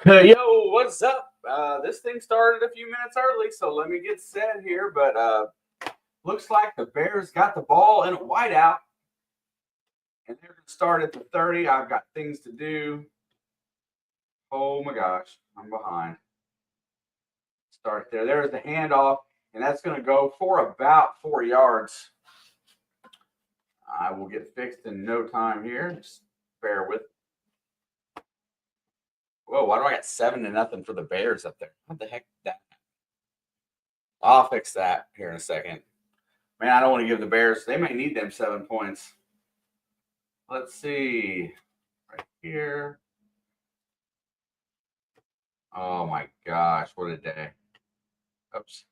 Yo, what's up? This thing started a few minutes early, so let me get set here. But looks like the Bears got the ball in a whiteout, and they're going to start at the 30. I've got things to do. Oh my gosh, I'm behind. Start there. There's the handoff, and that's going to go for about 4 yards. I will get fixed in no time here. Just bear with. Whoa, why do I got 7-0 for the Bears up there? What the heck? I'll fix that here in a second. Man, I don't want to give the Bears. They may need them 7 points. Let's see. Right here. Oh my gosh, what a day. Oops.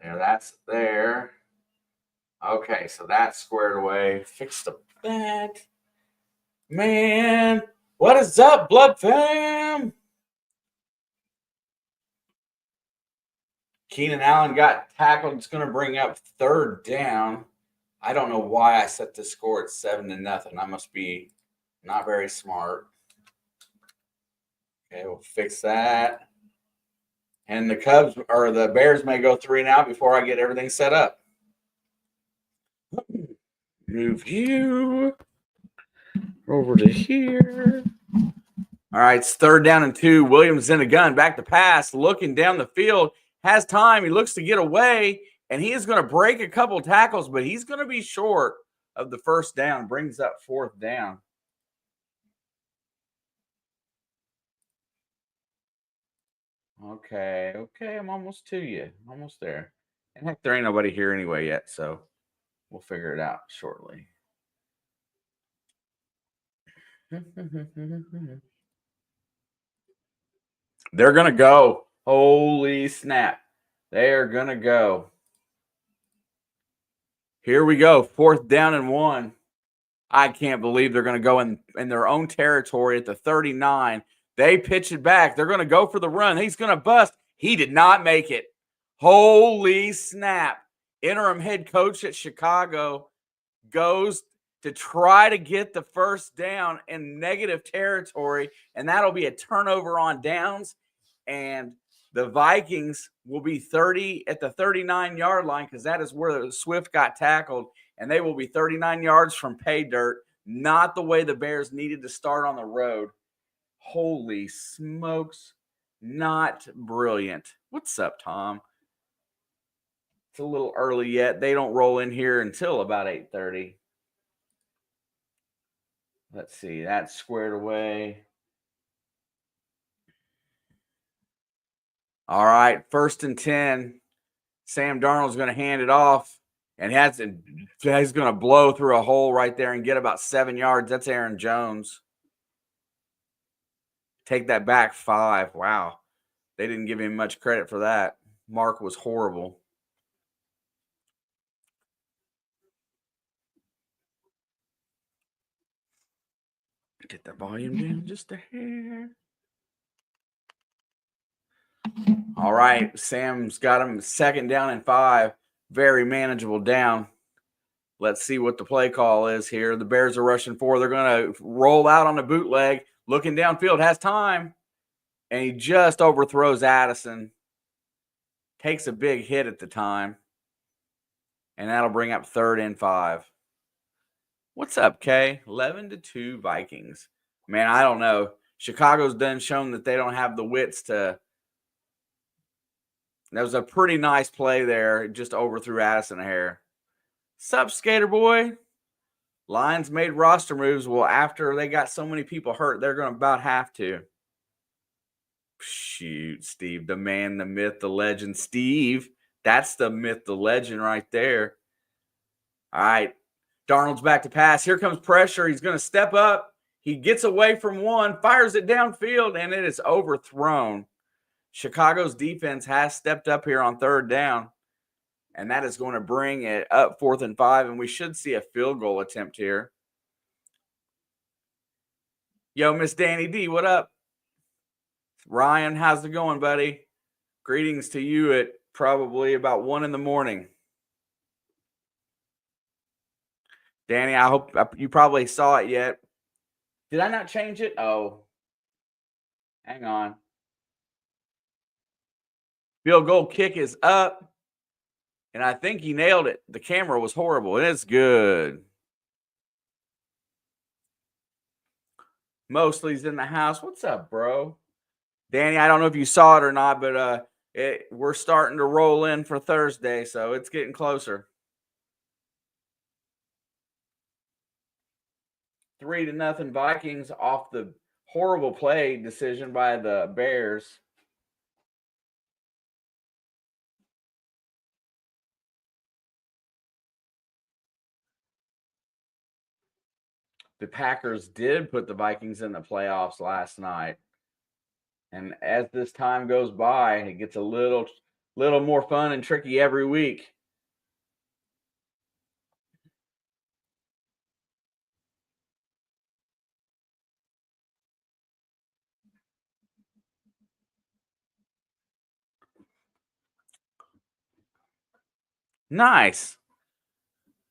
There, that's there. Okay, so that's squared away. Fixed that. Man, what is up, Blood Fam? Keenan Allen got tackled. It's going to bring up 3rd down. I don't know why I set the score at 7-0. I must be not very smart. Okay, we'll fix that. And the Cubs or the Bears may go 3 and out before I get everything set up. Move you over to here. All right, it's 3rd down and 2. Williams in a gun, back to pass, looking down the field, has time. He looks to get away, and he is going to break a couple tackles, but he's going to be short of the 1st down. Brings up 4th down. Okay, I'm almost to you. Almost there. And heck, there ain't nobody here anyway yet, so we'll figure it out shortly. They're going to go. Holy snap. They are going to go. Here we go. 4th down and 1. I can't believe they're going to go in their own territory at the 39. They pitch it back. They're going to go for the run. He's going to bust. He did not make it. Holy snap. Interim head coach at Chicago goes to try to get the 1st down in negative territory, and that'll be a turnover on downs. And the Vikings will be 30 at the 39-yard line because that is where Swift got tackled, and they will be 39 yards from pay dirt, not the way the Bears needed to start on the road. Holy smokes, not brilliant. What's up, Tom? It's a little early yet. They don't roll in here until about 8:30. Let's see, that's squared away. All right, 1st and 10. Sam Darnold's going to hand it off, and he's going to blow through a hole right there and get about 7 yards. That's Aaron Jones. Take that back 5. Wow. They didn't give him much credit for that. Mark was horrible. Get the volume down just a hair. All right, Sam's got him 2nd down and 5. Very manageable down. Let's see what the play call is here. The Bears are rushing 4. They're going to roll out on the bootleg. Looking downfield, has time. And he just overthrows Addison. Takes a big hit at the time. And that'll bring up 3rd and 5. What's up, Kay? 11-2 Vikings. Man, I don't know. Chicago's done shown that they don't have the wits to. That was a pretty nice play there. It just overthrew Addison a hair. Sup, Skater Boy? Lions made roster moves. Well, after they got so many people hurt, they're going to about have to. Shoot, Steve, the man, the myth, the legend. Steve, that's the myth, the legend right there. All right, Darnold's back to pass. Here comes pressure. He's going to step up. He gets away from one, fires it downfield, and it is overthrown. Chicago's defense has stepped up here on 3rd down, and that is going to bring it up 4th and 5, and we should see a field goal attempt here. Yo, Miss Danny D, what up? Ryan, how's it going, buddy? Greetings to you at probably about 1 in the morning. Danny, I hope you probably saw it yet. Did I not change it? Oh. Hang on. Field goal kick is up. And I think he nailed it. The camera was horrible. It's good. Mosley's in the house. What's up, bro? Danny, I don't know if you saw it or not, but we're starting to roll in for Thursday, so it's getting closer. 3-0 Vikings off the horrible play decision by the Bears. The Packers did put the Vikings in the playoffs last night. And as this time goes by, it gets a little more fun and tricky every week. Nice.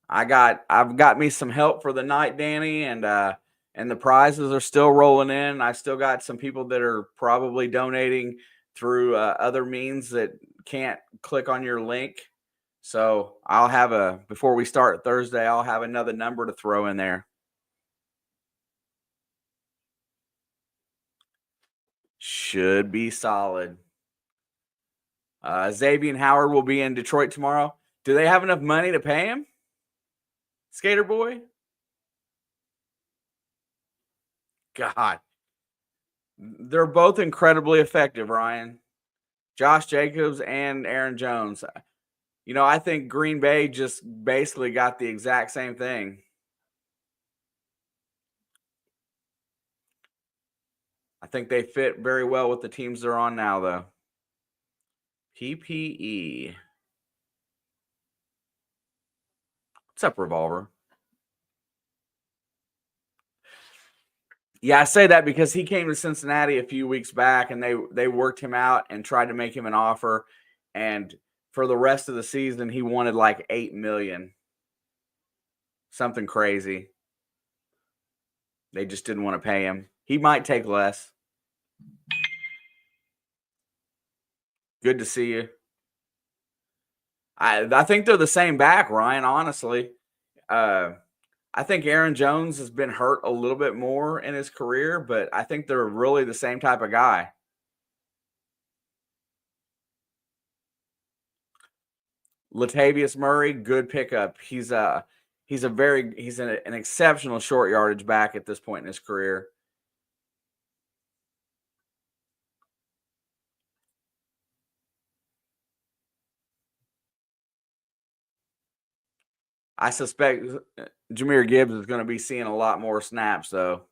I've got me some help for the night, Danny, and the prizes are still rolling in. I still got some people that are probably donating through other means that can't click on your link. So I'll have before we start Thursday, I'll have another number to throw in there. Should be solid. Xavier Howard will be in Detroit tomorrow. Do they have enough money to pay him? Skater boy? God. They're both incredibly effective, Ryan. Josh Jacobs and Aaron Jones. I think Green Bay just basically got the exact same thing. I think they fit very well with the teams they're on now, though. PPE. What's up, Revolver? Yeah, I say that because he came to Cincinnati a few weeks back, and they worked him out and tried to make him an offer. And for the rest of the season, he wanted like $8 million. Something crazy. They just didn't want to pay him. He might take less. Good to see you. I think they're the same back, Ryan, honestly. I think Aaron Jones has been hurt a little bit more in his career, but I think they're really the same type of guy. Latavius Murray, good pickup. He's an exceptional short yardage back at this point in his career. I suspect Jahmyr Gibbs is going to be seeing a lot more snaps, though.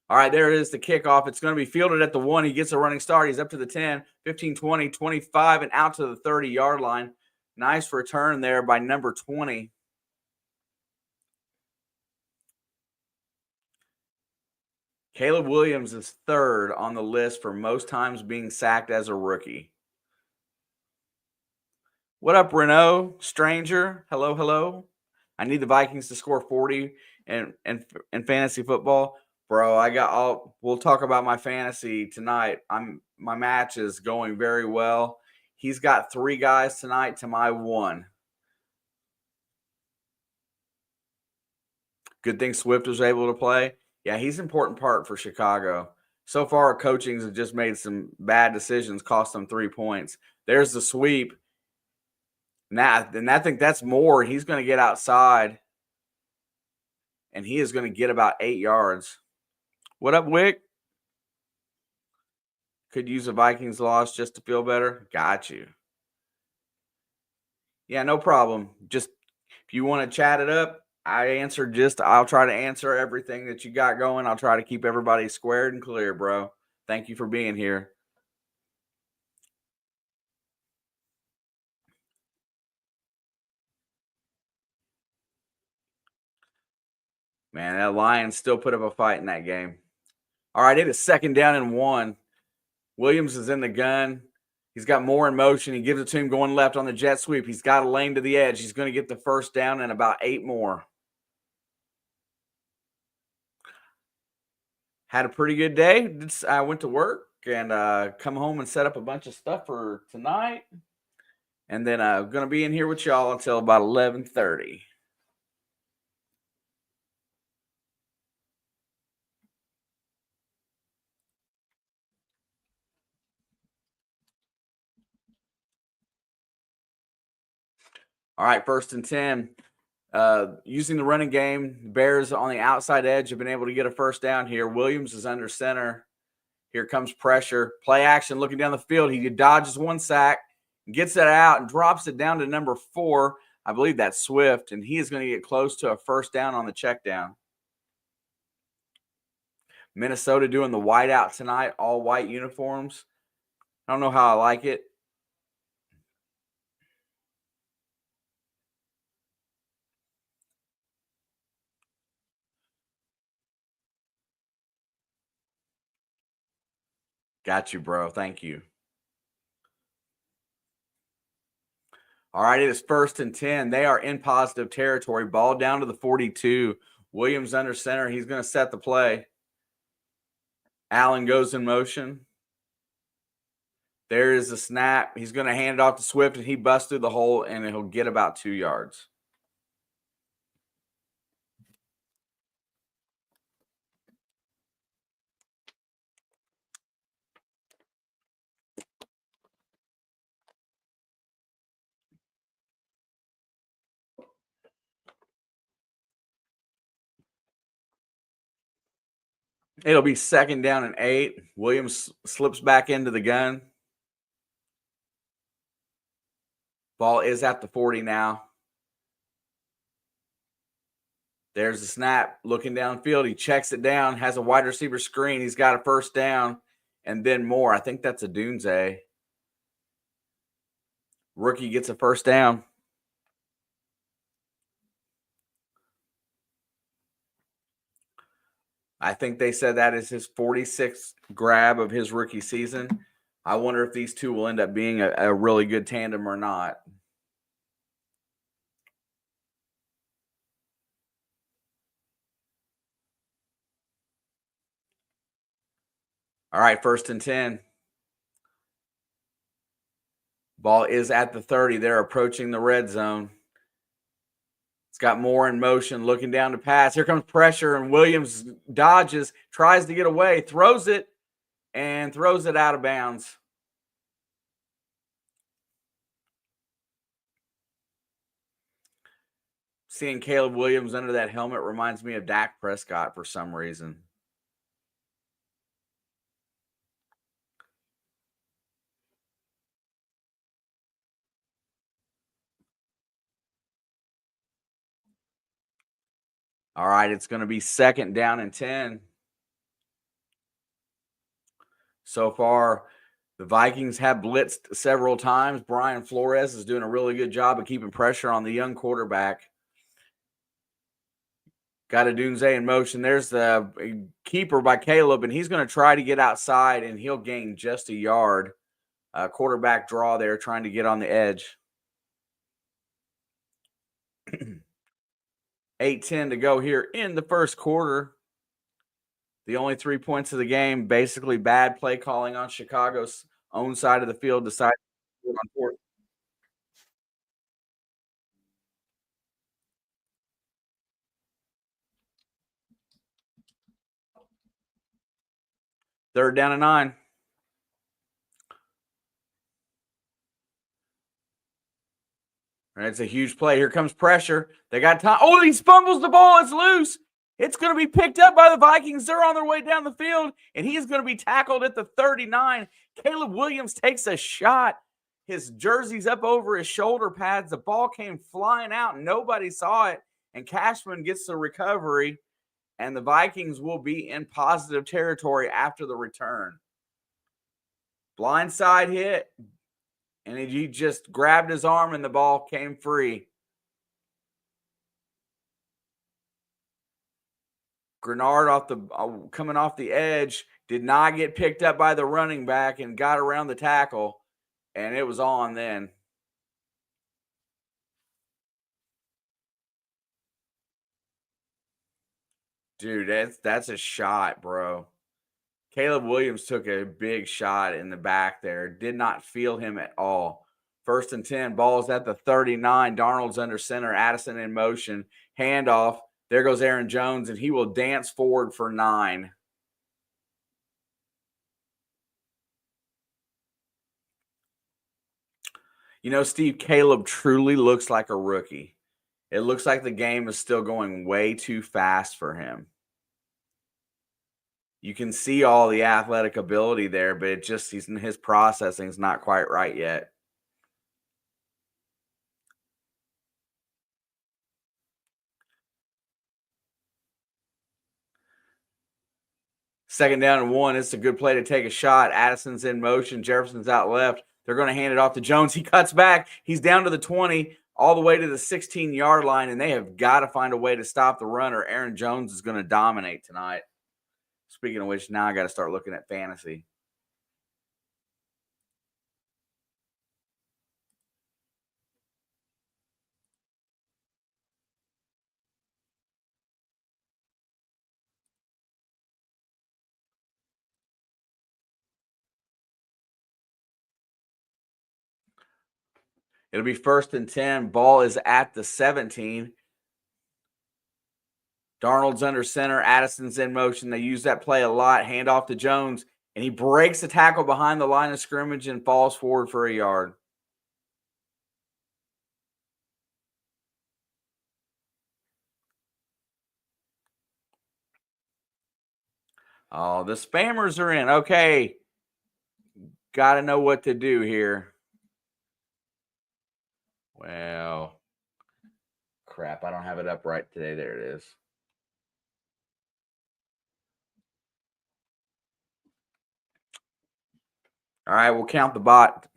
All right, there it is, the kickoff. It's going to be fielded at the 1. He gets a running start. He's up to the 10, 15, 20, 25, and out to the 30-yard line. Nice return there by number 20. Caleb Williams is third on the list for most times being sacked as a rookie. What up, Renault? Stranger? Hello, hello. I need the Vikings to score 40 in fantasy football. Bro, we'll talk about my fantasy tonight. My match is going very well. He's got 3 guys tonight to my 1. Good thing Swift was able to play. Yeah, he's an important part for Chicago. So far, our coachings have just made some bad decisions, cost them 3 points. There's the sweep. Now, and I think that's more. He's going to get outside, and he is going to get about 8 yards. What up, Wick? Could use a Vikings loss just to feel better. Got you. Yeah, no problem. Just if you want to chat it up, I'll try to answer everything that you got going. I'll try to keep everybody squared and clear, bro. Thank you for being here. Man, that Lions still put up a fight in that game. All right, it is 2nd down and 1. Williams is in the gun. He's got more in motion. He gives it to him going left on the jet sweep. He's got a lane to the edge. He's going to get the 1st down and about 8 more. Had a pretty good day. I went to work. and come home and set up a bunch of stuff for tonight. And then I'm going to be in here with y'all until about 11:30. All right, 1st and 10. Using the running game, Bears on the outside edge have been able to get a first down here. Williams is under center. Here comes pressure. Play action, looking down the field. He dodges one sack, gets it out, and drops it down to number 4. I believe that's Swift, and he is going to get close to a first down on the check down. Minnesota doing the whiteout tonight, all white uniforms. I don't know how I like it. Got you, bro. Thank you. All right, it is 1st and 10. They are in positive territory. Ball down to the 42. Williams under center. He's going to set the play. Allen goes in motion. There is a snap. He's going to hand it off to Swift, and he busts through the hole, and he'll get about 2 yards. It'll be 2nd down and 8. Williams slips back into the gun. Ball is at the 40 now. There's the snap. Looking downfield. He checks it down, has a wide receiver screen. He's got a first down and then more. I think that's a Dunze. Rookie gets a first down. I think they said that is his 46th grab of his rookie season. I wonder if these two will end up being a really good tandem or not. All right, 1st and 10. Ball is at the 30. They're approaching the red zone. It's got Moore in motion, looking down to pass. Here comes pressure, and Williams dodges, tries to get away, throws it out of bounds. Seeing Caleb Williams under that helmet reminds me of Dak Prescott for some reason. All right, it's going to be 2nd down and 10. So far, the Vikings have blitzed several times. Brian Flores is doing a really good job of keeping pressure on the young quarterback. Got a Dunze in motion. There's the keeper by Caleb, and he's going to try to get outside, and he'll gain just a yard. Quarterback draw there, trying to get on the edge. 8:10 to go here in the first quarter. The only 3 points of the game, basically bad play calling on Chicago's own side of the field. Decided on 4th. Third down and 9. All right, it's a huge play. Here comes pressure. They got time. Oh, he fumbles the ball. It's loose. It's going to be picked up by the Vikings. They're on their way down the field, and he's going to be tackled at the 39. Caleb Williams takes a shot. His jersey's up over his shoulder pads. The ball came flying out. Nobody saw it, and Cashman gets the recovery, and the Vikings will be in positive territory after the return. Blindside hit, and he just grabbed his arm, and the ball came free. Grenard coming off the edge, did not get picked up by the running back and got around the tackle, and it was on then. Dude, that's a shot, bro. Caleb Williams took a big shot in the back there. Did not feel him at all. 1st and 10. Ball's at the 39. Darnold's under center. Addison in motion. Handoff. There goes Aaron Jones, and he will dance forward for 9. You know, Steve, Caleb truly looks like a rookie. It looks like the game is still going way too fast for him. You can see all the athletic ability there, but his processing is not quite right yet. Second down and 1. It's a good play to take a shot. Addison's in motion. Jefferson's out left. They're going to hand it off to Jones. He cuts back. He's down to the 20, all the way to the 16-yard line, and they have got to find a way to stop the run, or Aaron Jones is going to dominate tonight. Speaking of which, now I got to start looking at fantasy. It'll be 1st and 10. Ball is at the 17. Darnold's under center. Addison's in motion. They use that play a lot. Hand off to Jones, and he breaks the tackle behind the line of scrimmage and falls forward for a yard. Oh, the spammers are in. Okay. Got to know what to do here. Well, crap. I don't have it up right today. There it is. All right, we'll count the bot.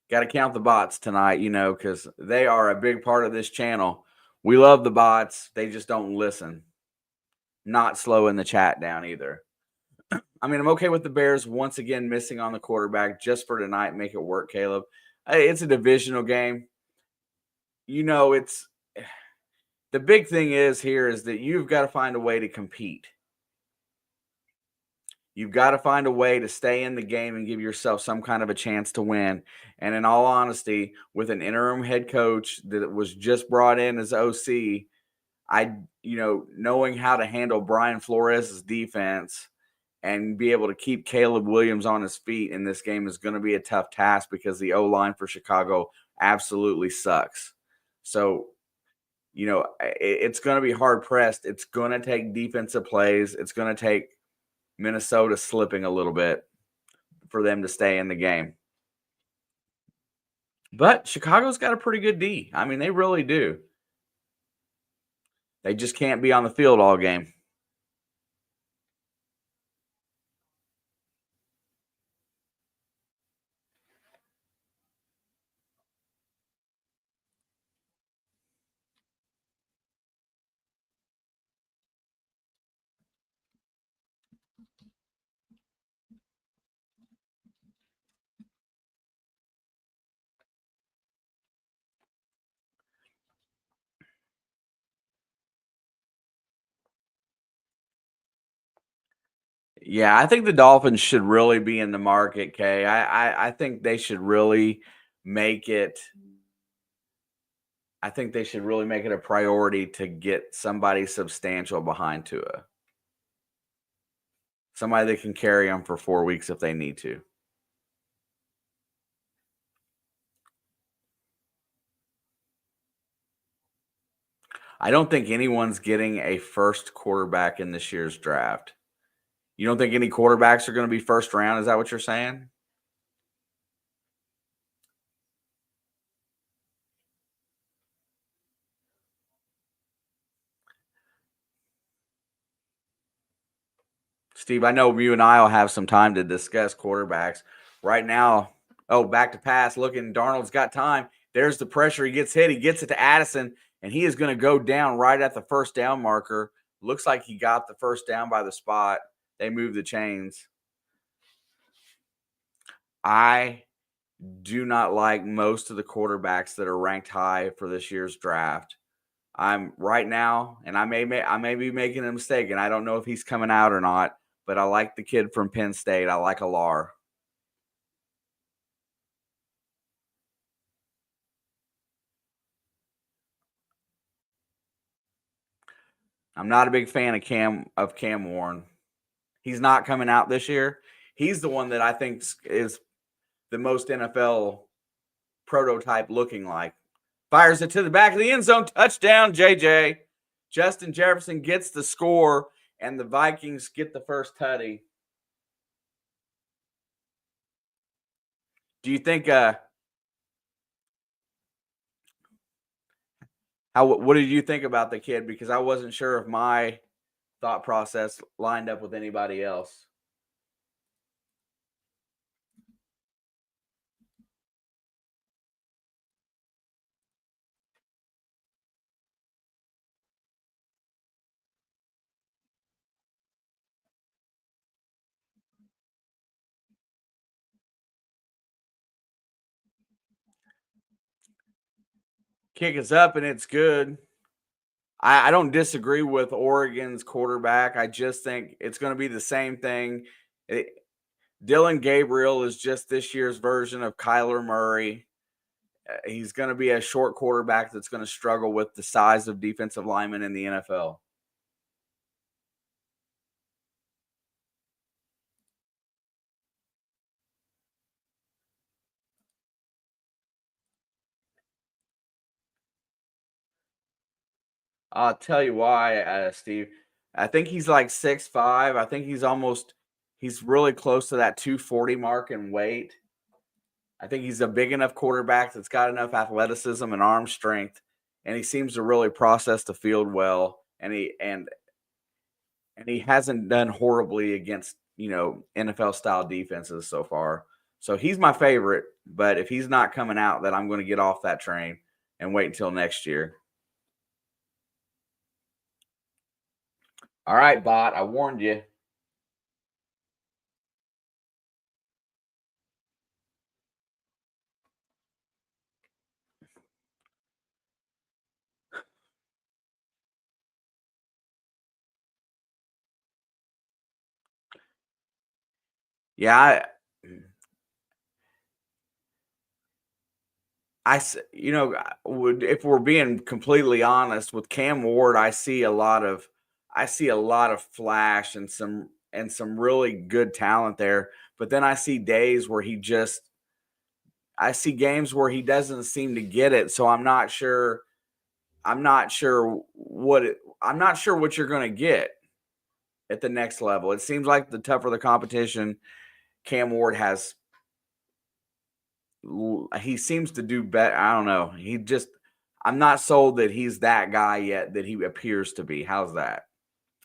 Got to count the bots tonight, because they are a big part of this channel. We love the bots. They just don't listen. Not slowing the chat down either. I mean, I'm okay with the Bears once again missing on the quarterback just for tonight. Make it work, Caleb. Hey, it's a divisional game. It's the big thing is that you've got to find a way to compete. You've got to find a way to stay in the game and give yourself some kind of a chance to win. And in all honesty, with an interim head coach that was just brought in as OC, knowing how to handle Brian Flores' defense and be able to keep Caleb Williams on his feet in this game is going to be a tough task because the O-line for Chicago absolutely sucks. So, it's going to be hard pressed. It's going to take defensive plays. It's going to take Minnesota slipping a little bit for them to stay in the game. But Chicago's got a pretty good D. I mean, they really do. They just can't be on the field all game. Yeah, I think the Dolphins should really be in the market, Kay. I think they should really make it. I think they should really make it a priority to get somebody substantial behind Tua. Somebody that can carry them for 4 weeks if they need to. I don't think anyone's getting a first quarterback in this year's draft. You don't think any quarterbacks are going to be first round? Is that what you're saying? Steve, I know you and I will have some time to discuss quarterbacks. Right now, back to pass. Looking, Darnold's got time. There's the pressure. He gets hit. He gets it to Addison, and he is going to go down right at the first down marker. Looks like he got the first down by the spot. They move the chains. I do not like most of the quarterbacks that are ranked high for this year's draft. I'm right now, and I may be making a mistake, and I don't know if he's coming out or not, but I like the kid from Penn State. I like Alar. I'm not a big fan of Cam Warren. He's not coming out this year. He's the one that I think is the most NFL prototype looking like. Fires it to the back of the end zone. Touchdown, JJ. Justin Jefferson gets the score, and the Vikings get the first tutty. Do you think what did you think about the kid? Because I wasn't sure if my thought process lined up with anybody else. Kick is up and it's good. I don't disagree with Oregon's quarterback. I just think it's going to be the same thing. Dylan Gabriel is just this year's version of Kyler Murray. He's going to be a short quarterback that's going to struggle with the size of defensive linemen in the NFL. I'll tell you why, Steve. I think he's like 6'5". I think he's really close to that 240 mark in weight. I think he's a big enough quarterback that's got enough athleticism and arm strength, and he seems to really process the field well. And he hasn't done horribly against NFL style defenses so far. So he's my favorite. But if he's not coming out, then I'm going to get off that train and wait until next year. All right, bot. I warned you. Yeah, if we're being completely honest with Cam Ward, I see a lot of flash and some really good talent there. But then I see days where I see games where he doesn't seem to get it. So I'm not sure what you're going to get at the next level. It seems like the tougher the competition, Cam Ward he seems to do better. I don't know. I'm not sold that he's that guy yet that he appears to be. How's that?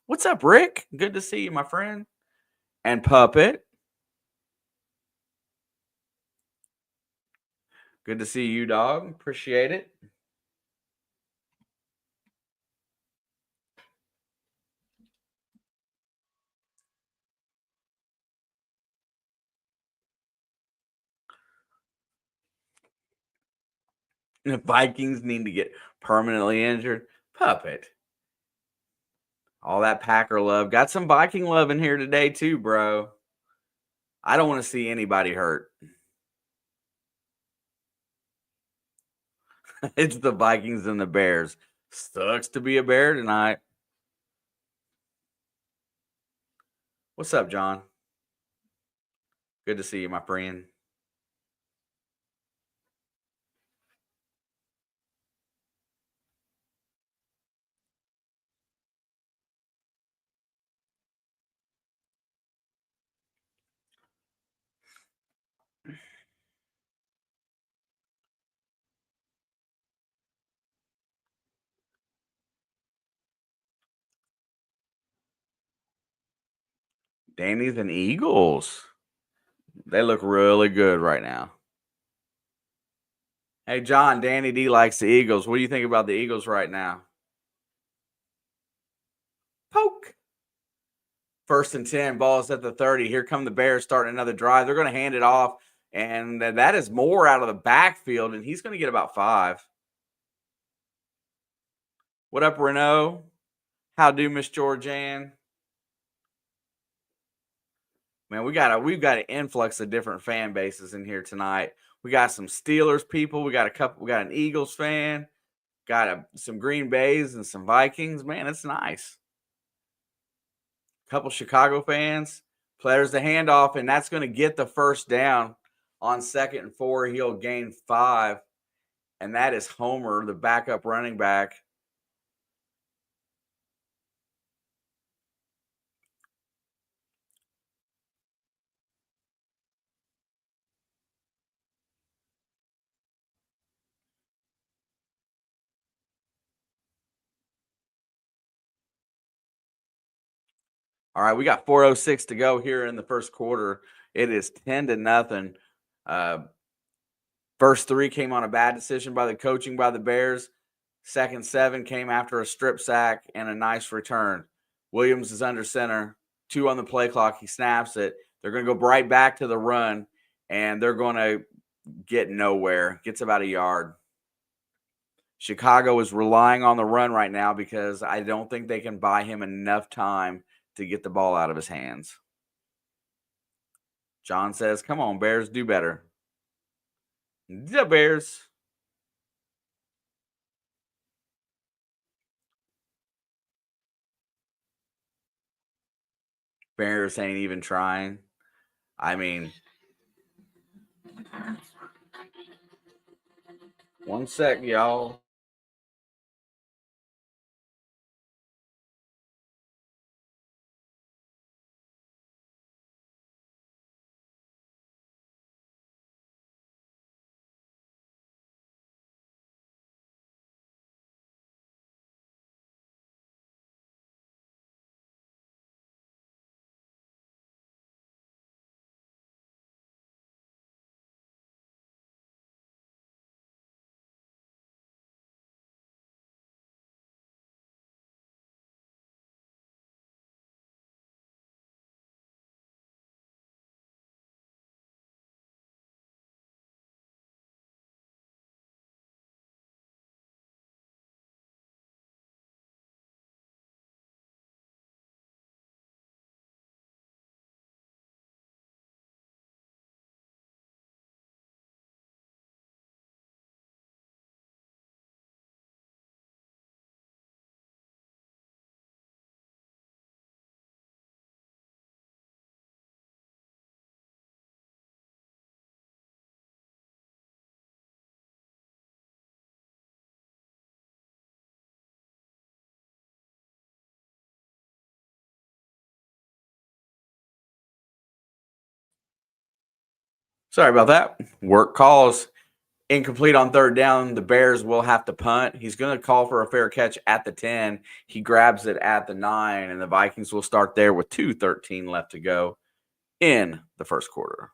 What's up, Rick? Good to see you, my friend. And Puppet. Good to see you, dog. Appreciate it. The Vikings need to get permanently injured. Puppet. All that Packer love. Got some Viking love in here today, too, bro. I don't want to see anybody hurt. It's the Vikings and the Bears. Sucks to be a Bear tonight. What's up, John? Good to see you, my friend. Danny's and Eagles. They look really good right now. Hey, John, Danny D likes the Eagles. What do you think about the Eagles right now? Poke. 1st and 10, balls at the 30. Here come the Bears starting another drive. They're going to hand it off, and that is Moore out of the backfield, and he's going to get about 5. What up, Renault? How do, Miss Georgianne? Man, we've got an influx of different fan bases in here tonight. We got some Steelers people. We got an Eagles fan. Got some Green Bays and some Vikings. Man, it's nice. Couple Chicago fans. Players the handoff, and that's going to get the first down on 2nd and 4. He'll gain 5, and that is Homer, the backup running back. All right, we got 4:06 to go here in the first quarter. It is 10-0. First 3 came on a bad decision by the coaching by the Bears. Second 7 came after a strip sack and a nice return. Williams is under center, 2 on the play clock. He snaps it. They're going to go right back to the run, and they're going to get nowhere. Gets about a yard. Chicago is relying on the run right now because I don't think they can buy him enough time to get the ball out of his hands. John says, come on, Bears, do better. The Bears. Bears ain't even trying. I mean, one sec, y'all. Sorry about that. Work calls. Incomplete on 3rd down. The Bears will have to punt. He's going to call for a fair catch at the 10. He grabs it at the 9, and the Vikings will start there with 2:13 left to go in the first quarter.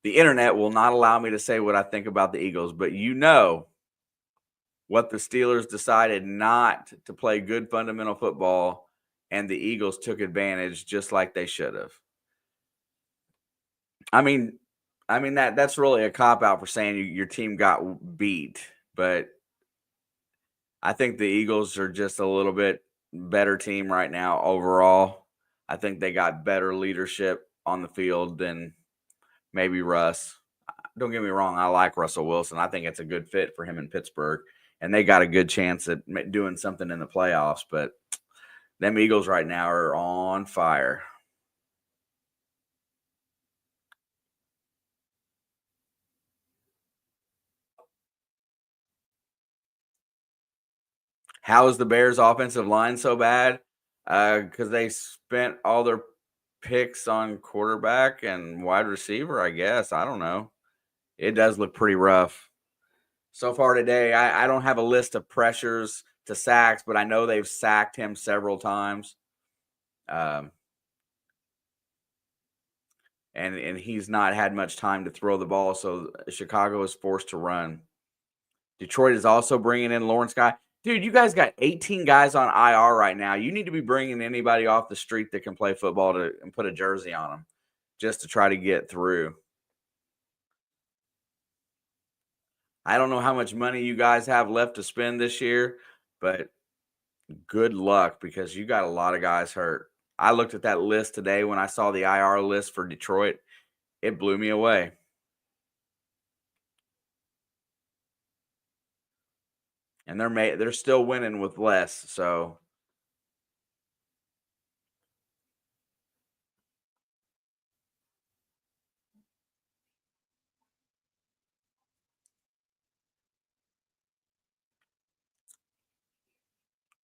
The internet will not allow me to say what I think about the Eagles, but you know what the Steelers decided not to play good fundamental football, and the Eagles took advantage just like they should have. I mean, that's really a cop out for saying your team got beat, but I think the Eagles are just a little bit better team right now overall. I think they got better leadership on the field than maybe Russ. Don't get me wrong, I like Russell Wilson. I think it's a good fit for him in Pittsburgh, and they got a good chance at doing something in the playoffs, but them Eagles right now are on fire. How is the Bears' offensive line so bad? Because they spent all their picks on quarterback and wide receiver, I guess. I don't know. It does look pretty rough. So far today, I don't have a list of pressures to sacks, but I know they've sacked him several times. Um, and he's not had much time to throw the ball, so Chicago is forced to run. Detroit is also bringing in Lawrence Guy. Dude, you guys got 18 guys on IR right now. You need to be bringing anybody off the street that can play football and put a jersey on them just to try to get through. I don't know how much money you guys have left to spend this year, but good luck because you got a lot of guys hurt. I looked at that list today when I saw the IR list for Detroit. It blew me away. And they're still winning with less, so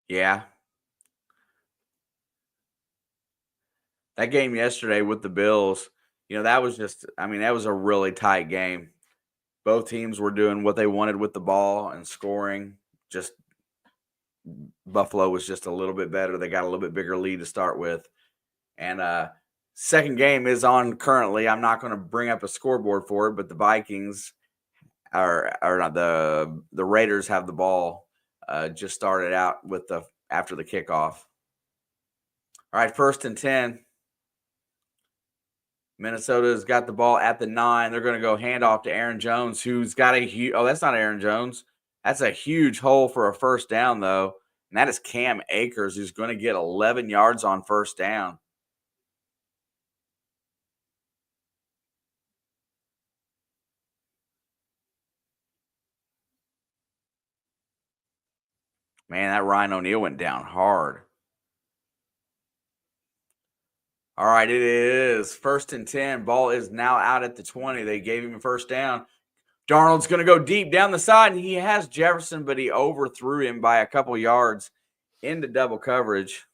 yeah. That game yesterday with the Bills, that was that was a really tight game. Both teams were doing what they wanted with the ball and scoring. Just Buffalo was just a little bit better. They got a little bit bigger lead to start with. And second game is on currently. I'm not going to bring up a scoreboard for it, but the Vikings are not the Raiders have the ball. Just started out with after the kickoff. All right, 1st and 10. Minnesota's got the ball at the 9. They're going to go handoff to Aaron Jones, who's got a huge. Oh, that's not Aaron Jones. That's a huge hole for a first down, though. And that is Cam Akers, who's going to get 11 yards on first down. Man, that Ryan O'Neal went down hard. All right, it is 1st and 10. Ball is now out at the 20. They gave him a first down. Darnold's going to go deep down the side, and he has Jefferson, but he overthrew him by a couple yards into double coverage.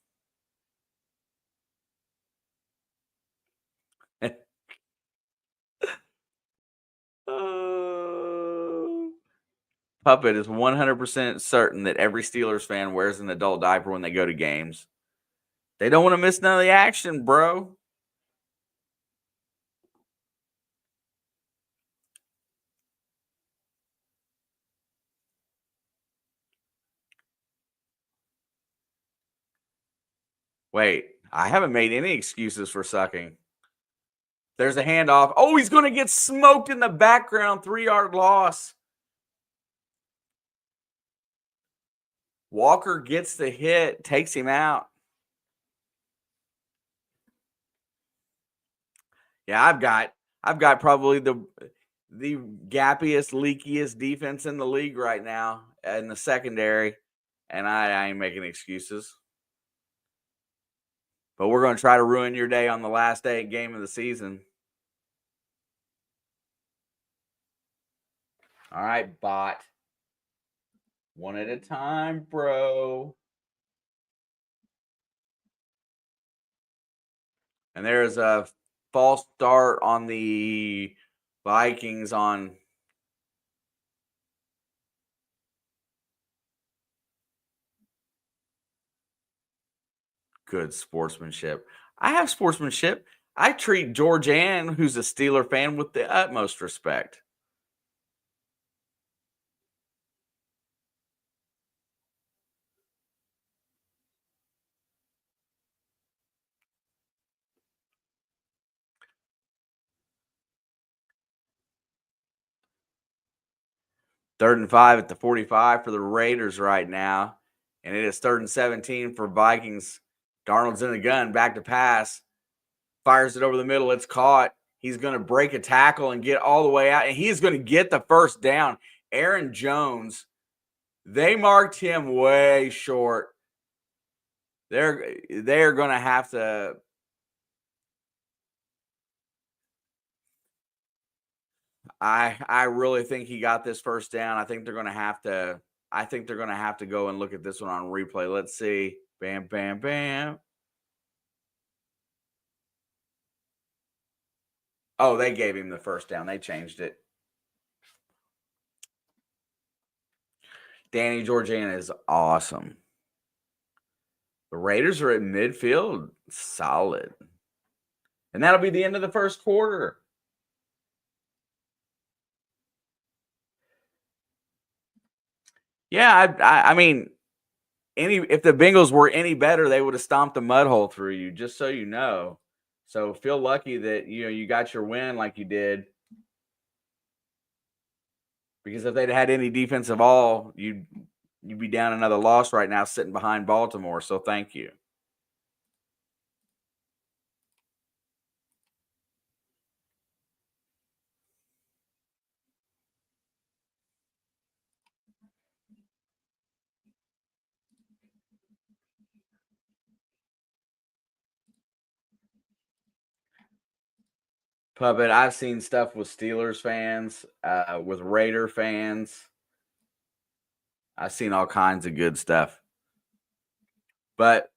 Puppet is 100% certain that every Steelers fan wears an adult diaper when they go to games. They don't want to miss none of the action, bro. Wait, I haven't made any excuses for sucking. There's a handoff. Oh, he's going to get smoked in the background. 3-yard loss. Walker gets the hit, takes him out. Yeah, I've got probably the gappiest, leakiest defense in the league right now in the secondary, and I ain't making excuses. But we're going to try to ruin your day on the last game of the season. All right, bot. One at a time, bro. And there's a false start on the Vikings on good sportsmanship. I have sportsmanship. I treat George Ann, who's a Steeler fan, with the utmost respect. Third and 5 at the 45 for the Raiders right now. And it is 3rd and 17 for Vikings. Darnold's in the gun, back to pass. Fires it over the middle. It's caught. He's going to break a tackle and get all the way out. And he's going to get the first down. Aaron Jones, they marked him way short. They're going to have to. I really think he got this first down. I think they're going to have to. I think they're going to have to go and look at this one on replay. Let's see. Bam, bam, bam. Oh, they gave him the first down. They changed it. Danny Georgiana is awesome. The Raiders are at midfield. Solid. And that'll be the end of the first quarter. Yeah, I mean, if the Bengals were any better, they would have stomped a mud hole through you, just so you know. So feel lucky that you got your win like you did. Because if they'd had any defense at all, you'd be down another loss right now, sitting behind Baltimore. So thank you. Puppet, I've seen stuff with Steelers fans, with Raider fans. I've seen all kinds of good stuff. But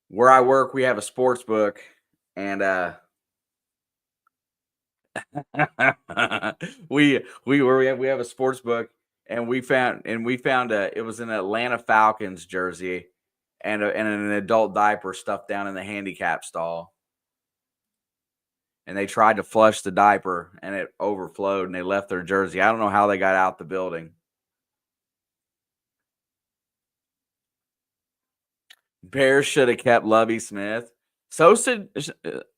where I work, we have a sports book, and we have a sports book, and we found it was an Atlanta Falcons jersey and an adult diaper stuffed down in the handicap stall. And they tried to flush the diaper and it overflowed and they left their jersey. I don't know how they got out the building. Bears should have kept Lovey Smith. So should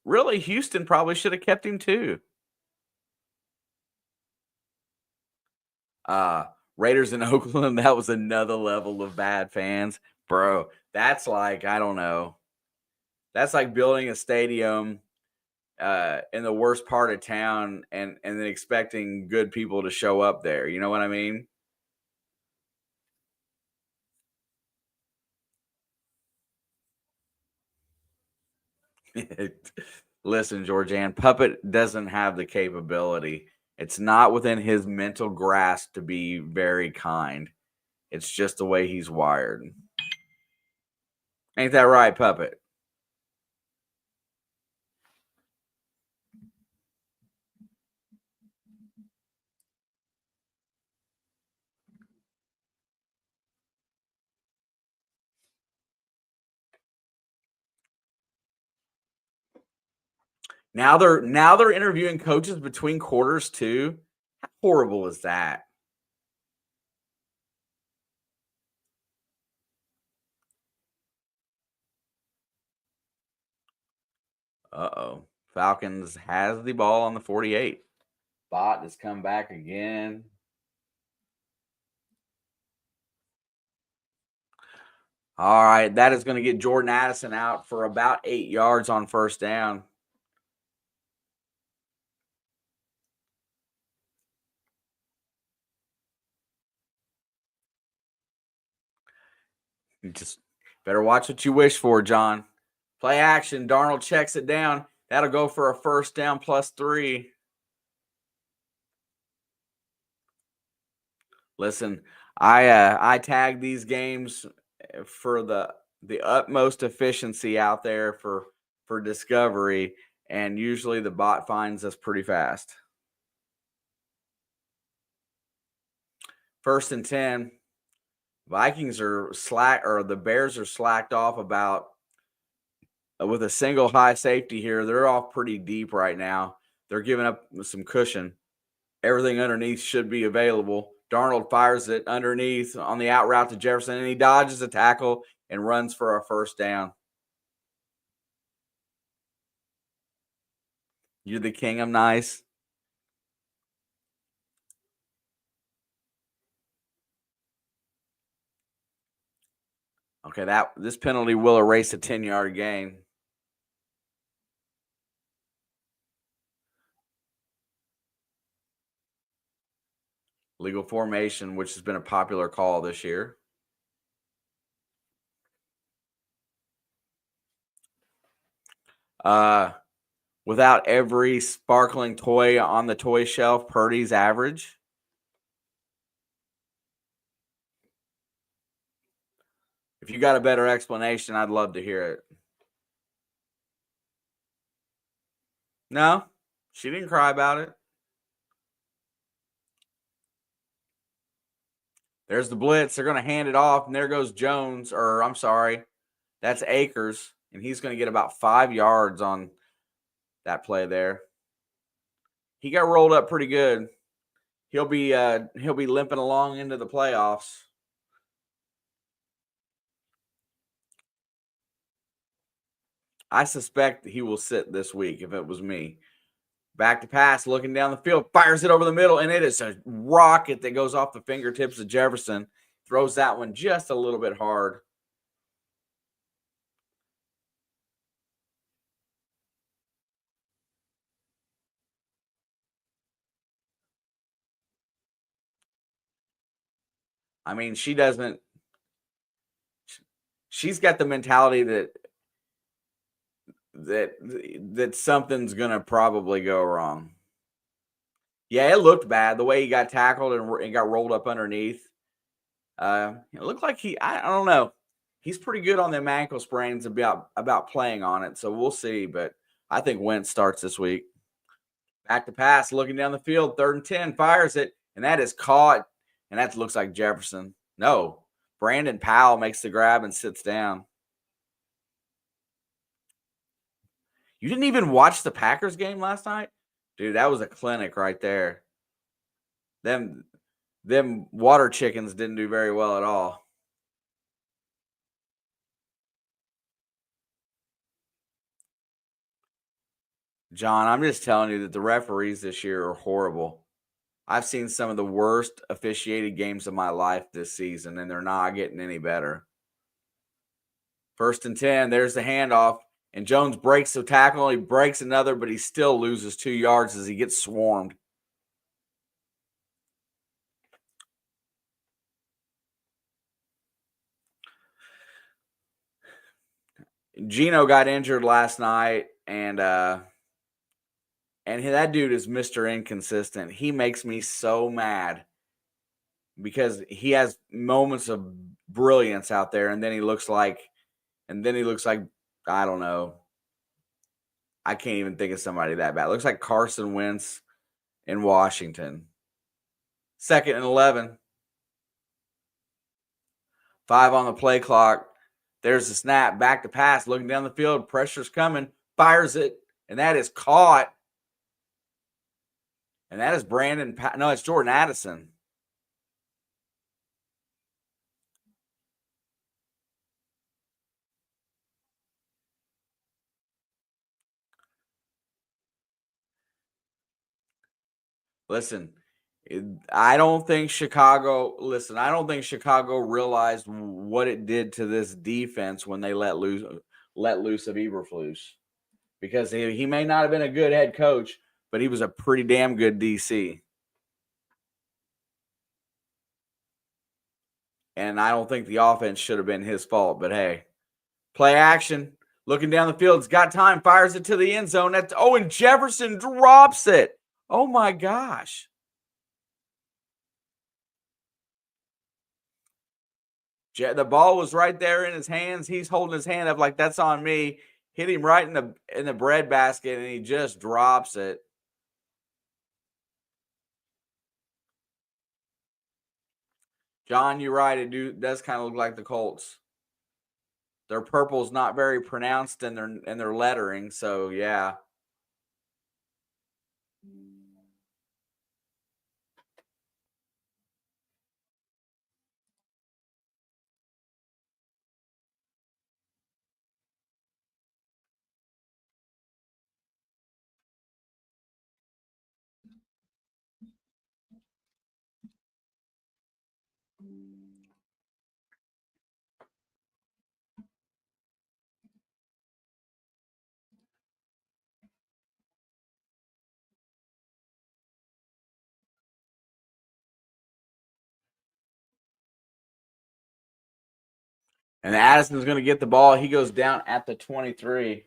really Houston probably should have kept him too. Uh Raiders in Oakland, that was another level of bad fans. Bro, that's like, I don't know. That's like building a stadium in the worst part of town and then expecting good people to show up there. You know what I mean? Listen, Georgianne, Puppet doesn't have the capability. It's not within his mental grasp to be very kind. It's just the way he's wired. Ain't that right, Puppet? Now they're interviewing coaches between quarters too. How horrible is that? Uh-oh. Falcons has the ball on the 48. Bot has come back again. All right, that is going to get Jordan Addison out for about 8 yards on first down. You just better watch what you wish for, John. Play action. Darnold checks it down. That'll go for a first down +3. Listen, I tag these games for the utmost efficiency out there for discovery, and usually the bot finds us pretty fast. First and 10. Vikings are slack, or the Bears are slacked off about with a single high safety here. They're off pretty deep right now. They're giving up some cushion. Everything underneath should be available. Darnold fires it underneath on the out route to Jefferson, and he dodges a tackle and runs for a first down. You're the king of nice. Okay, this penalty will erase a 10-yard gain. Legal formation, which has been a popular call this year. Without every sparkling toy on the toy shelf, Purdy's average. If you got a better explanation, I'd love to hear it. No, she didn't cry about it. There's the blitz. They're going to hand it off, and there goes Jones, or I'm sorry, that's Akers, and he's going to get about 5 yards on that play there. He got rolled up pretty good. He'll be limping along into the playoffs. I suspect he will sit this week if it was me. Back to pass, looking down the field, fires it over the middle, and it is a rocket that goes off the fingertips of Jefferson. Throws that one just a little bit hard. I mean, she doesn't. She's got the mentality that that something's gonna probably go wrong. Yeah, it looked bad the way he got tackled and got rolled up underneath. It looked like I don't know. He's pretty good on them ankle sprains about playing on it, so we'll see. But I think Wentz starts this week. Back to pass, looking down the field, 3rd and 10, fires it, and that is caught. And that looks like Jefferson. No, Brandon Powell makes the grab and sits down. You didn't even watch the Packers game last night? Dude, that was a clinic right there. Them water chickens didn't do very well at all. John, I'm just telling you that the referees this year are horrible. I've seen some of the worst officiated games of my life this season, and they're not getting any better. 1st and 10, there's the handoff, and Jones breaks the tackle. He breaks another, but he still loses 2 yards as he gets swarmed. Gino got injured last night, and that dude is Mr. Inconsistent. He makes me so mad because he has moments of brilliance out there, and then he looks like I don't know. I can't even think of somebody that bad. It looks like Carson Wentz in Washington. 2nd and 11. 5 on the play clock. There's the snap. Back to pass. Looking down the field. Pressure's coming. Fires it. And that is caught. And that is no, it's Jordan Addison. Listen, I don't think Chicago realized what it did to this defense when they let loose of Eberflus. Because he may not have been a good head coach, but he was a pretty damn good DC. And I don't think the offense should have been his fault, but hey, play action, looking down the field, it's got time, fires it to the end zone. And Jefferson drops it. Oh my gosh. The ball was right there in his hands. He's holding his hand up like that's on me. Hit him right in the bread basket, and he just drops it. John, you're right. It does kind of look like the Colts. Their purple's not very pronounced in their lettering, so yeah. And Addison's going to get the ball. He goes down at the 23.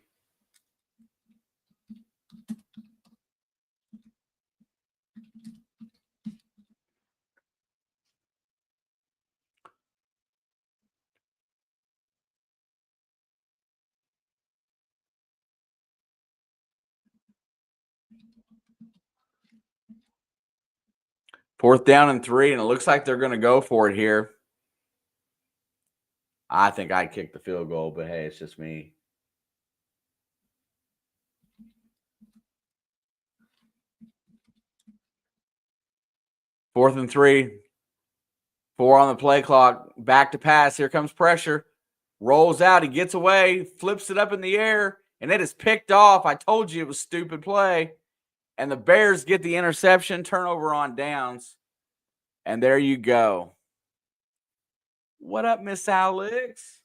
Fourth down and 3, and it looks like they're going to go for it here. I think I'd kick the field goal, but hey, it's just me. Fourth and 3. 4 on the play clock. Back to pass. Here comes pressure. Rolls out. He gets away. Flips it up in the air. And it is picked off. I told you it was stupid play. And the Bears get the interception. Turnover on downs. And there you go. What up, Miss Alex?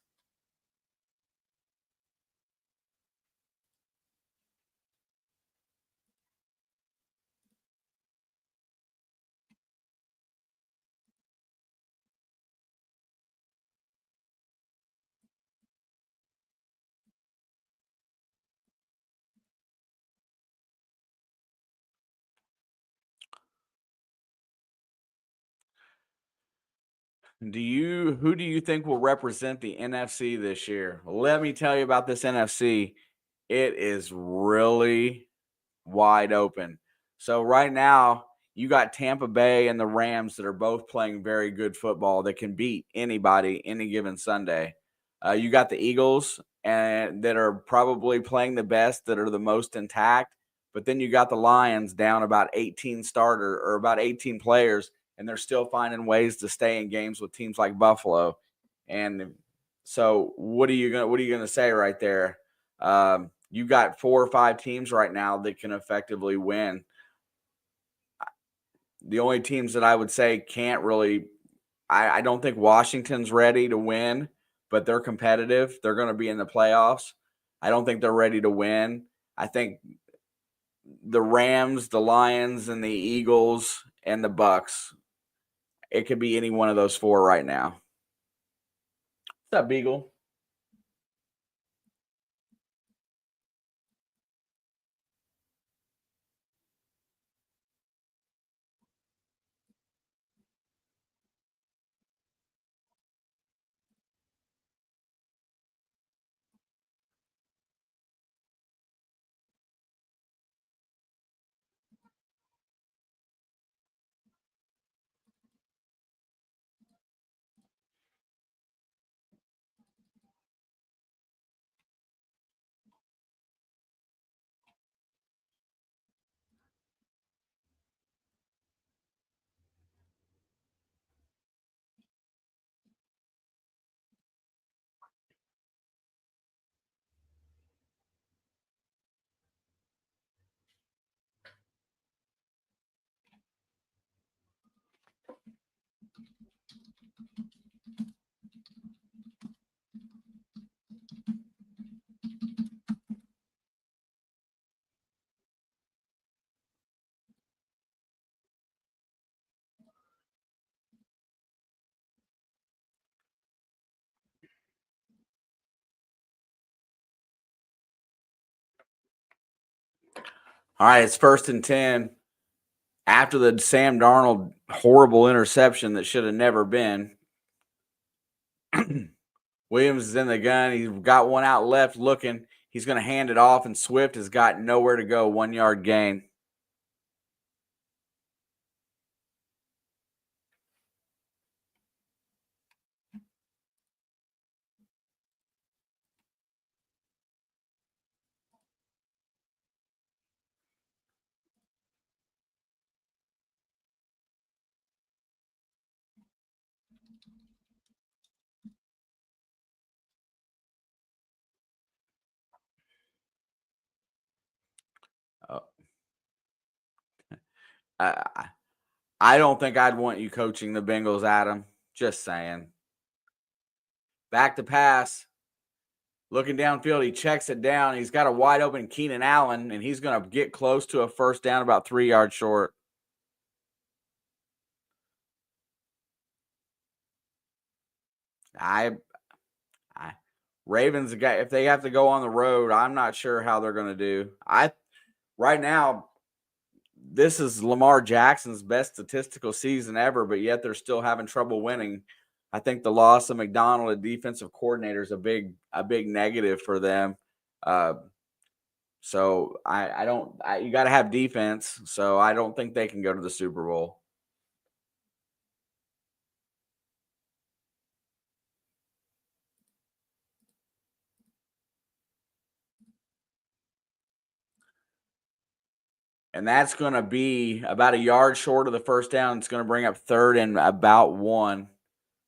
Who do you think will represent the NFC this year? Let me tell you about this NFC. It is really wide open. So right now, you got Tampa Bay and the Rams that are both playing very good football that can beat anybody any given Sunday. You got the Eagles and that are probably playing the best, that are the most intact. But then you got the Lions down about 18 starter or about 18 players, and they're still finding ways to stay in games with teams like Buffalo. And so, what are you gonna say right there? You got 4 or 5 teams right now that can effectively win. The only teams that I would say can't really, I don't think Washington's ready to win, but they're competitive. They're going to be in the playoffs. I don't think they're ready to win. I think the Rams, the Lions, and the Eagles and the Bucks, it could be any one of those 4 right now. What's up, Beagle? All right, it's 1st and 10 after the Sam Darnold horrible interception that should have never been. Williams is in the gun. He's got one out left looking. He's going to hand it off, and Swift has got nowhere to go. 1 yard gain. Oh, I, I don't think I'd want you coaching the Bengals, Adam. Just saying. Back to pass. Looking downfield, he checks it down. He's got a wide open Keenan Allen, and he's going to get close to a first down, about 3 yards short. I Ravens, if they have to go on the road, I'm not sure how they're going to do. Right now, this is Lamar Jackson's best statistical season ever, but yet they're still having trouble winning. I think the loss of McDonald, a defensive coordinator, is a big negative for them. So I don't. You got to have defense. So I don't think they can go to the Super Bowl. And that's going to be about a yard short of the first down. It's going to bring up 3rd and about 1.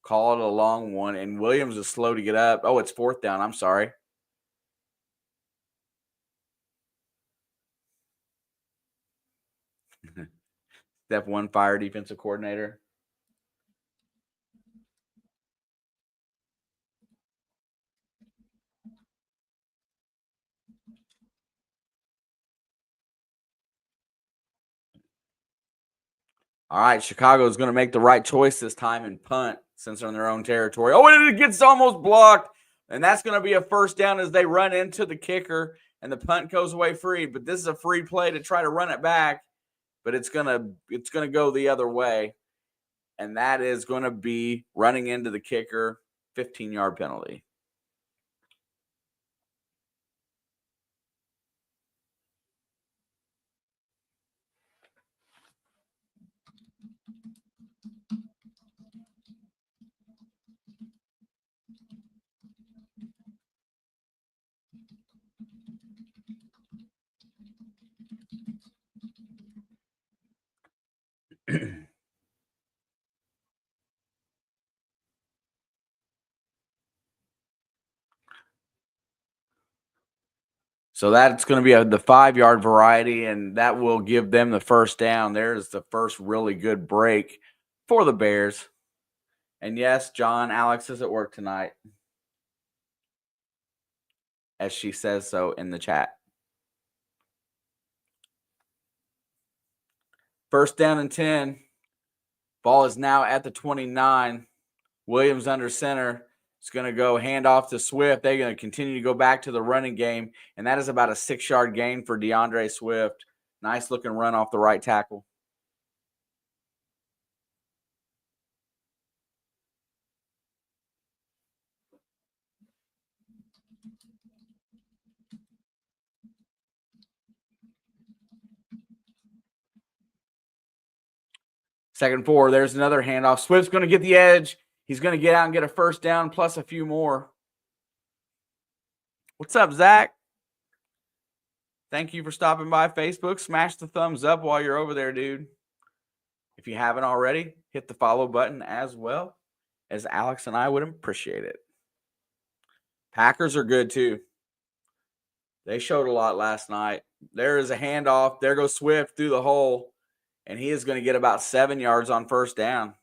Call it a long one. And Williams is slow to get up. Oh, it's 4th down. I'm sorry. Step 1 fire defensive coordinator. All right, Chicago is going to make the right choice this time and punt since they're in their own territory. Oh, and it gets almost blocked. And that's going to be a first down as they run into the kicker, and the punt goes away free. But this is a free play to try to run it back, but it's going to go the other way. and that is going to be running into the kicker, 15-yard penalty. So that's going to be the 5-yard variety, and that will give them the first down. There's the first really good break for the Bears. And yes, John, Alex is at work tonight, as she says so in the chat. First down and 10. Ball is now at the 29. Williams under center. It's going to go hand off to Swift. They're going to continue to go back to the running game, and that is about a 6-yard gain for DeAndre Swift. Nice looking run off the right tackle. Second 4. There's another handoff. Swift's going to get the edge. He's going to get out and get a first down plus a few more. What's up, Zach? Thank you for stopping by Facebook. Smash the thumbs up while you're over there, dude. If you haven't already, hit the follow button as well, as Alex and I would appreciate it. Packers are good too. They showed a lot last night. There is a handoff. There goes Swift through the hole, and he is going to get about 7 yards on first down.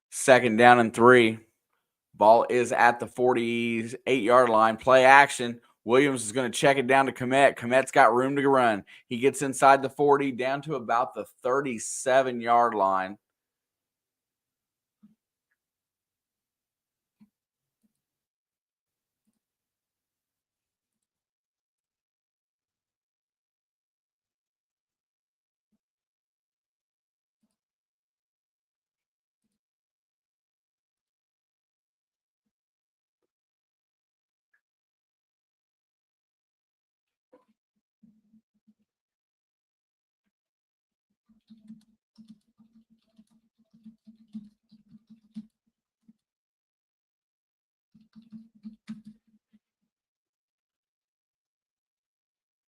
Second down and 3. Ball is at the 48-yard line. Play action. Williams is going to check it down to Komet. Komet's got room to run. He gets inside the 40 down to about the 37-yard line.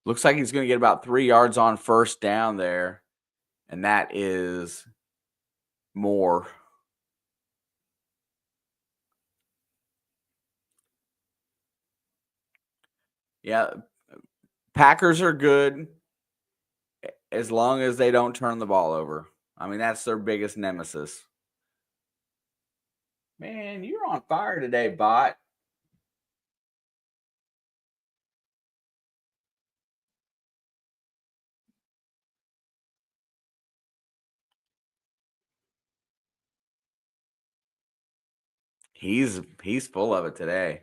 Looks like he's going to get about 3 yards on first down there, and that is more. Yeah, Packers are good as long as they don't turn the ball over. I mean, that's their biggest nemesis. Man, you're on fire today, bot. He's full of it today.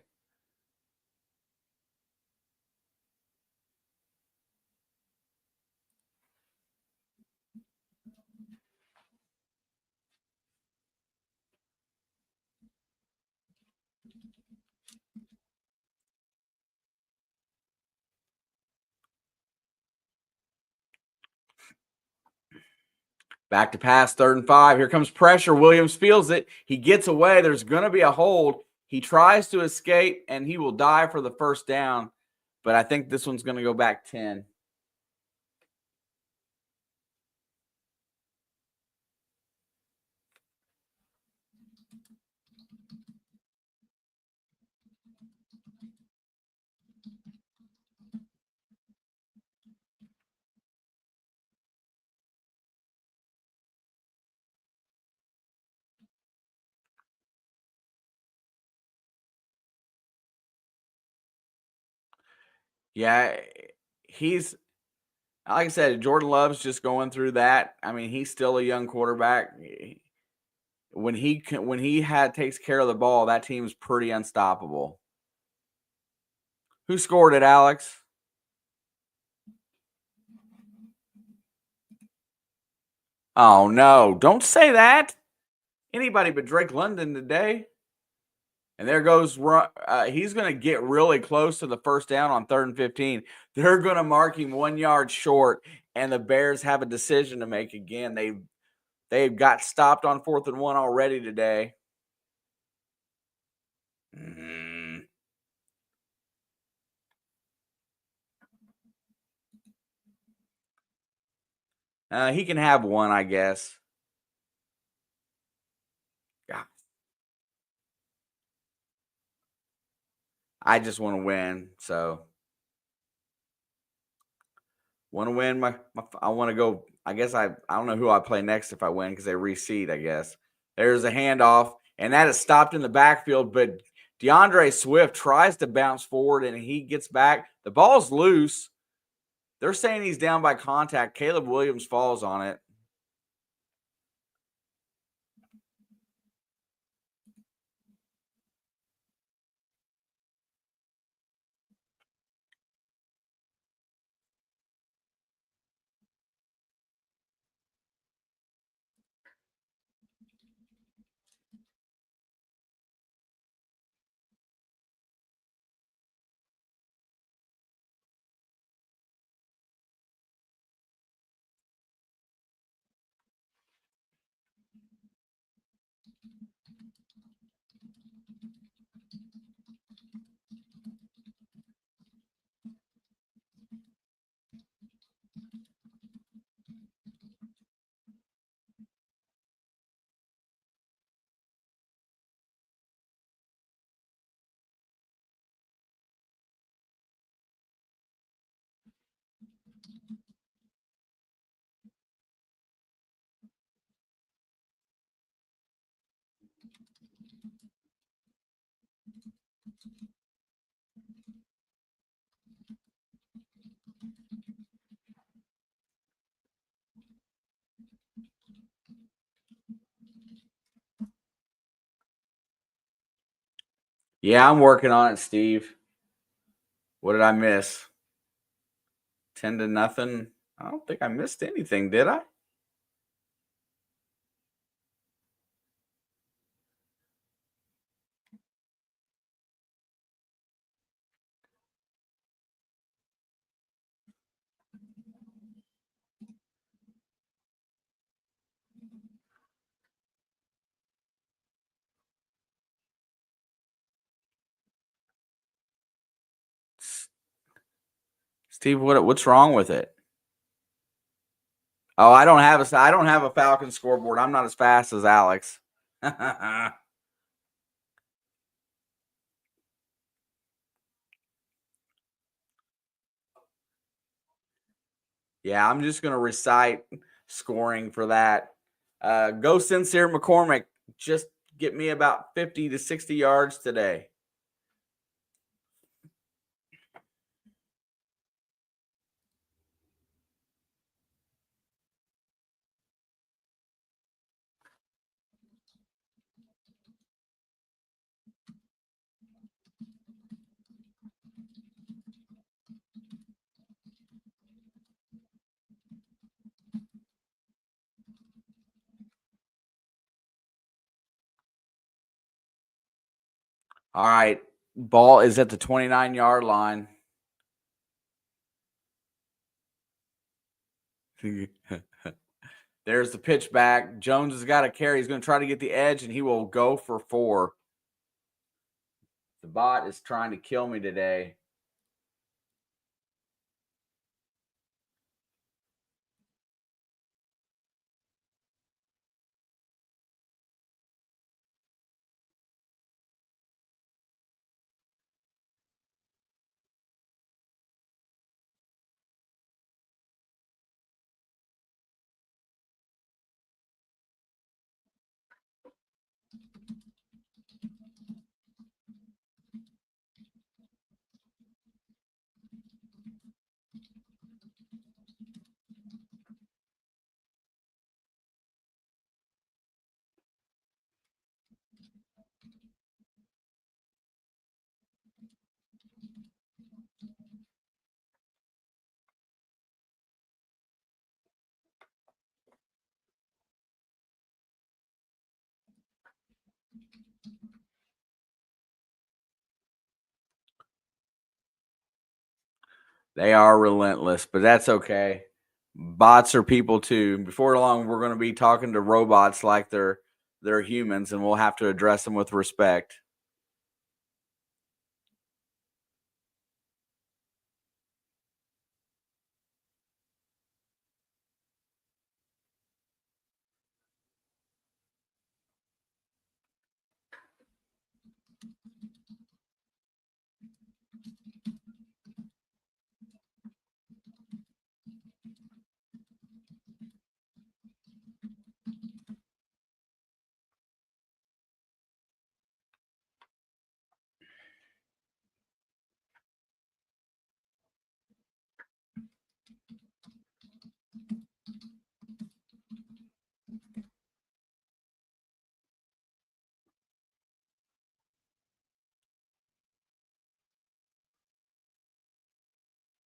Back to pass, 3rd and 5. Here comes pressure. Williams feels it. He gets away. There's going to be a hold. He tries to escape, and he will die for the first down. But I think this one's going to go back 10. Yeah, he's like I said, Jordan Love's just going through that. I mean, he's still a young quarterback. When he had takes care of the ball, that team's pretty unstoppable. Who scored it, Alex? Oh no! Don't say that. Anybody but Drake London today. And there goes he's going to get really close to the first down on 3rd and 15. They're going to mark him 1 yard short, and the Bears have a decision to make again. They've got stopped on 4th and 1 already today. Mm. He can have one, I guess. God, I just want to win, so want to win. I want to go. I guess I don't know who I play next if I win because they reseed. I guess there's a handoff, and that is stopped in the backfield. But DeAndre Swift tries to bounce forward, and he gets back. The ball's loose. They're saying he's down by contact. Caleb Williams falls on it. Yeah, I'm working on it, Steve. What did I miss? 10-0. I don't think I missed anything, did I? Steve, what's wrong with it? Oh, I don't have a Falcon scoreboard. I'm not as fast as Alex. Yeah, I'm just gonna recite scoring for that. Go Sincere McCormick. Just get me about 50 to 60 yards today. All right. Ball is at the 29-yard line. There's the pitch back. Jones has got a carry. He's going to try to get the edge, and he will go for 4. The bot is trying to kill me today. They are relentless, but that's okay. Bots are people too. Before long, we're going to be talking to robots like they're humans, and we'll have to address them with respect.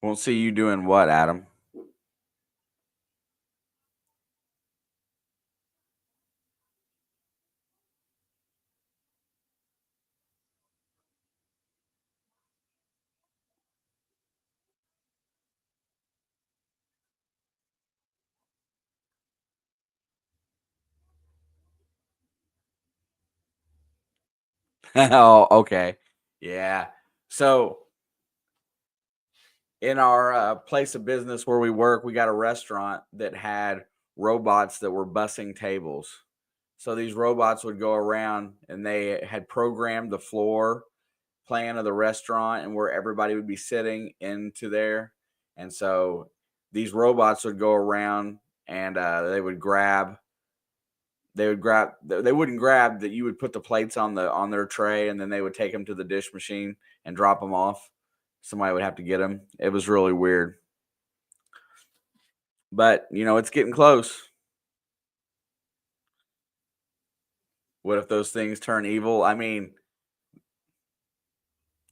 Won't see you doing what, Adam? Oh, okay. Yeah. So in our place of business where we work, we got a restaurant that had robots that were bussing tables. So these robots would go around and they had programmed the floor plan of the restaurant and where everybody would be sitting into there. And so these robots would go around and they wouldn't grab that. You would put the plates on their tray and then they would take them to the dish machine and drop them off. Somebody would have to get them. It was really weird, but it's getting close. What if those things turn evil? I mean,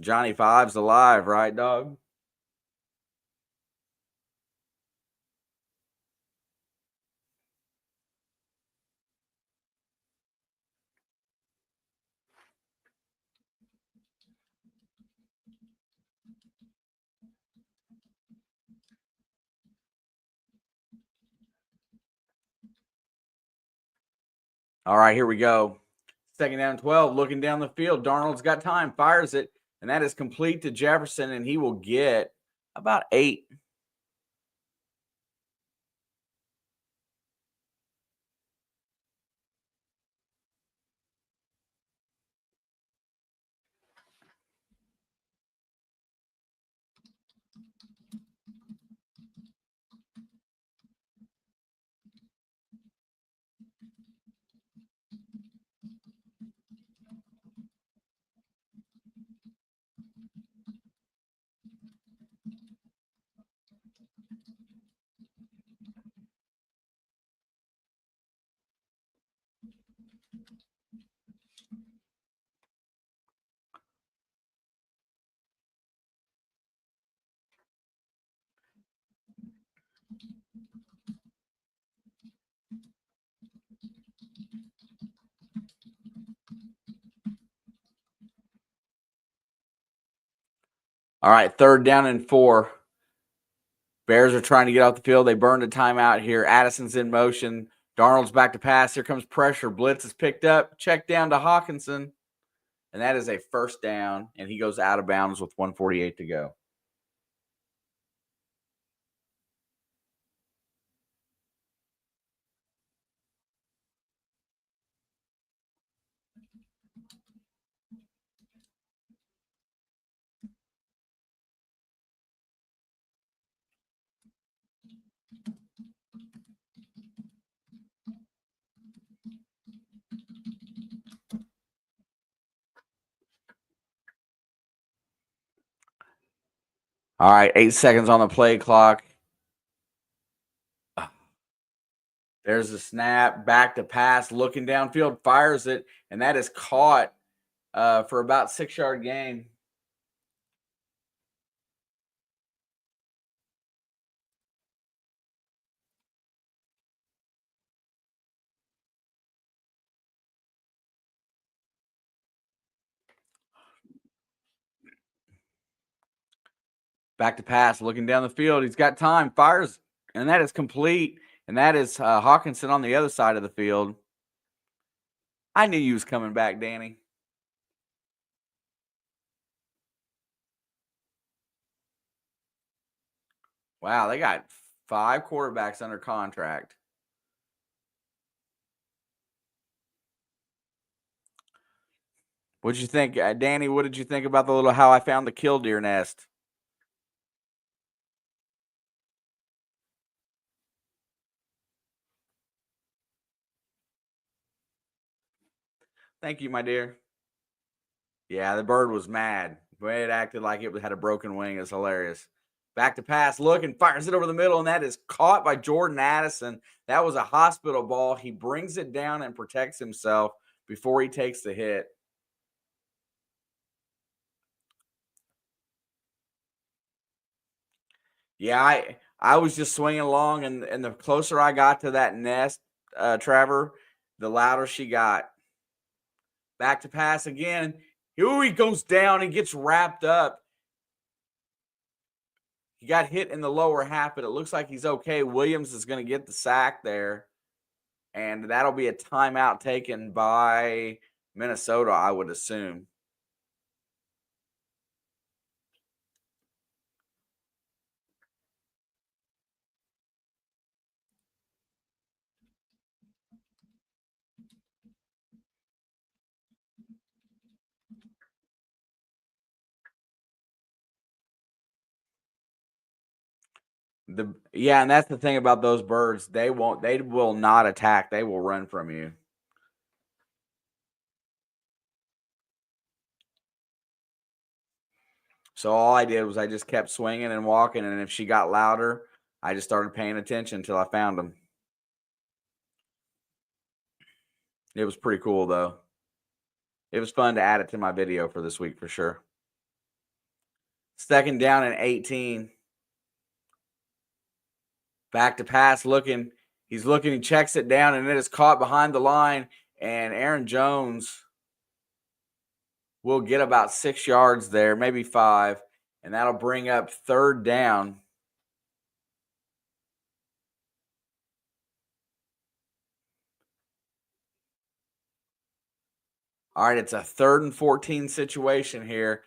Johnny Five's alive, right, dog? All right, here we go. Second down 12, looking down the field. Darnold's got time, fires it, and that is complete to Jefferson, and he will get about 8. All right, third down and 4. Bears are trying to get off the field. They burned a timeout here. Addison's in motion. Darnold's back to pass. Here comes pressure. Blitz is picked up. Check down to Hawkinson. And that is a first down. And he goes out of bounds with 148 to go. All right, 8 seconds on the play clock. There's a snap, back to pass, looking downfield, fires it, and that is caught for about 6-yard gain. Back to pass, looking down the field. He's got time, fires, and that is complete. And that is Hawkinson on the other side of the field. I knew you was coming back, Danny. Wow, they got 5 quarterbacks under contract. What'd you think, Danny? What did you think about the little how I found the killdeer nest? Thank you, my dear. Yeah, the bird was mad. It acted like it had a broken wing. It's hilarious. Back to pass, looking, fires it over the middle, and that is caught by Jordan Addison. That was a hospital ball. He brings it down and protects himself before he takes the hit. Yeah, I was just swinging along, and the closer I got to that nest, Trevor, the louder she got. Back to pass again. Here he goes down and gets wrapped up. He got hit in the lower half, but it looks like he's okay. Williams is going to get the sack there, and that'll be a timeout taken by Minnesota, I would assume. Yeah, and that's the thing about those birds. They will not attack. They will run from you. So all I did was I just kept swinging and walking, and if she got louder, I just started paying attention until I found them. It was pretty cool though. It was fun to add it to my video for this week for sure. Second down and 18. Back to pass, looking. He's looking, he checks it down, and it is caught behind the line. And Aaron Jones will get about 6 yards there, maybe 5. And that'll bring up third down. All right, it's a 3rd and 14 situation here.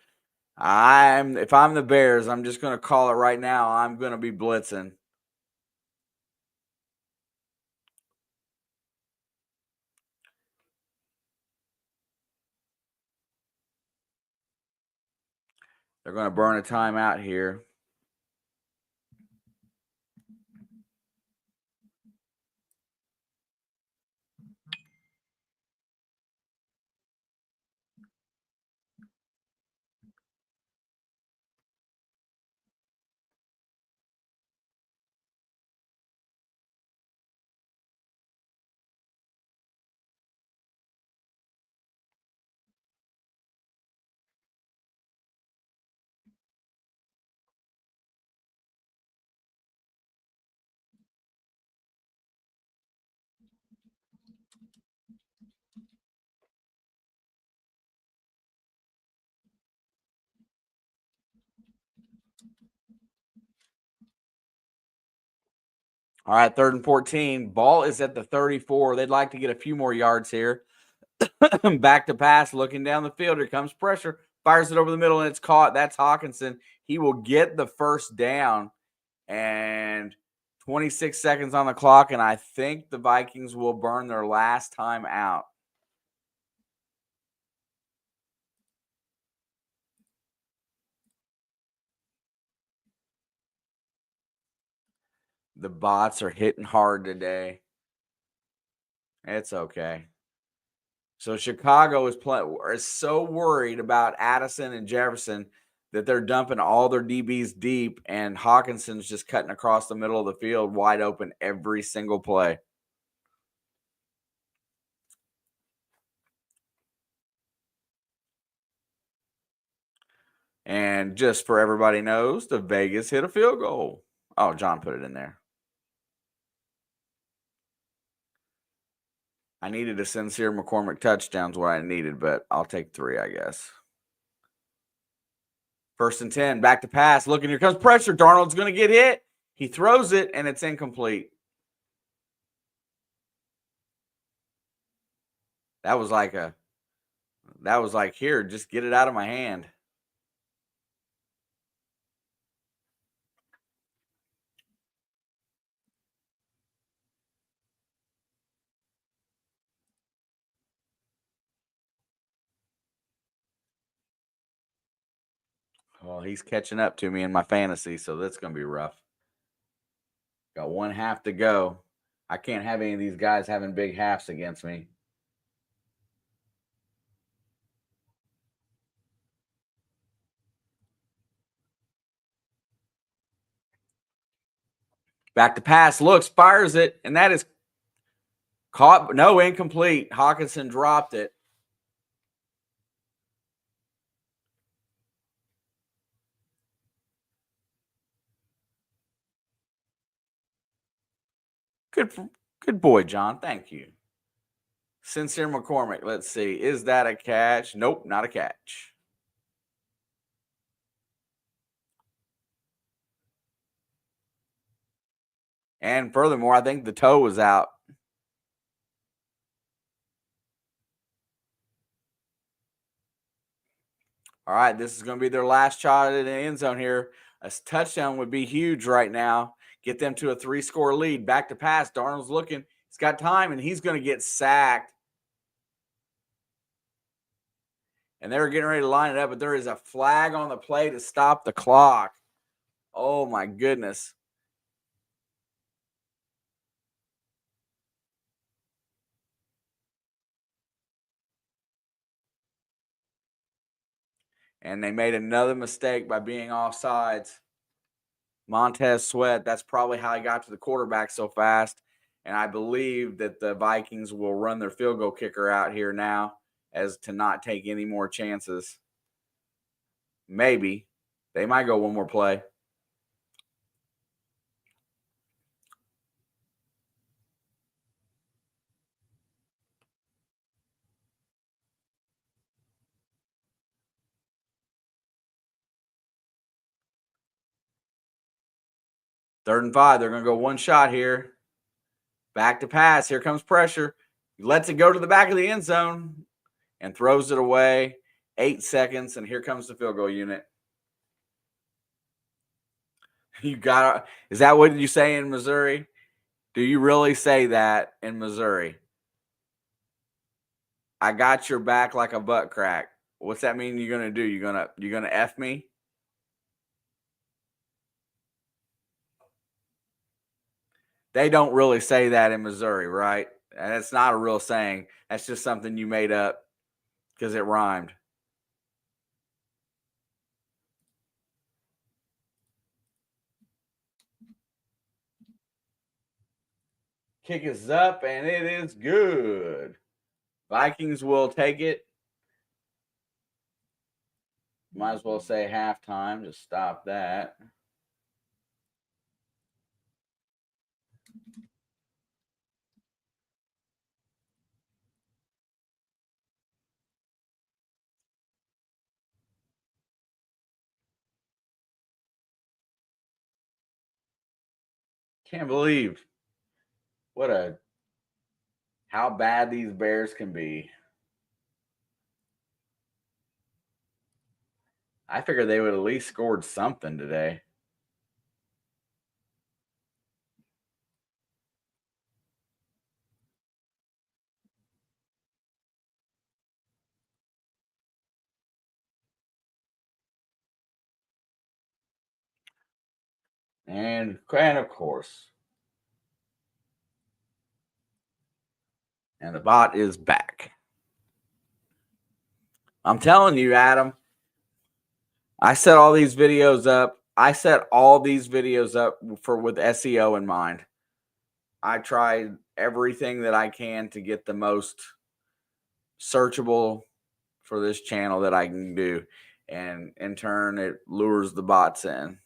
If I'm the Bears, I'm just going to call it right now. I'm going to be blitzing. They're going to burn a timeout here. All right, 3rd and 14. Ball is at the 34. They'd like to get a few more yards here. Back to pass, looking down the field. Here comes pressure. Fires it over the middle, and it's caught. That's Hawkinson. He will get the first down. And 26 seconds on the clock, and I think the Vikings will burn their last time out. The bots are hitting hard today. It's okay. So Chicago is so worried about Addison and Jefferson that they're dumping all their DBs deep, and Hawkinson's just cutting across the middle of the field wide open every single play. And just for everybody knows, the Vegas hit a field goal. Oh, John put it in there. I needed a Sincere McCormick touchdown's what I needed, but I'll take 3, I guess. First and 10, back to pass. Looking, here comes pressure. Darnold's going to get hit. He throws it, and it's incomplete. That was like, here, just get it out of my hand. Well, he's catching up to me in my fantasy, so that's going to be rough. Got one half to go. I can't have any of these guys having big halves against me. Back to pass, looks, fires it, and that is caught. No, incomplete. Hawkinson dropped it. Good boy, John. Thank you. Sincere McCormick. Let's see. Is that a catch? Nope, not a catch. And furthermore, I think the toe was out. All right, this is going to be their last shot at the end zone here. A touchdown would be huge right now. Get them to a 3-score lead. Back to pass. Darnold's looking. He's got time, and he's going to get sacked. And they're getting ready to line it up, but there is a flag on the play to stop the clock. Oh, my goodness. And they made another mistake by being offsides. Montez Sweat, that's probably how he got to the quarterback so fast. And I believe that the Vikings will run their field goal kicker out here now as to not take any more chances. Maybe. They might go one more play. Third and 5. They're going to go one shot here. Back to pass. Here comes pressure. He lets it go to the back of the end zone and throws it away. 8 seconds, and here comes the field goal unit. You got to, is that what you say in Missouri? Do you really say that in Missouri? I got your back like a butt crack. What's that mean you're gonna do? You're gonna F me? They don't really say that in Missouri, right? And it's not a real saying. That's just something you made up because it rhymed. Kick is up and it is good. Vikings will take it. Might as well say halftime to stop that. Can't believe how bad these Bears can be. I figured they would at least scored something today. And of course. And the bot is back. I'm telling you, Adam, I set all these videos up. I set all these videos up with SEO in mind. I tried everything that I can to get the most searchable for this channel that I can do. And in turn, it lures the bots in.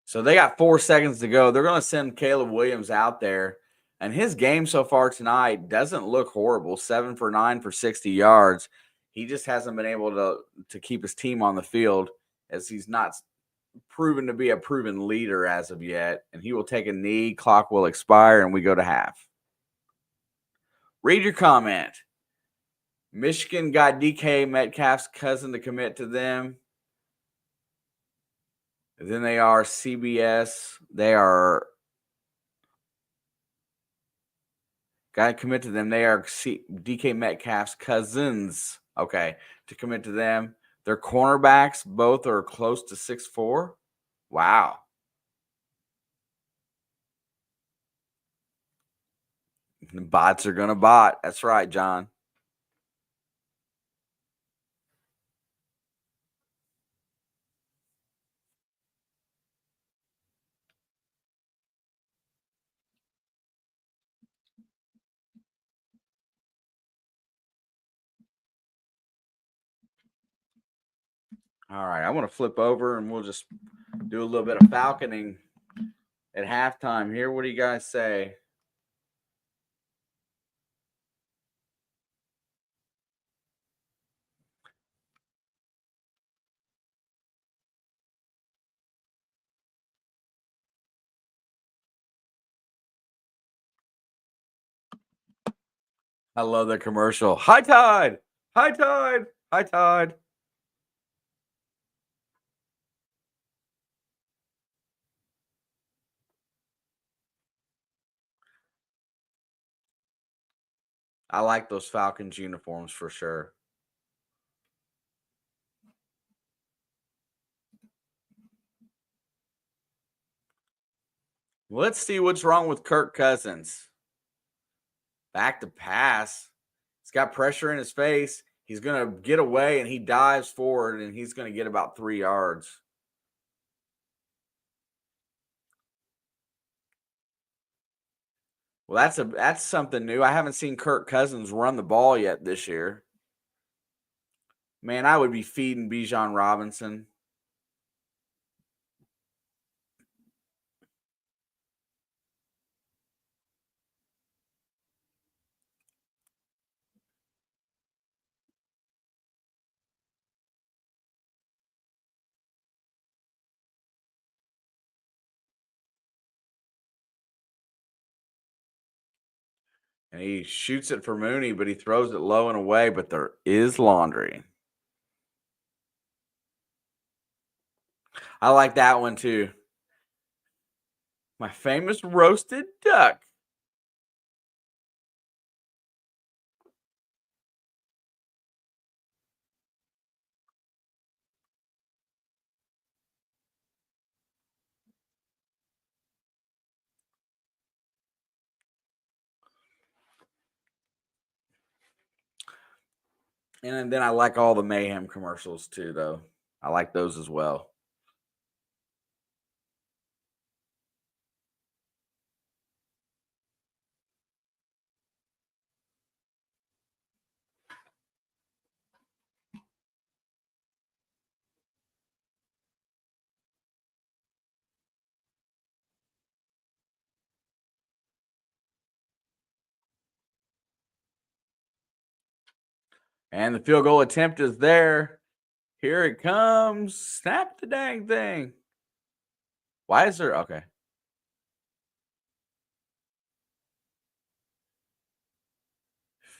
So they got 4 seconds to go. They're going to send Caleb Williams out there. And his game so far tonight doesn't look horrible. 7 for 9 for 60 yards. He just hasn't been able to keep his team on the field, as he's not proven to be a proven leader as of yet. And he will take a knee. Clock will expire, and we go to half. Read your comment. Michigan got DK Metcalf's cousin to commit to them. And then they are CBS. They are got to commit to them. They are DK Metcalf's cousins. Okay, to commit to them. Their cornerbacks both are close to 6'4". Wow. The bots are going to bot. That's right, John. All right, I want to flip over and we'll just do a little bit of falconing at halftime here. What do you guys say? I love the commercial. High tide, high tide, high tide. I like those Falcons uniforms for sure. Let's see what's wrong with Kirk Cousins. Back to pass. He's got pressure in his face. He's going to get away, and he dives forward, and he's going to get about 3 yards. Well, that's something new. I haven't seen Kirk Cousins run the ball yet this year. Man, I would be feeding Bijan Robinson. And he shoots it for Mooney, but he throws it low and away, but there is laundry. I like that one too. My famous roasted duck. And then I like all the Mayhem commercials too, though. I like those as well. And the field goal attempt is there. Here it comes. Snap the dang thing. Why is there? Okay.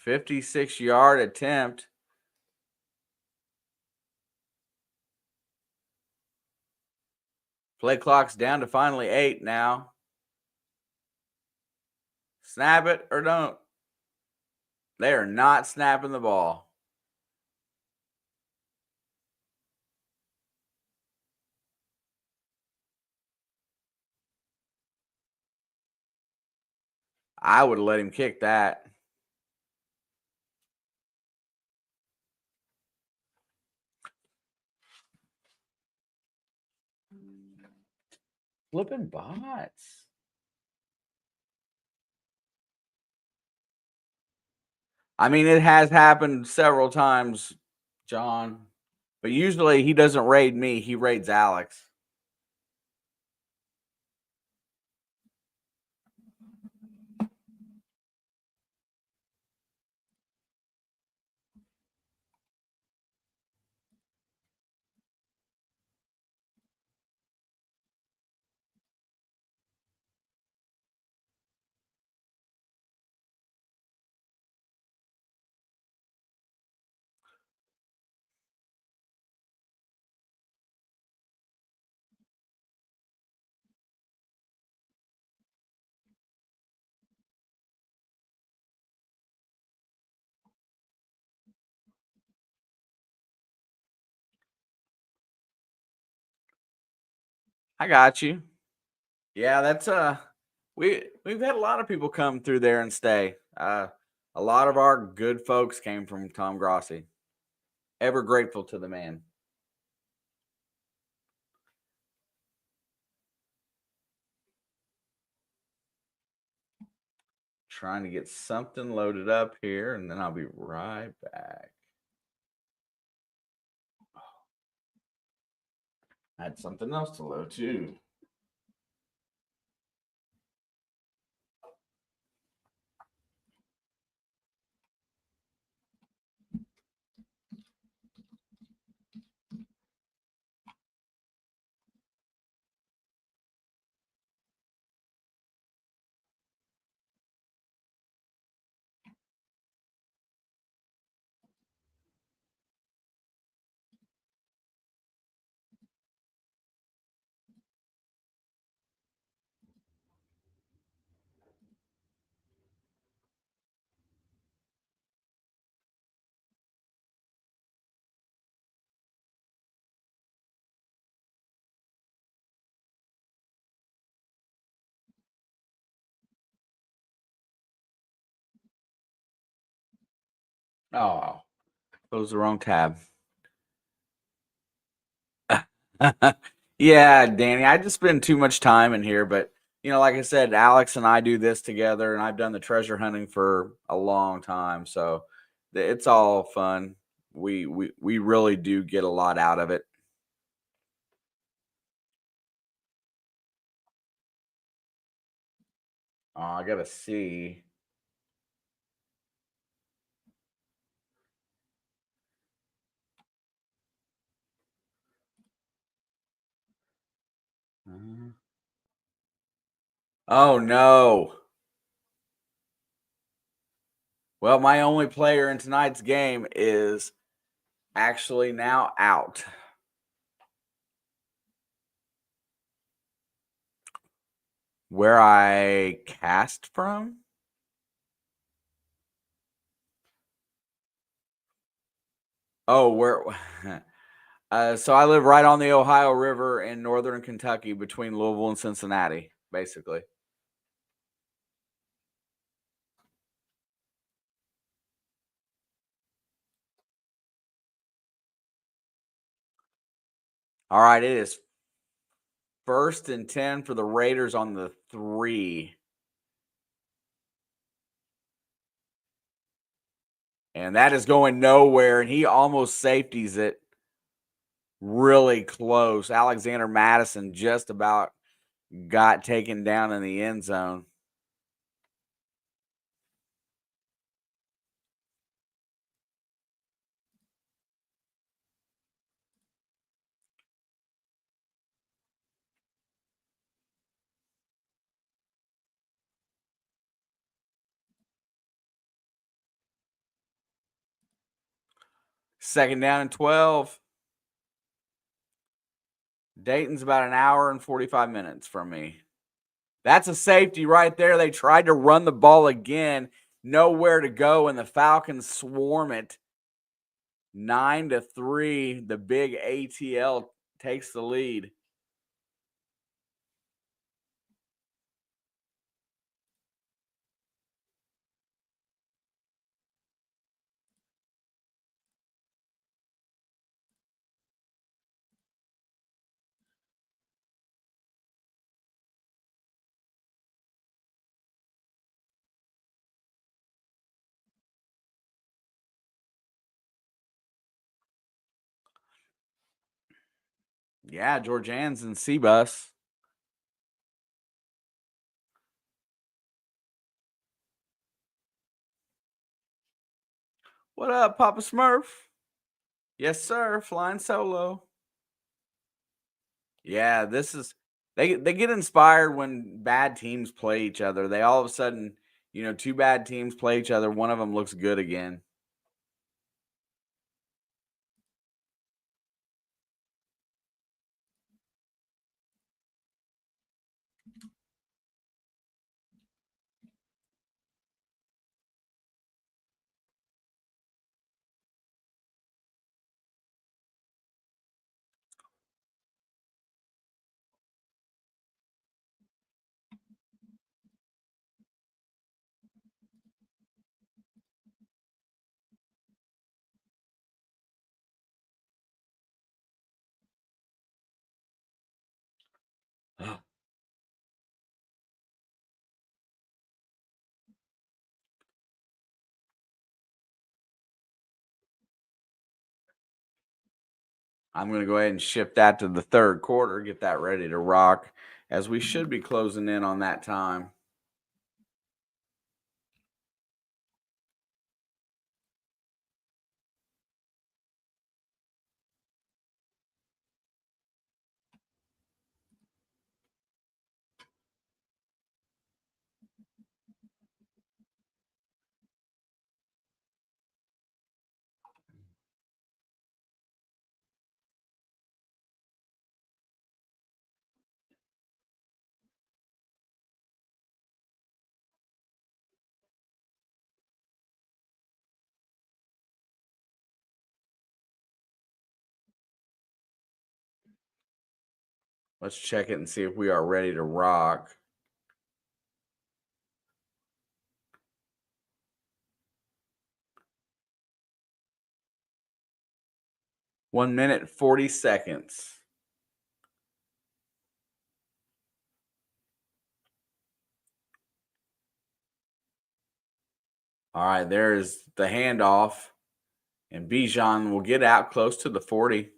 56-yard attempt. Play clock's down to finally 8 now. Snap it or don't. They are not snapping the ball. I would let him kick that. Flipping bots. I mean, it has happened several times, John. But usually he doesn't raid me. He raids Alex. I got you. Yeah, that's we've had a lot of people come through there and stay. A lot of our good folks came from Tom Grossi. Ever grateful to the man. Trying to get something loaded up here, and then I'll be right back. I had something else to load too. Oh, close the wrong tab. Yeah, Danny, I just spend too much time in here, but like I said, Alex and I do this together, and I've done the treasure hunting for a long time, so it's all fun. We really do get a lot out of it. I gotta see. Oh no. Well, my only player in tonight's game is actually now out. Where I cast from? Oh, where? So I live right on the Ohio River in northern Kentucky between Louisville and Cincinnati, basically. All right, it is 1st and 10 for the Raiders on the 3. And that is going nowhere. And he almost safeties it really close. Alexander Madison just about got taken down in the end zone. Second down and 12. Dayton's about an hour and 45 minutes from me. That's a safety right there. They tried to run the ball again, nowhere to go, and the Falcons swarm it. 9-3. The big ATL takes the lead. Yeah, Georgians and C-Bus. What up, Papa Smurf? Yes, sir. Flying solo. Yeah, this is they get inspired when bad teams play each other. They all of a sudden, two bad teams play each other. One of them looks good again. I'm going to go ahead and shift that to the third quarter, get that ready to rock, as we should be closing in on that time. Let's check it and see if we are ready to rock. One minute, 40 seconds. All right, there's the handoff, and Bijan will get out close to the 40.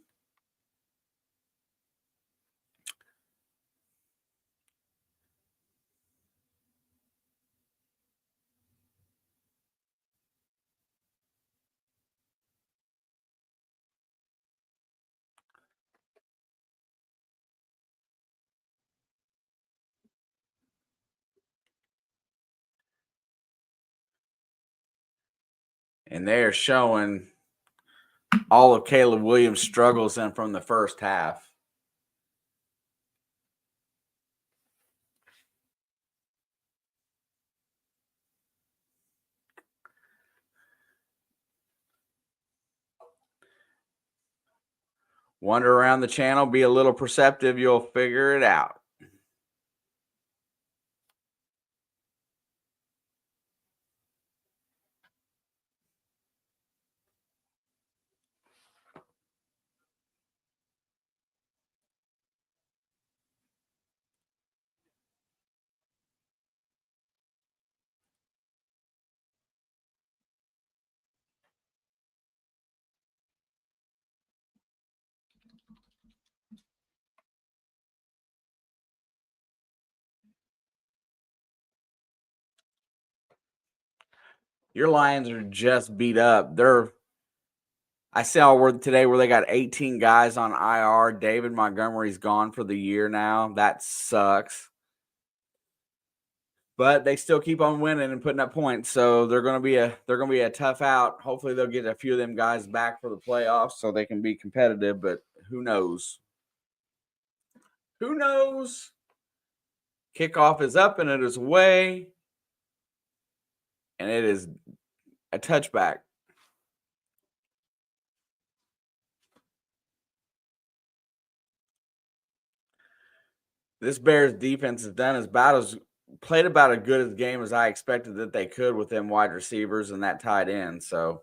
And they are showing all of Caleb Williams' struggles in from the first half. Wander around the channel, be a little perceptive, you'll figure it out. Your Lions are just beat up. I saw today where they got 18 guys on IR. David Montgomery's gone for the year now. That sucks. But they still keep on winning and putting up points, so they're going to be a tough out. Hopefully, they'll get a few of them guys back for the playoffs so they can be competitive. But who knows? Who knows? Kickoff is up and it is away, and it is a touchback. This Bears defense has done played about as good a game as I expected that they could with them wide receivers and that tight end. So,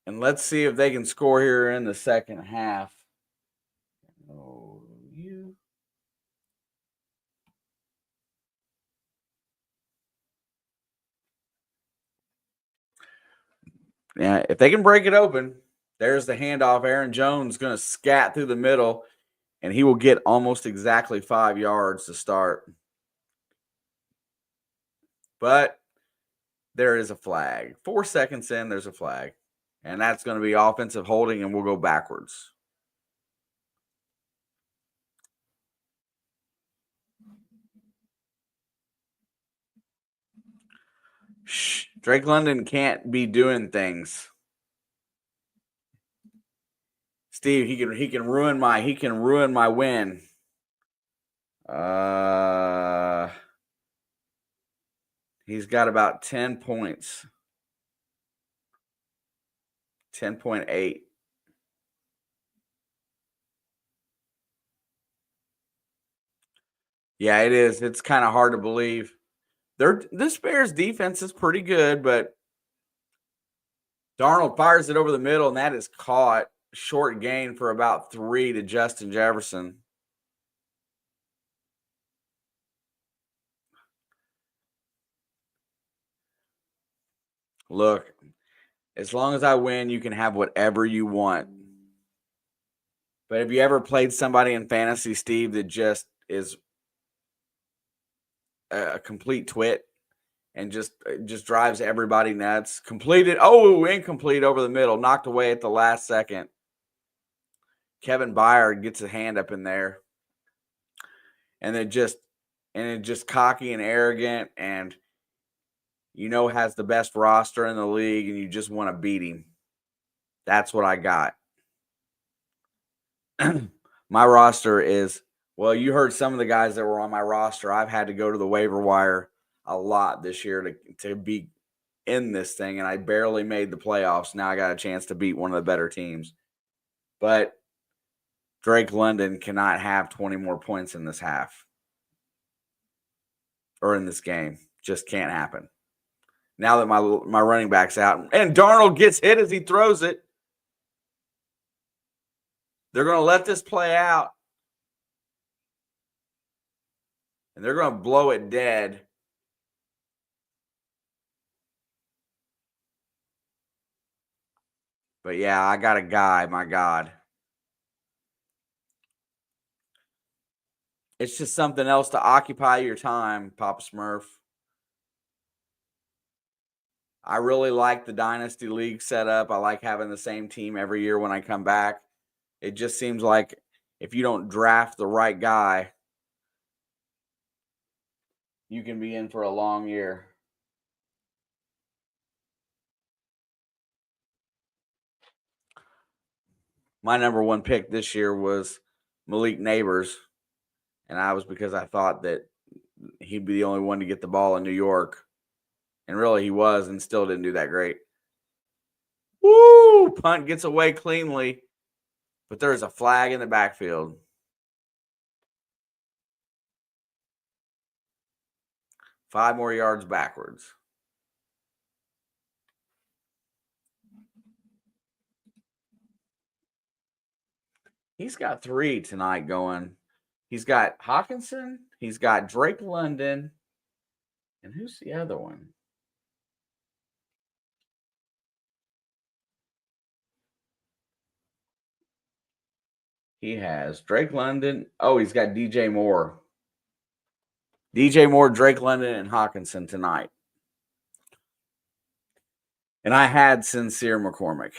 and let's see if they can score here in the second half. Oh, you. Yeah, if they can break it open, there's the handoff. Aaron Jones going to scat through the middle, and he will get almost exactly 5 yards to start. But there is a flag. 4 seconds in, there's a flag. And that's going to be offensive holding, and we'll go backwards. Shh. Drake London can't be doing things. Steve, he can ruin my win. He's got about 10 points. 10.8. Yeah, it is. It's kind of hard to believe. This Bears defense is pretty good, but Darnold fires it over the middle, and that is caught. Short gain for about 3 to Justin Jefferson. Look, as long as I win, you can have whatever you want. But have you ever played somebody in fantasy, Steve, that just is a complete twit and just drives everybody nuts? Completed, incomplete over the middle, knocked away at the last second. Kevin Byard gets a hand up in there, and it just cocky and arrogant, and has the best roster in the league, and you just want to beat him. That's what I got. My roster is, well, you heard some of the guys that were on my roster. I've had to go to the waiver wire a lot this year to be in this thing, and I barely made the playoffs. Now I got a chance to beat one of the better teams. But Drake London cannot have 20 more points in this half or in this game. Just can't happen. Now that my running back's out, and Darnold gets hit as he throws it. They're going to let this play out, and they're going to blow it dead. But yeah, I got a guy, my God. It's just something else to occupy your time, Papa Smurf. I really like the Dynasty League setup. I like having the same team every year when I come back. It just seems like if you don't draft the right guy, you can be in for a long year. My number one pick this year was Malik Neighbors, and I was because I thought that he'd be the only one to get the ball in New York. And really he was, and still didn't do that great. Woo! Punt gets away cleanly, but there's a flag in the backfield. 5 more yards backwards. He's got 3 tonight going. He's got Hawkinson. He's got Drake London. And who's the other one? He has Drake London. Oh, he's got DJ Moore. DJ Moore, Drake London, and Hawkinson tonight. And I had Sincere McCormick.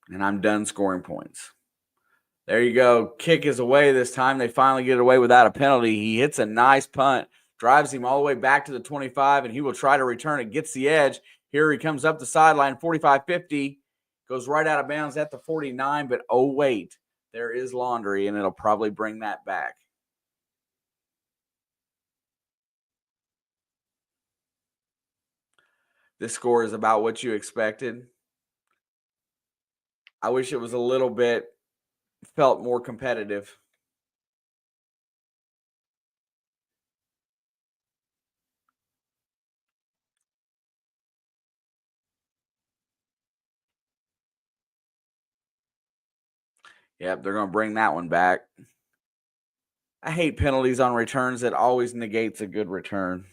And I'm done scoring points. There you go. Kick is away this time. They finally get it away without a penalty. He hits a nice punt, drives him all the way back to the 25, and he will try to return it. Gets the edge. Here he comes up the sideline, 45-50. Goes right out of bounds at the 49, but oh, wait. There is Laundry, and it'll probably bring that back. This score is about what you expected. I wish it was a little bit, felt more competitive. Yep, they're going to bring that one back. I hate penalties on returns. It always negates a good return.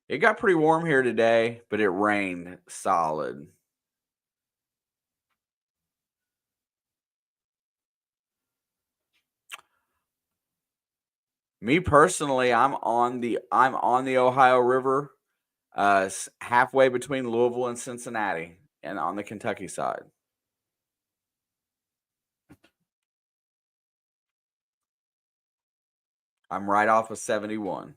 It got pretty warm here today, but it rained solid. Me personally, I'm on the Ohio River, halfway between Louisville and Cincinnati, and on the Kentucky side. I'm right off of 71.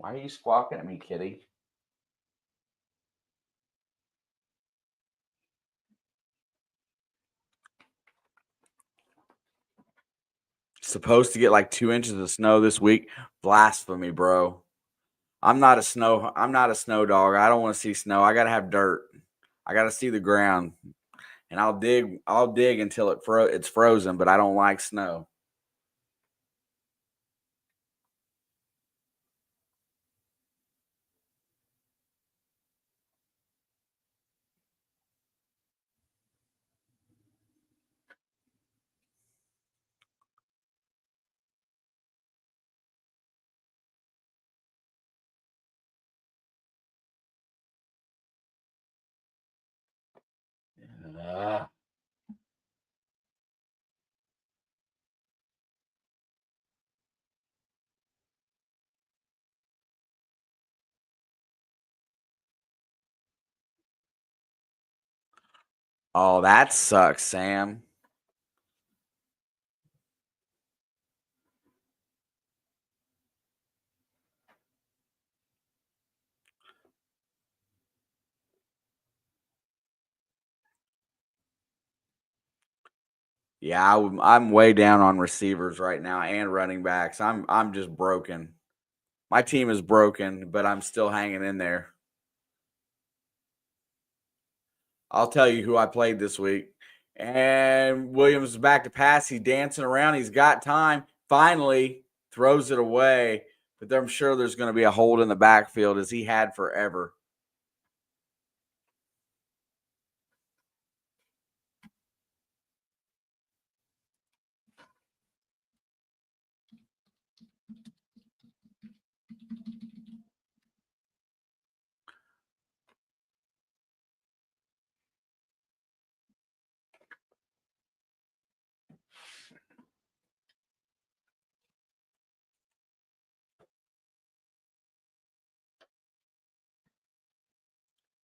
Why are you squawking at me, kitty? Supposed to get like 2 inches of snow this week. Blasphemy, bro. I'm not a snow dog. I don't want to see snow. I gotta have dirt. I gotta see the ground. And I'll dig until it's frozen, but I don't like snow. Ugh. Oh, that sucks, Sam. Yeah, I'm way down on receivers right now and running backs. I'm just broken. My team is broken, but I'm still hanging in there. I'll tell you who I played this week. And Williams is back to pass. He's dancing around. He's got time. Finally throws it away. But I'm sure there's going to be a hold in the backfield as he had forever.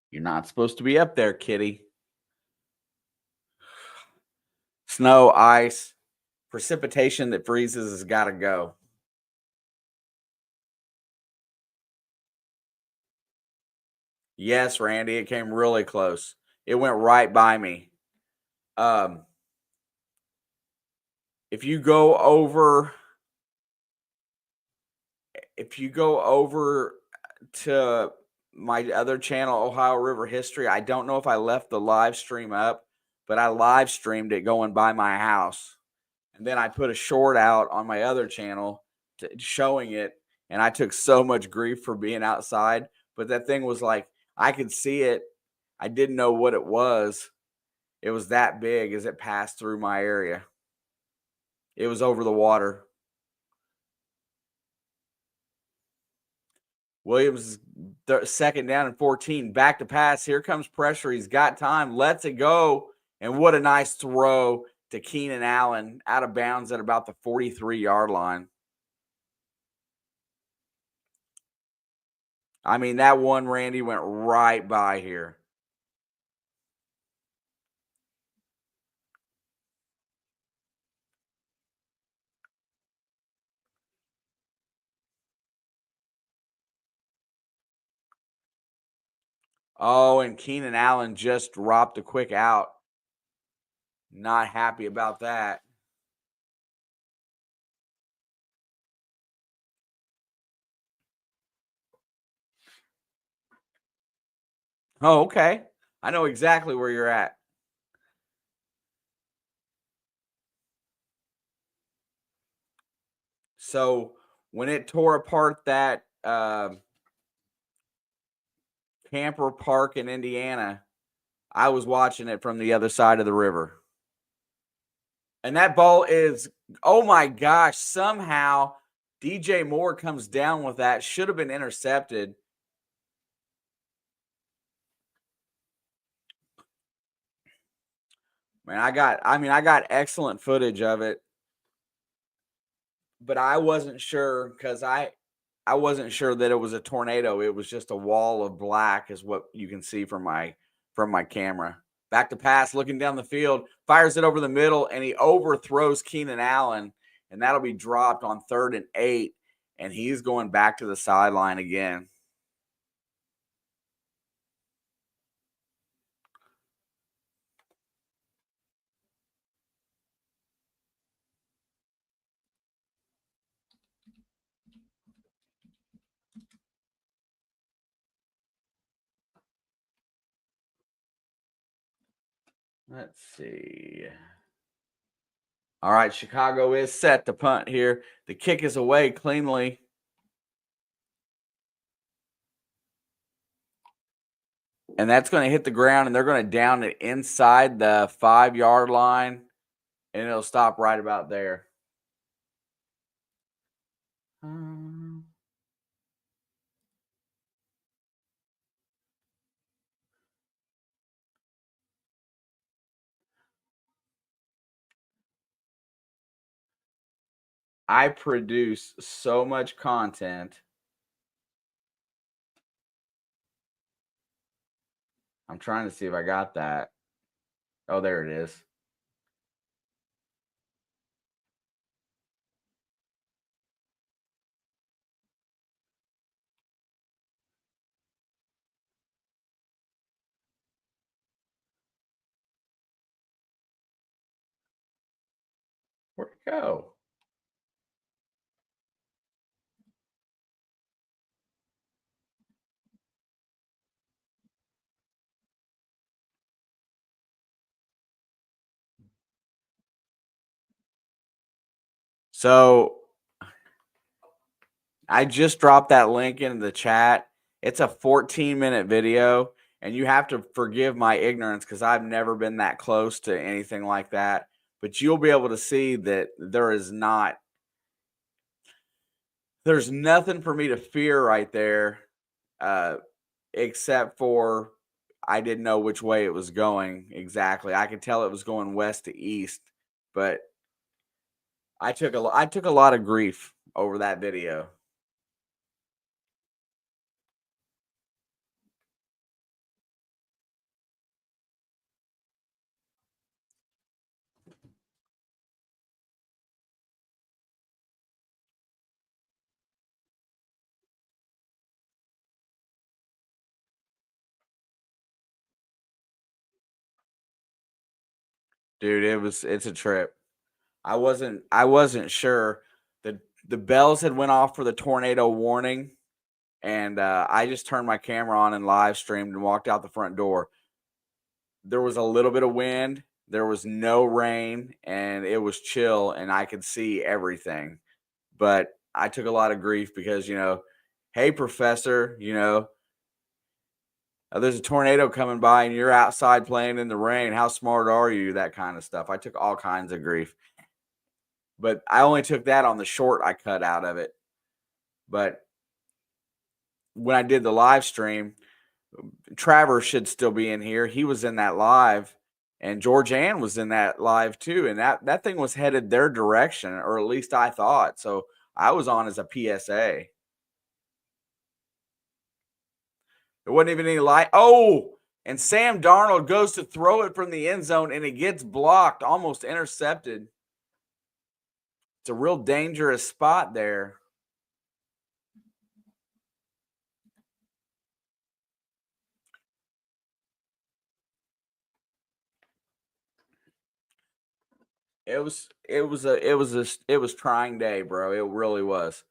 You're not supposed to be up there, kitty. Snow, ice, precipitation that freezes has got to go. Yes, Randy, it came really close. It went right by me. Um, if you go over, if you go over to my other channel, Ohio River History, I don't know if I left the live stream up, but I live streamed it going by my house, and then I put a short out on my other channel showing it, and I took so much grief for being outside. But that thing was like I could see it. I didn't know what it was. It was that big as it passed through my area. It was over the water. Williams second down and 14. Back to pass. Here comes pressure. He's got time. Lets it go. And what a nice throw to Keenan Allen out of bounds at about the 43-yard line. I mean, that one, Randy, went right by here. Oh, and Keenan Allen just dropped a quick out. Not happy about that. Oh, okay. I know exactly where you're at. So when it tore apart that camper park in Indiana, I was watching it from the other side of the river. And that ball is, oh my gosh, somehow DJ Moore comes down with that. Should have been intercepted. Man, I got excellent footage of it, but I wasn't sure because I wasn't sure that it was a tornado. It was just a wall of black, is what you can see from my camera. Back to pass, looking down the field, fires it over the middle, and he overthrows Keenan Allen, and that'll be dropped on 3rd and 8. and he's going back to the sideline again. Let's see. All right, Chicago is set to punt here. The kick is away cleanly. And that's going to hit the ground, and they're going to down it inside the 5-yard line, and it'll stop right about there. I produce so much content. I'm trying to see if I got that. Oh, there it is. Where'd it go? So I just dropped that link into the chat. It's a 14-minute video, and you have to forgive my ignorance because I've never been that close to anything like that. But you'll be able to see that there's nothing for me to fear right there, except for I didn't know which way it was going exactly. I could tell it was going west to east, but I took a lot of grief over that video. Dude, it's a trip. I wasn't sure. The bells had went off for the tornado warning, and I just turned my camera on and live streamed and walked out the front door. There was a little bit of wind, there was no rain, and it was chill, and I could see everything. But I took a lot of grief because, hey, professor, there's a tornado coming by and you're outside playing in the rain. How smart are you? That kind of stuff. I took all kinds of grief. But I only took that on the short I cut out of it. But when I did the live stream, Travers should still be in here. He was in that live, and George Ann was in that live too. And that thing was headed their direction, or at least I thought. So I was on as a PSA. There wasn't even any light. Oh, and Sam Darnold goes to throw it from the end zone, and it gets blocked, almost intercepted. It's a real dangerous spot there. It was trying day, bro. It really was.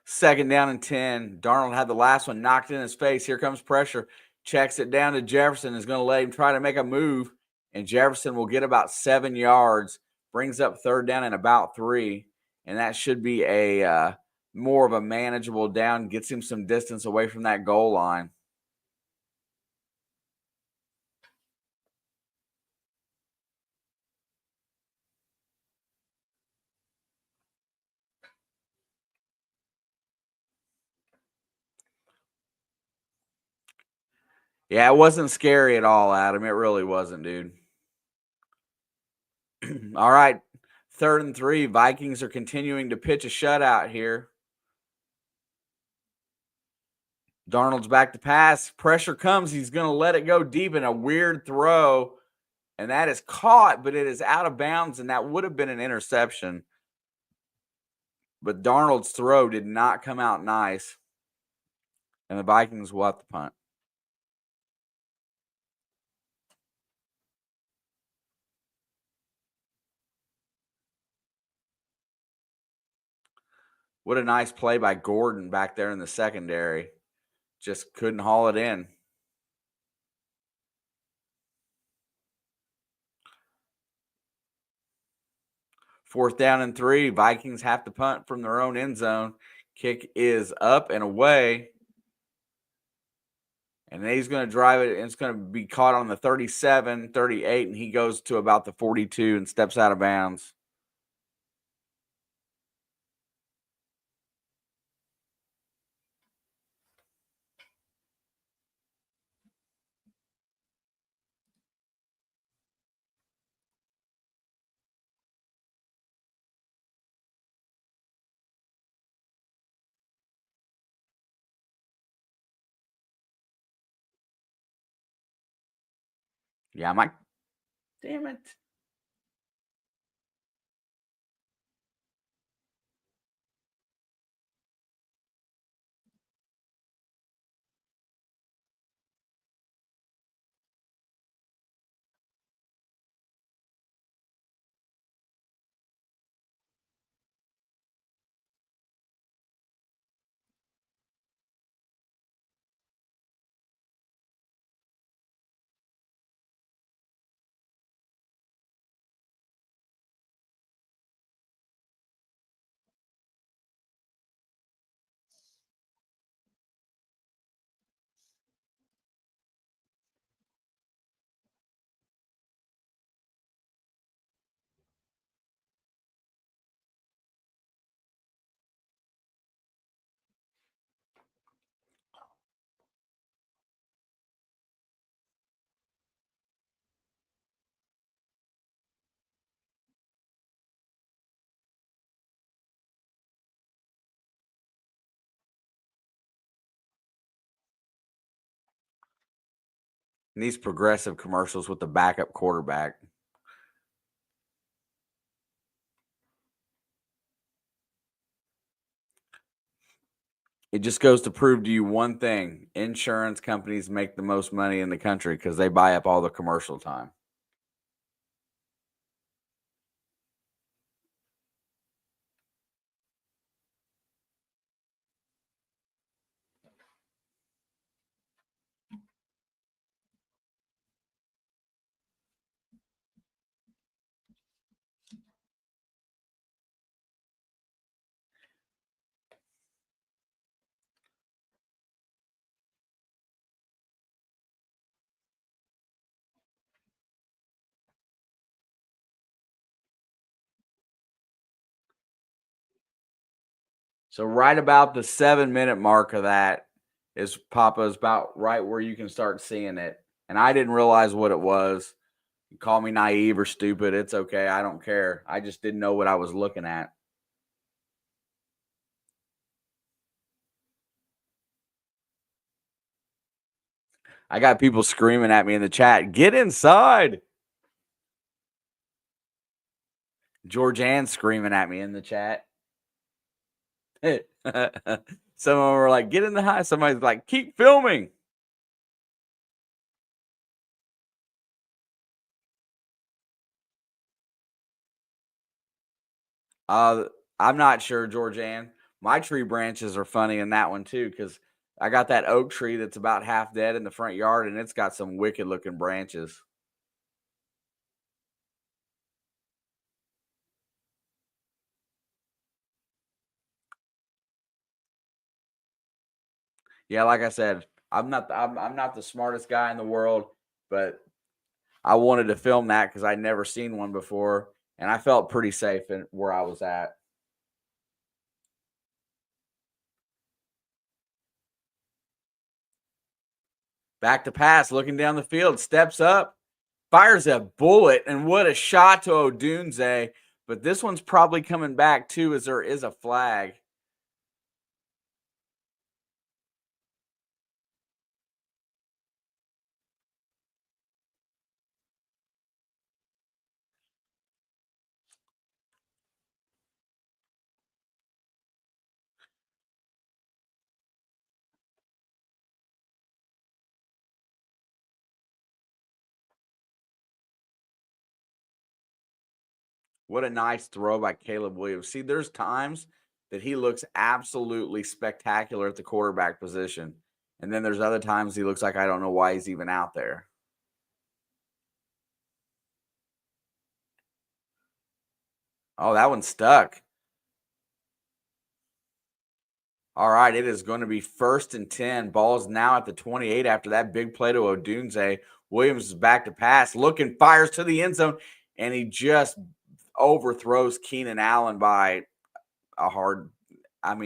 Second down and 10. Darnold had the last one knocked in his face. Here comes pressure. Checks it down to Jefferson. Is going to let him try to make a move. And Jefferson will get about 7 yards. Brings up third down and about 3. And that should be a more of a manageable down. Gets him some distance away from that goal line. Yeah, it wasn't scary at all, Adam. It really wasn't, dude. All right. 3rd and 3. Vikings are continuing to pitch a shutout here. Darnold's back to pass. Pressure comes. He's going to let it go deep in a weird throw. And that is caught, but it is out of bounds, and that would have been an interception. But Darnold's throw did not come out nice. And the Vikings will have to punt. What a nice play by Gordon back there in the secondary. Just couldn't haul it in. Fourth down and 3. Vikings have to punt from their own end zone. Kick is up and away. And then he's going to drive it, and it's going to be caught on the 37, 38, and he goes to about the 42 and steps out of bounds. Yeah, Mike. Damn it. And these progressive commercials with the backup quarterback. It just goes to prove to you one thing. Insurance companies make the most money in the country because they buy up all the commercial time. So right about the 7-minute mark of that is Papa's about right where you can start seeing it. And I didn't realize what it was. You call me naive or stupid. It's okay. I don't care. I just didn't know what I was looking at. I got people screaming at me in the chat, get inside. George Ann screaming at me in the chat. Some of them were like, get in the high. Somebody's like, keep filming. I'm not sure, George Ann. My tree branches are funny in that one too, because I got that oak tree that's about half dead in the front yard, and it's got some wicked looking branches. Yeah, like I said, I'm not the smartest guy in the world, but I wanted to film that because I'd never seen one before, and I felt pretty safe in where I was at. Back to pass, looking down the field, steps up, fires a bullet, and what a shot to Odunze. But this one's probably coming back too, as there is a flag. What a nice throw by Caleb Williams. See, there's times that he looks absolutely spectacular at the quarterback position. And then there's other times he looks like I don't know why he's even out there. Oh, that one stuck. All right, it is going to be 1st and 10. Ball's now at the 28 after that big play to Odunze. Williams is back to pass, looking, fires to the end zone, and he just overthrows Keenan Allen by a hard,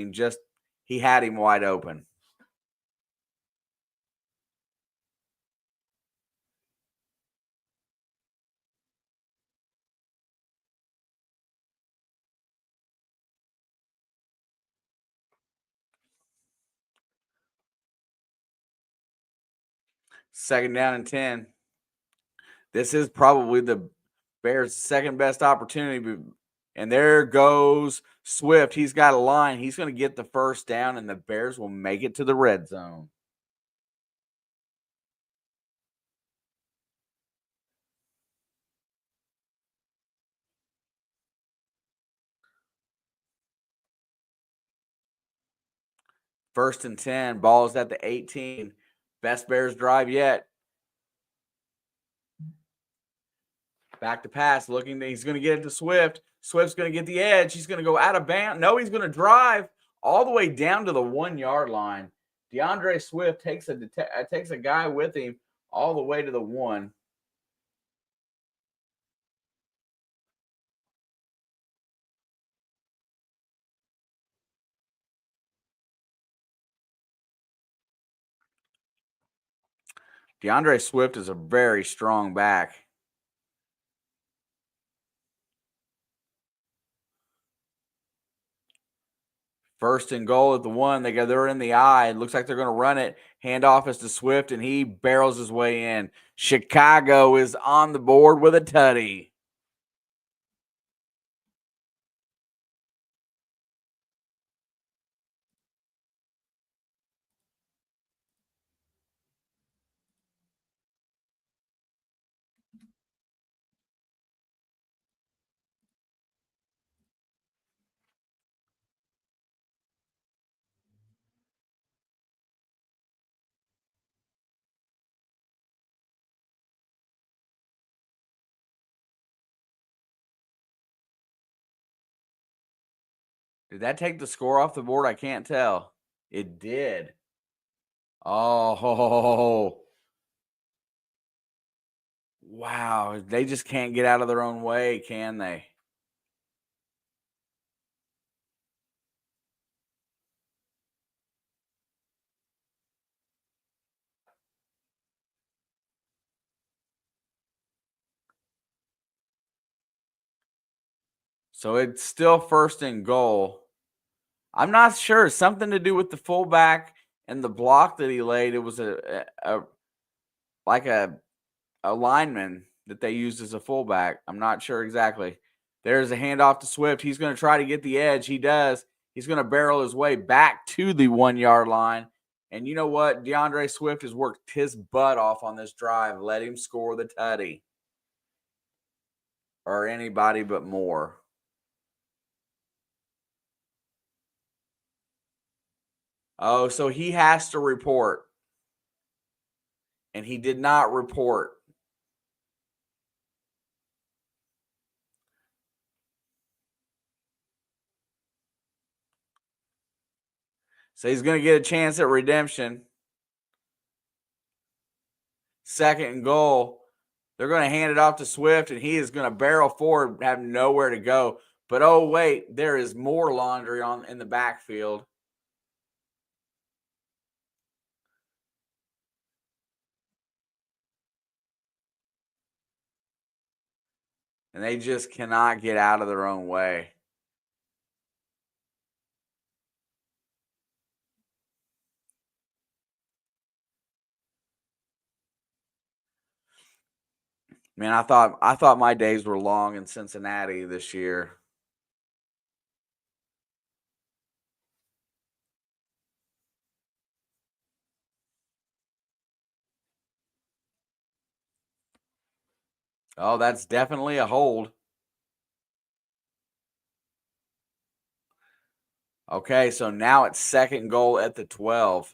just he had him wide open. Second down and 10. This is probably the Bears' second best opportunity. And there goes Swift. He's got a line. He's going to get the first down, and the Bears will make it to the red zone. First and 10. Ball is at the 18. Best Bears drive yet. Back to pass. Looking, he's going to get it to Swift. Swift's going to get the edge. He's going to go out of bounds. No, he's going to drive all the way down to the 1-yard line. DeAndre Swift takes a guy with him all the way to the 1. DeAndre Swift is a very strong back. First and goal at the 1. They're in the eye. It looks like they're going to run it. Handoff is to Swift, and he barrels his way in. Chicago is on the board with a tutty. Did that take the score off the board? I can't tell. It did. Oh, wow. They just can't get out of their own way, can they? So it's still first and goal. I'm not sure. Something to do with the fullback and the block that he laid. It was like a lineman that they used as a fullback. I'm not sure exactly. There's a handoff to Swift. He's going to try to get the edge. He does. He's going to barrel his way back to the 1-yard line. And you know what? DeAndre Swift has worked his butt off on this drive. Let him score the tutty. Or anybody but more. Oh, so he has to report. And he did not report. So he's going to get a chance at redemption. Second and goal. They're going to hand it off to Swift, and he is going to barrel forward, have nowhere to go. But oh wait, there is more laundry in the backfield. And they just cannot get out of their own way. Man, I thought my days were long in Cincinnati this year. Oh, that's definitely a hold. Okay, so now it's second goal at the 12.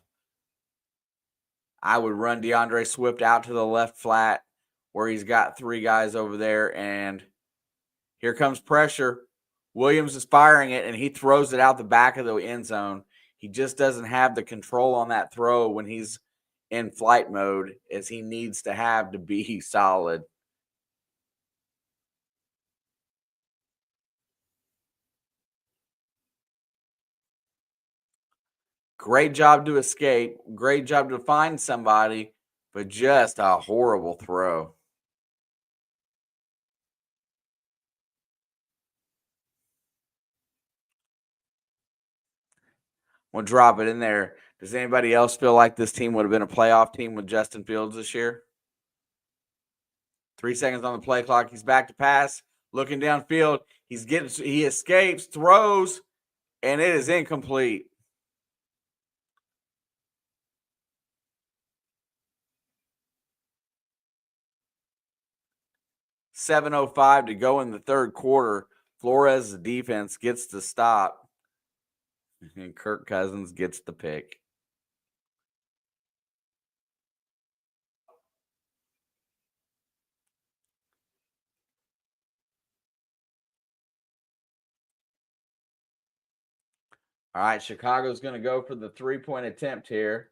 I would run DeAndre Swift out to the left flat where he's got 3 guys over there, and here comes pressure. Williams is firing it, and he throws it out the back of the end zone. He just doesn't have the control on that throw when he's in flight mode as he needs to have to be solid. Great job to escape. Great job to find somebody, but just a horrible throw. We'll drop it in there. Does anybody else feel like this team would have been a playoff team with Justin Fields this year? 3 seconds on the play clock. He's back to pass, looking downfield. He escapes, throws, and it is incomplete. .705 to go in the third quarter. Flores' defense gets the stop, and Kirk Cousins gets the pick. All right, Chicago's going to go for the 3-point attempt here.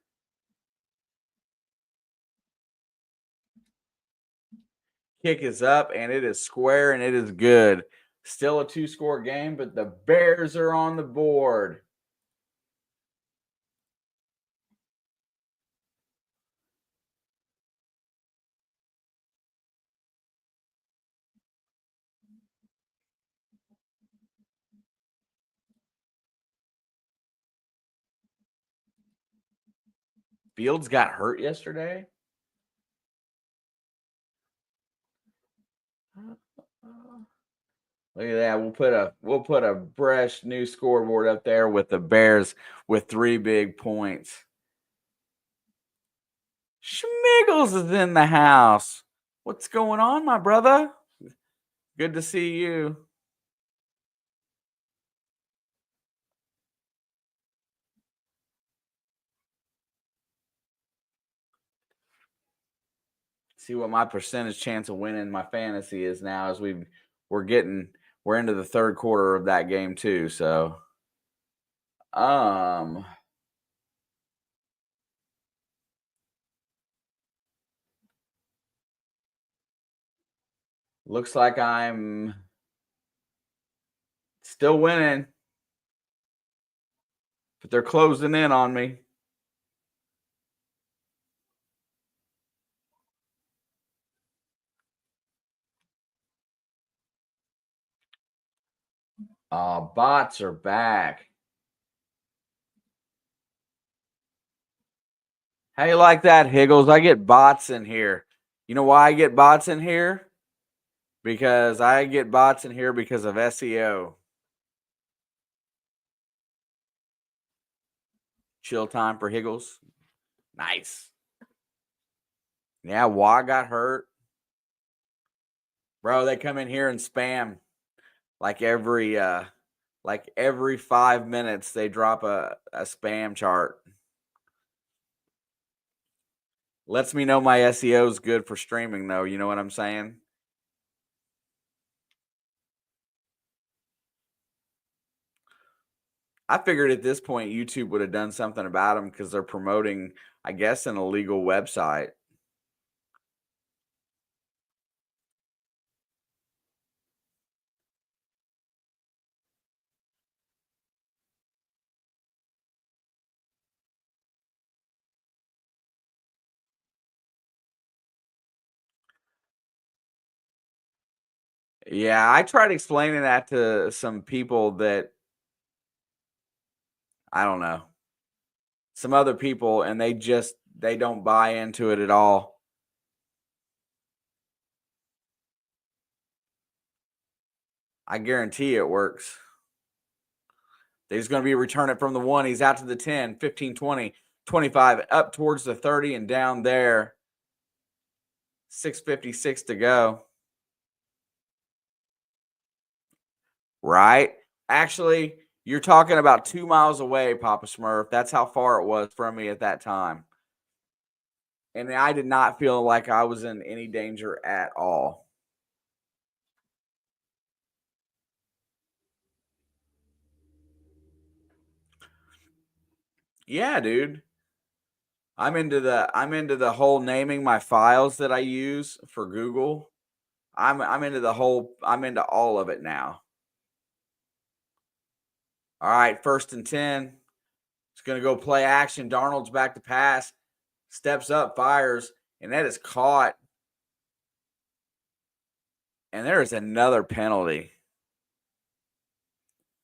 Kick is up, and it is square, and it is good. Still a 2-score game, but the Bears are on the board. Fields got hurt yesterday. Look at that. We'll put a fresh new scoreboard up there with the Bears with 3 big points. Schmiggles is in the house. What's going on, my brother? Good to see you. See what my percentage chance of winning my fantasy is now as we're into the third quarter of that game too. So looks like I'm still winning, but they're closing in on me. Bots are back. How you like that, Higgles? I get bots in here. You know why I get bots in here? Because I get bots in here because of SEO. Chill time for Higgles. Nice. Yeah, Wah got hurt. Bro, they come in here and spam like every 5 minutes they drop a spam chart. Lets me know my SEO is good for streaming though, you know what I'm saying? I figured at this point YouTube would have done something about them because they're promoting, I guess, an illegal website. Yeah, I tried explaining that to some people that I don't know, some other people, and they don't buy into it at all. I guarantee it works. He's going to be returning it from the 1. He's out to the 10, 15, 20, 25, up towards the 30 and down there. 6:56 to go. Right? Actually, You're talking about 2 miles away, Papa Smurf. That's how far it was from me at that time. And I did not feel like I was in any danger at all. Yeah, dude. I'm into the whole naming my files that I use for Google. I'm into all of it now. All right, 1st and 10. It's gonna go play action. Darnold's back to pass, steps up, fires, and that is caught. And there is another penalty.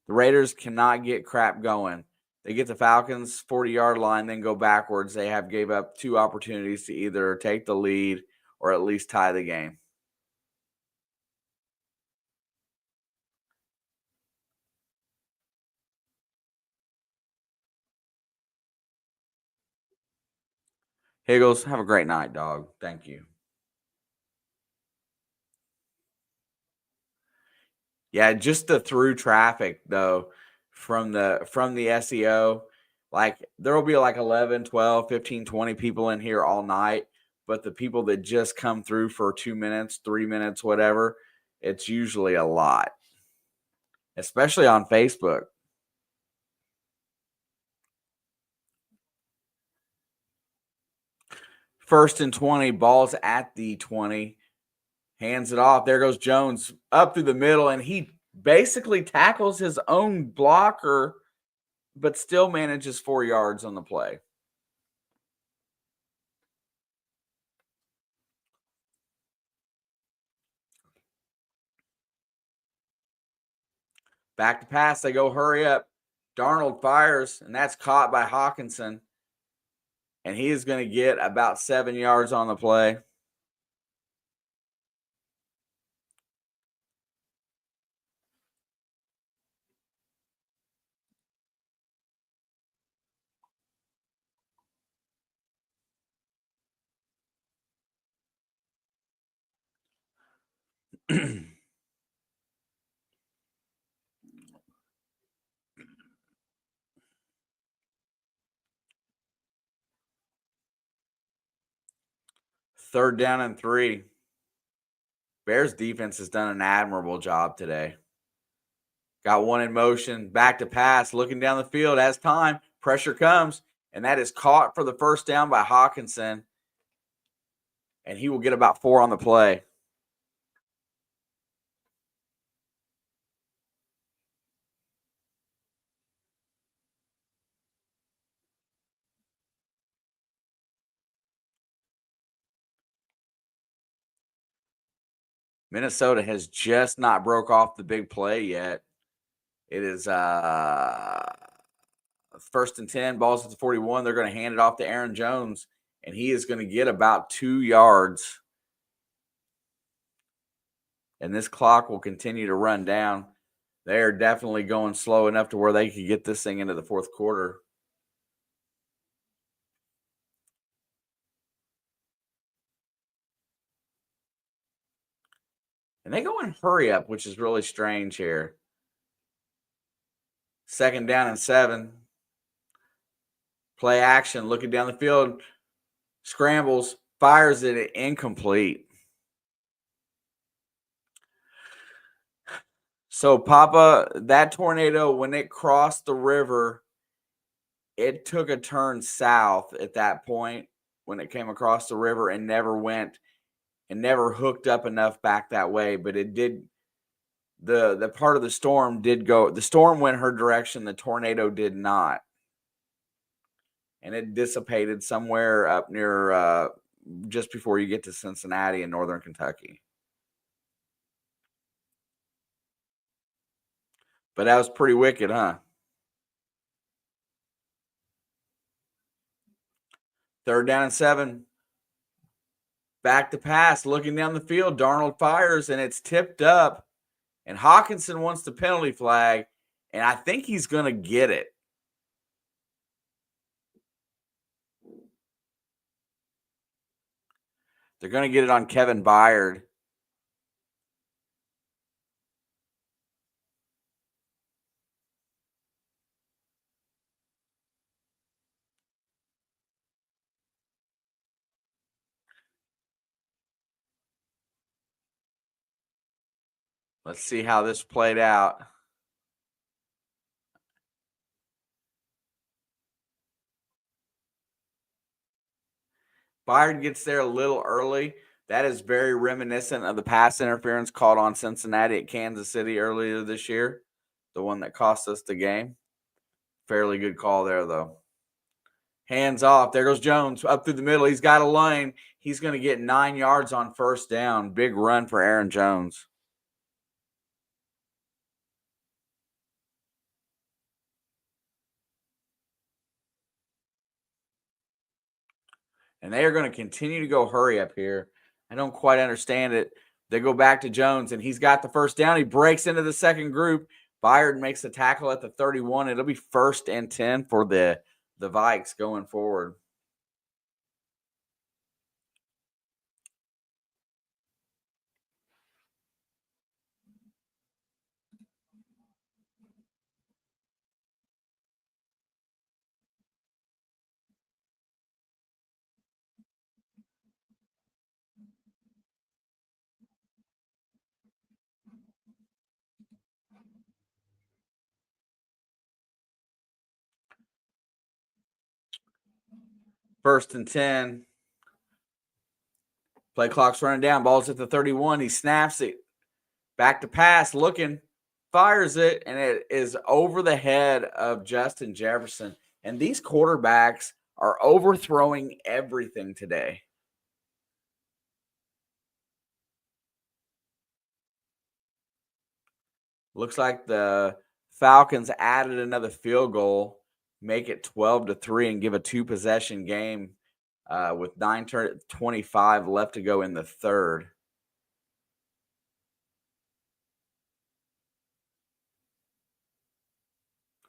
The Raiders cannot get crap going. They get the Falcons 40-yard line, then go backwards. They have gave up 2 opportunities to either take the lead or at least tie the game. Higgles, have a great night, dog. Thank you. Yeah, just the through traffic though from the SEO, like there will be like 11, 12, 15, 20 people in here all night, but the people that just come through for 2 minutes, 3 minutes, whatever, it's usually a lot, especially on Facebook. 1st and 20, balls at the 20, hands it off. There goes Jones up through the middle, and he basically tackles his own blocker, but still manages 4 yards on the play. Back to pass. They go hurry up. Darnold fires, and that's caught by Hawkinson. And he is going to get about 7 yards on the play. Third down and 3. Bears defense has done an admirable job today. Got one in motion, back to pass, looking down the field as time, pressure comes, and that is caught for the first down by Hawkinson. And he will get about 4 on the play. Minnesota has just not broke off the big play yet. It is 1st and 10, balls at the 41. They're going to hand it off to Aaron Jones, and he is going to get about 2 yards. And this clock will continue to run down. They are definitely going slow enough to where they could get this thing into the 4th quarter. And they go in hurry up, which is really strange here. 2nd down and 7. Play action, looking down the field, scrambles, fires it incomplete. So, Papa, that tornado, when it crossed the river, it took a turn south at that point when it came across the river and never hooked up enough back that way. But it did, the part of the storm did go, the storm went her direction, the tornado did not. And it dissipated somewhere up near just before you get to Cincinnati in northern Kentucky. But that was pretty wicked, huh? 3rd down and 7. Back to pass, looking down the field. Darnold fires, and it's tipped up. And Hawkinson wants the penalty flag, and I think he's going to get it. They're going to get it on Kevin Byard. Let's see how this played out. Byard gets there a little early. That is very reminiscent of the pass interference called on Cincinnati at Kansas City earlier this year, the one that cost us the game. Fairly good call there, though. Hands off. There goes Jones up through the middle. He's got a lane. He's going to get 9 yards on first down. Big run for Aaron Jones. And they are going to continue to go hurry up here. I don't quite understand it. They go back to Jones, and he's got the first down. He breaks into the second group. Byard makes the tackle at the 31. It'll be 1st and 10 for the Vikes going forward. First and 10. Play clock's running down. Ball's at the 31. He snaps it. Back to pass, looking, fires it, and it is over the head of Justin Jefferson. And these quarterbacks are overthrowing everything today. Looks like the Falcons added another field goal, make it 12-3, and give a 2-possession game with 9:25 left to go in the third.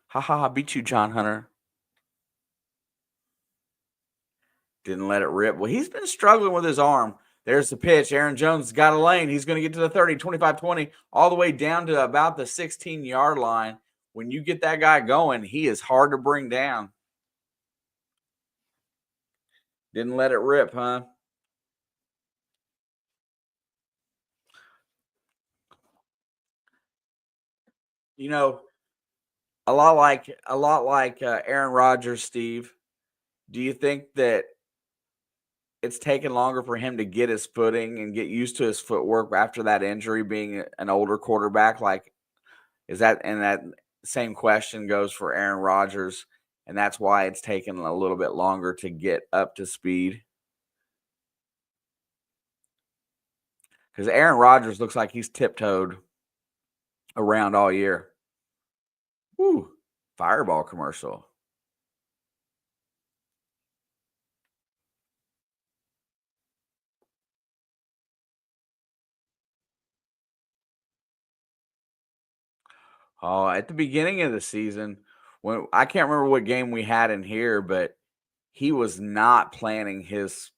Ha ha ha! Beat you, John Hunter. Didn't let it rip. Well, he's been struggling with his arm. There's the pitch. Aaron Jones got a lane. He's going to get to the 30, 25, 20, all the way down to about the 16-yard line. When you get that guy going, he is hard to bring down. Didn't let it rip, huh? You know, a lot like Aaron Rodgers, Steve. Do you think that it's taken longer for him to get his footing and get used to his footwork after that injury, being an older quarterback? Like, is that, and that same question goes for Aaron Rodgers, and that's why it's taken a little bit longer to get up to speed? Because Aaron Rodgers looks like he's tiptoed around all year. Woo! Fireball commercial. Oh, at the beginning of the season, when I can't remember what game we had in here, but he was not planning his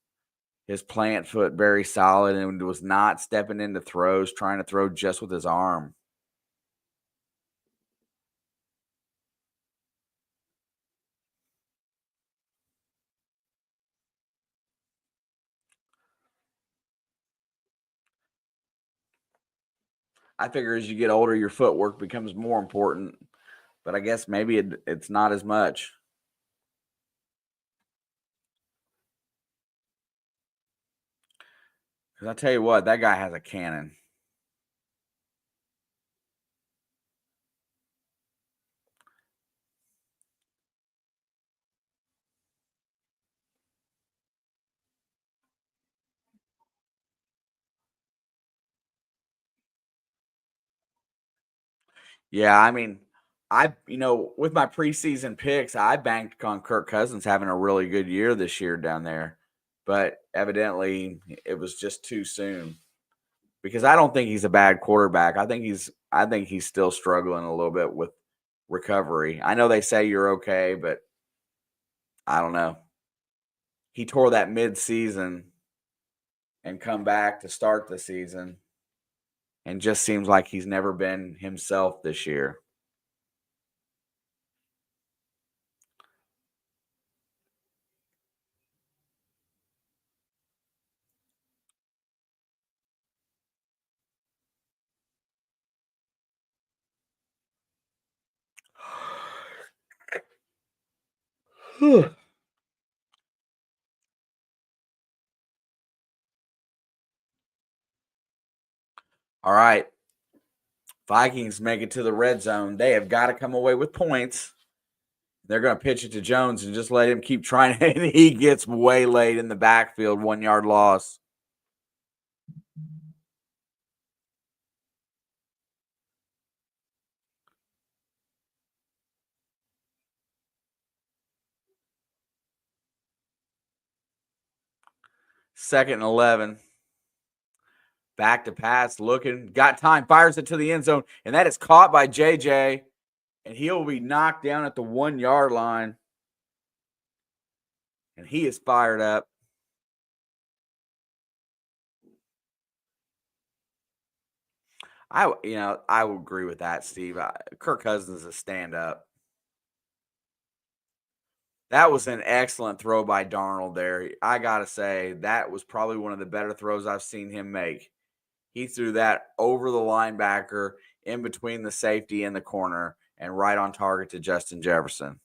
plant foot very solid and was not stepping into throws, trying to throw just with his arm. I figure as you get older, your footwork becomes more important, but I guess maybe it's not as much. Because I tell you what, that guy has a cannon. Yeah, I mean, with my preseason picks, I banked on Kirk Cousins having a really good year this year down there, but evidently it was just too soon because I don't think he's a bad quarterback. I think he's still struggling a little bit with recovery. I know they say you're okay, but I don't know. He tore that mid-season and come back to start the season and just seems like he's never been himself this year. All right. Vikings make it to the red zone. They have got to come away with points. They're going to pitch it to Jones and just let him keep trying. And he gets waylaid in the backfield, 1 yard loss. Second and 11. Back to pass, looking, got time, fires it to the end zone, and that is caught by JJ, and he will be knocked down at the 1 yard line. And he is fired up. I will agree with that, Steve. Kirk Cousins is a stand up. That was an excellent throw by Darnold there. I got to say, that was probably one of the better throws I've seen him make. He threw that over the linebacker, in between the safety and the corner, and right on target to Justin Jefferson.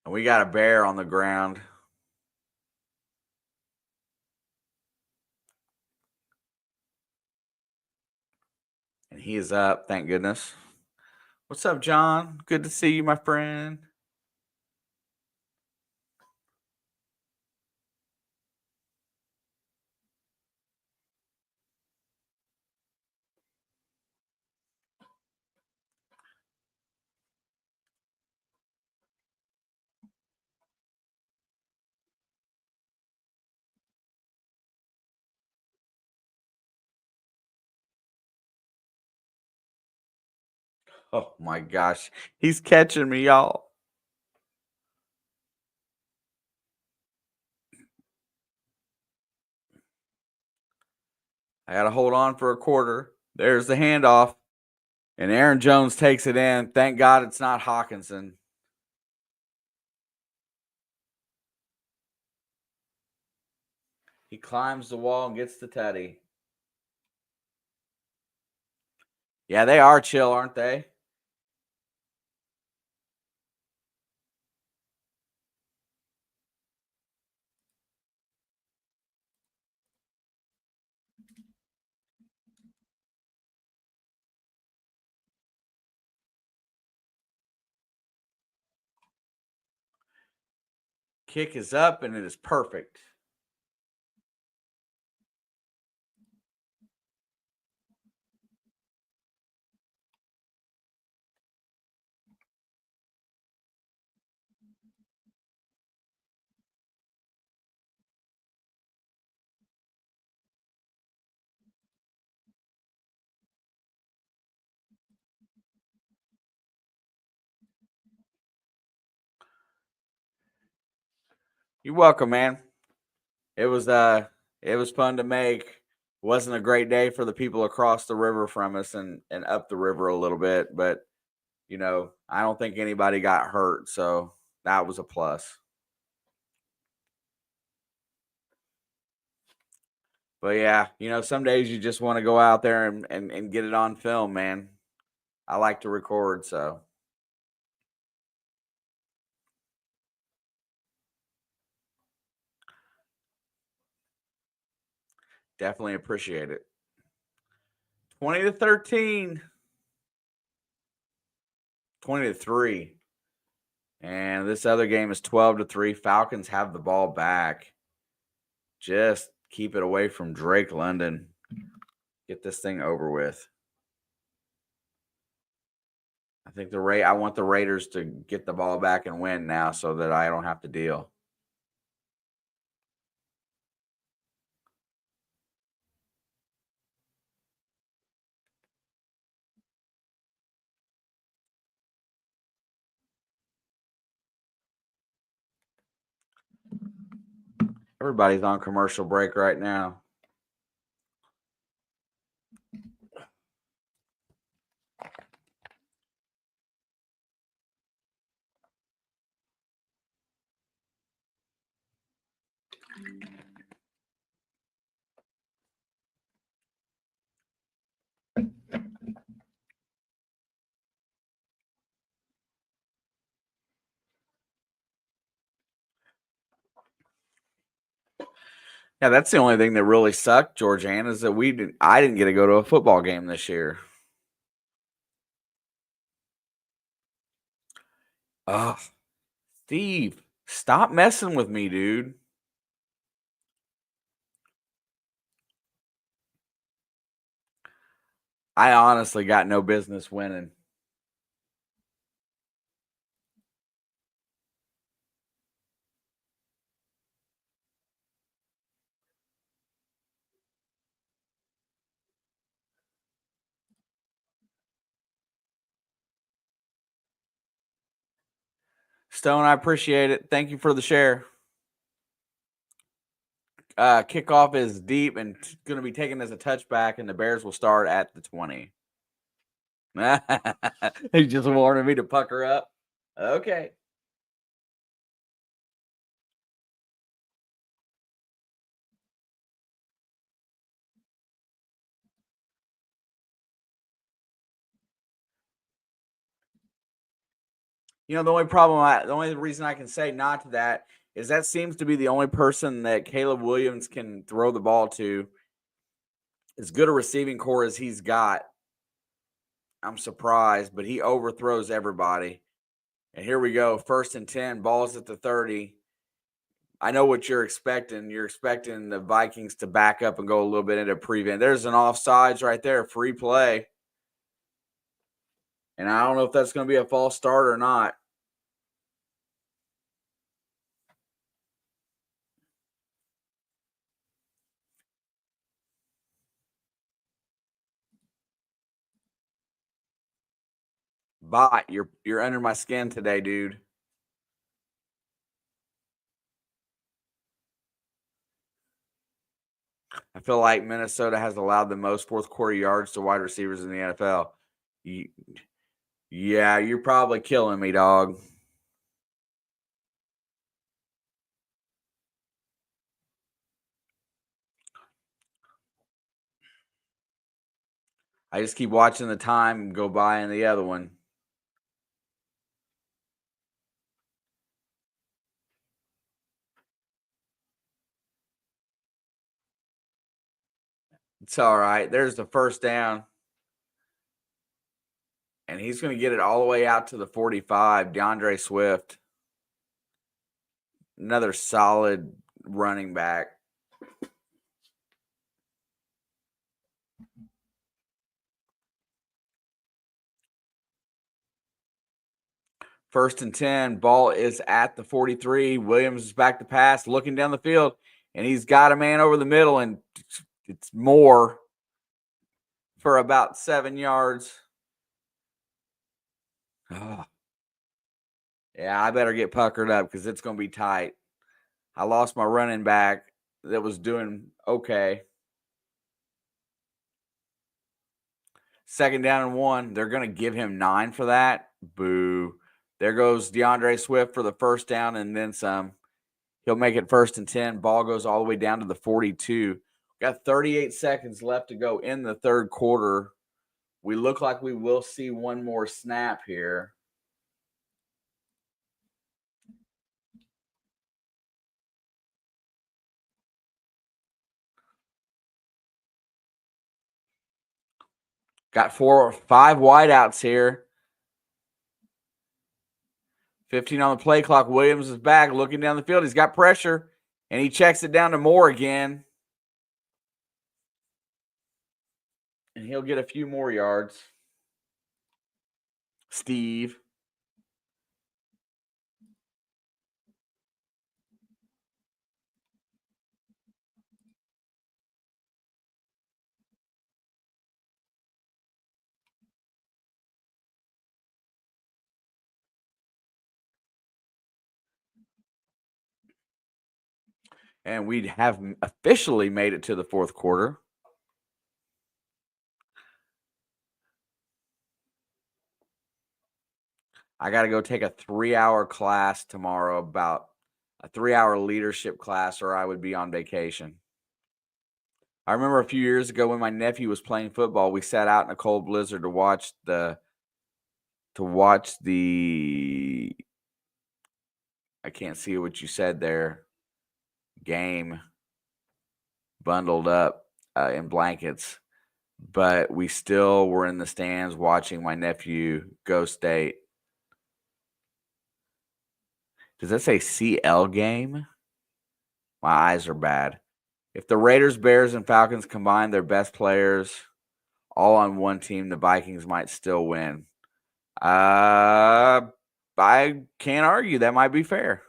And we got a bear on the ground. And he is up, thank goodness. What's up, John? Good to see you, my friend. Oh my gosh. He's catching me, y'all. I got to hold on for a quarter. There's the handoff. And Aaron Jones takes it in. Thank God it's not Hawkinson. He climbs the wall and gets the teddy. Yeah, they are chill, aren't they? Kick is up and it is perfect. You're welcome, man. It was fun to make. Wasn't a great day for the people across the river from us and up the river a little bit, but I don't think anybody got hurt, so that was a plus. But yeah, some days you just want to go out there and get it on film, man. I like to record, so definitely appreciate it. 20-13. 20-3. And this other game is 12-3. Falcons have the ball back. Just keep it away from Drake London. Get this thing over with. I want the Raiders to get the ball back and win now so that I don't have to deal. Everybody's on commercial break right now. Yeah, that's the only thing that really sucked, Georgiana, is that I didn't get to go to a football game this year. Ugh, Steve, stop messing with me, dude. I honestly got no business winning. Stone, I appreciate it. Thank you for the share. Kickoff is deep and going to be taken as a touchback, and the Bears will start at the 20. He just wanted me to pucker up. Okay. The only reason I can say not to that is that seems to be the only person that Caleb Williams can throw the ball to. As good a receiving core as he's got, I'm surprised, but he overthrows everybody. And here we go, 1st and 10, balls at the 30. I know what you're expecting. You're expecting the Vikings to back up and go a little bit into prevent. There's an offsides right there, free play. And I don't know if that's going to be a false start or not. Bot, you're under my skin today, dude. I feel like Minnesota has allowed the most fourth quarter yards to wide receivers in the NFL. Yeah, you're probably killing me, dog. I just keep watching the time go by in the other one. It's all right. There's the first down. And he's going to get it all the way out to the 45. DeAndre Swift. Another solid running back. First and 10, ball is at the 43. Williams is back to pass, looking down the field, and he's got a man over the middle, and it's more for about 7 yards. Oh. Yeah, I better get puckered up because it's going to be tight. I lost my running back that was doing okay. 2nd down and 1. They're going to give him 9 for that. Boo. There goes DeAndre Swift for the first down and then some. He'll make it 1st and 10. Ball goes all the way down to the 42. Got 38 seconds left to go in the third quarter. We look like we will see one more snap here. Got 4 or 5 wideouts here. 15 on the play clock. Williams is back looking down the field. He's got pressure, and he checks it down to Moore again. And he'll get a few more yards. Steve. And we have officially made it to the fourth quarter. I got to go take a 3-hour class tomorrow, about a 3-hour leadership class, or I would be on vacation. I remember a few years ago when my nephew was playing football, we sat out in a cold blizzard to watch the I can't see what you said there, game. bundled up in blankets, but we still were in the stands watching my nephew go state. Does that say CL game? My eyes are bad. If the Raiders, Bears, and Falcons combine their best players all on one team, the Vikings might still win. I can't argue. That might be fair.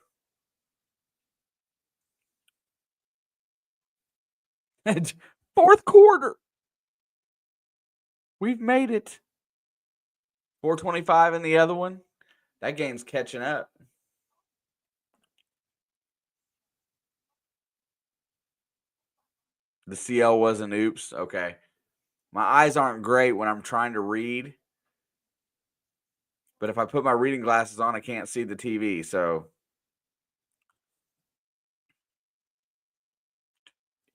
Fourth quarter. We've made it. 4:25 in the other one. That game's catching up. The CL was an oops. Okay. My eyes aren't great when I'm trying to read. But if I put my reading glasses on, I can't see the TV. So,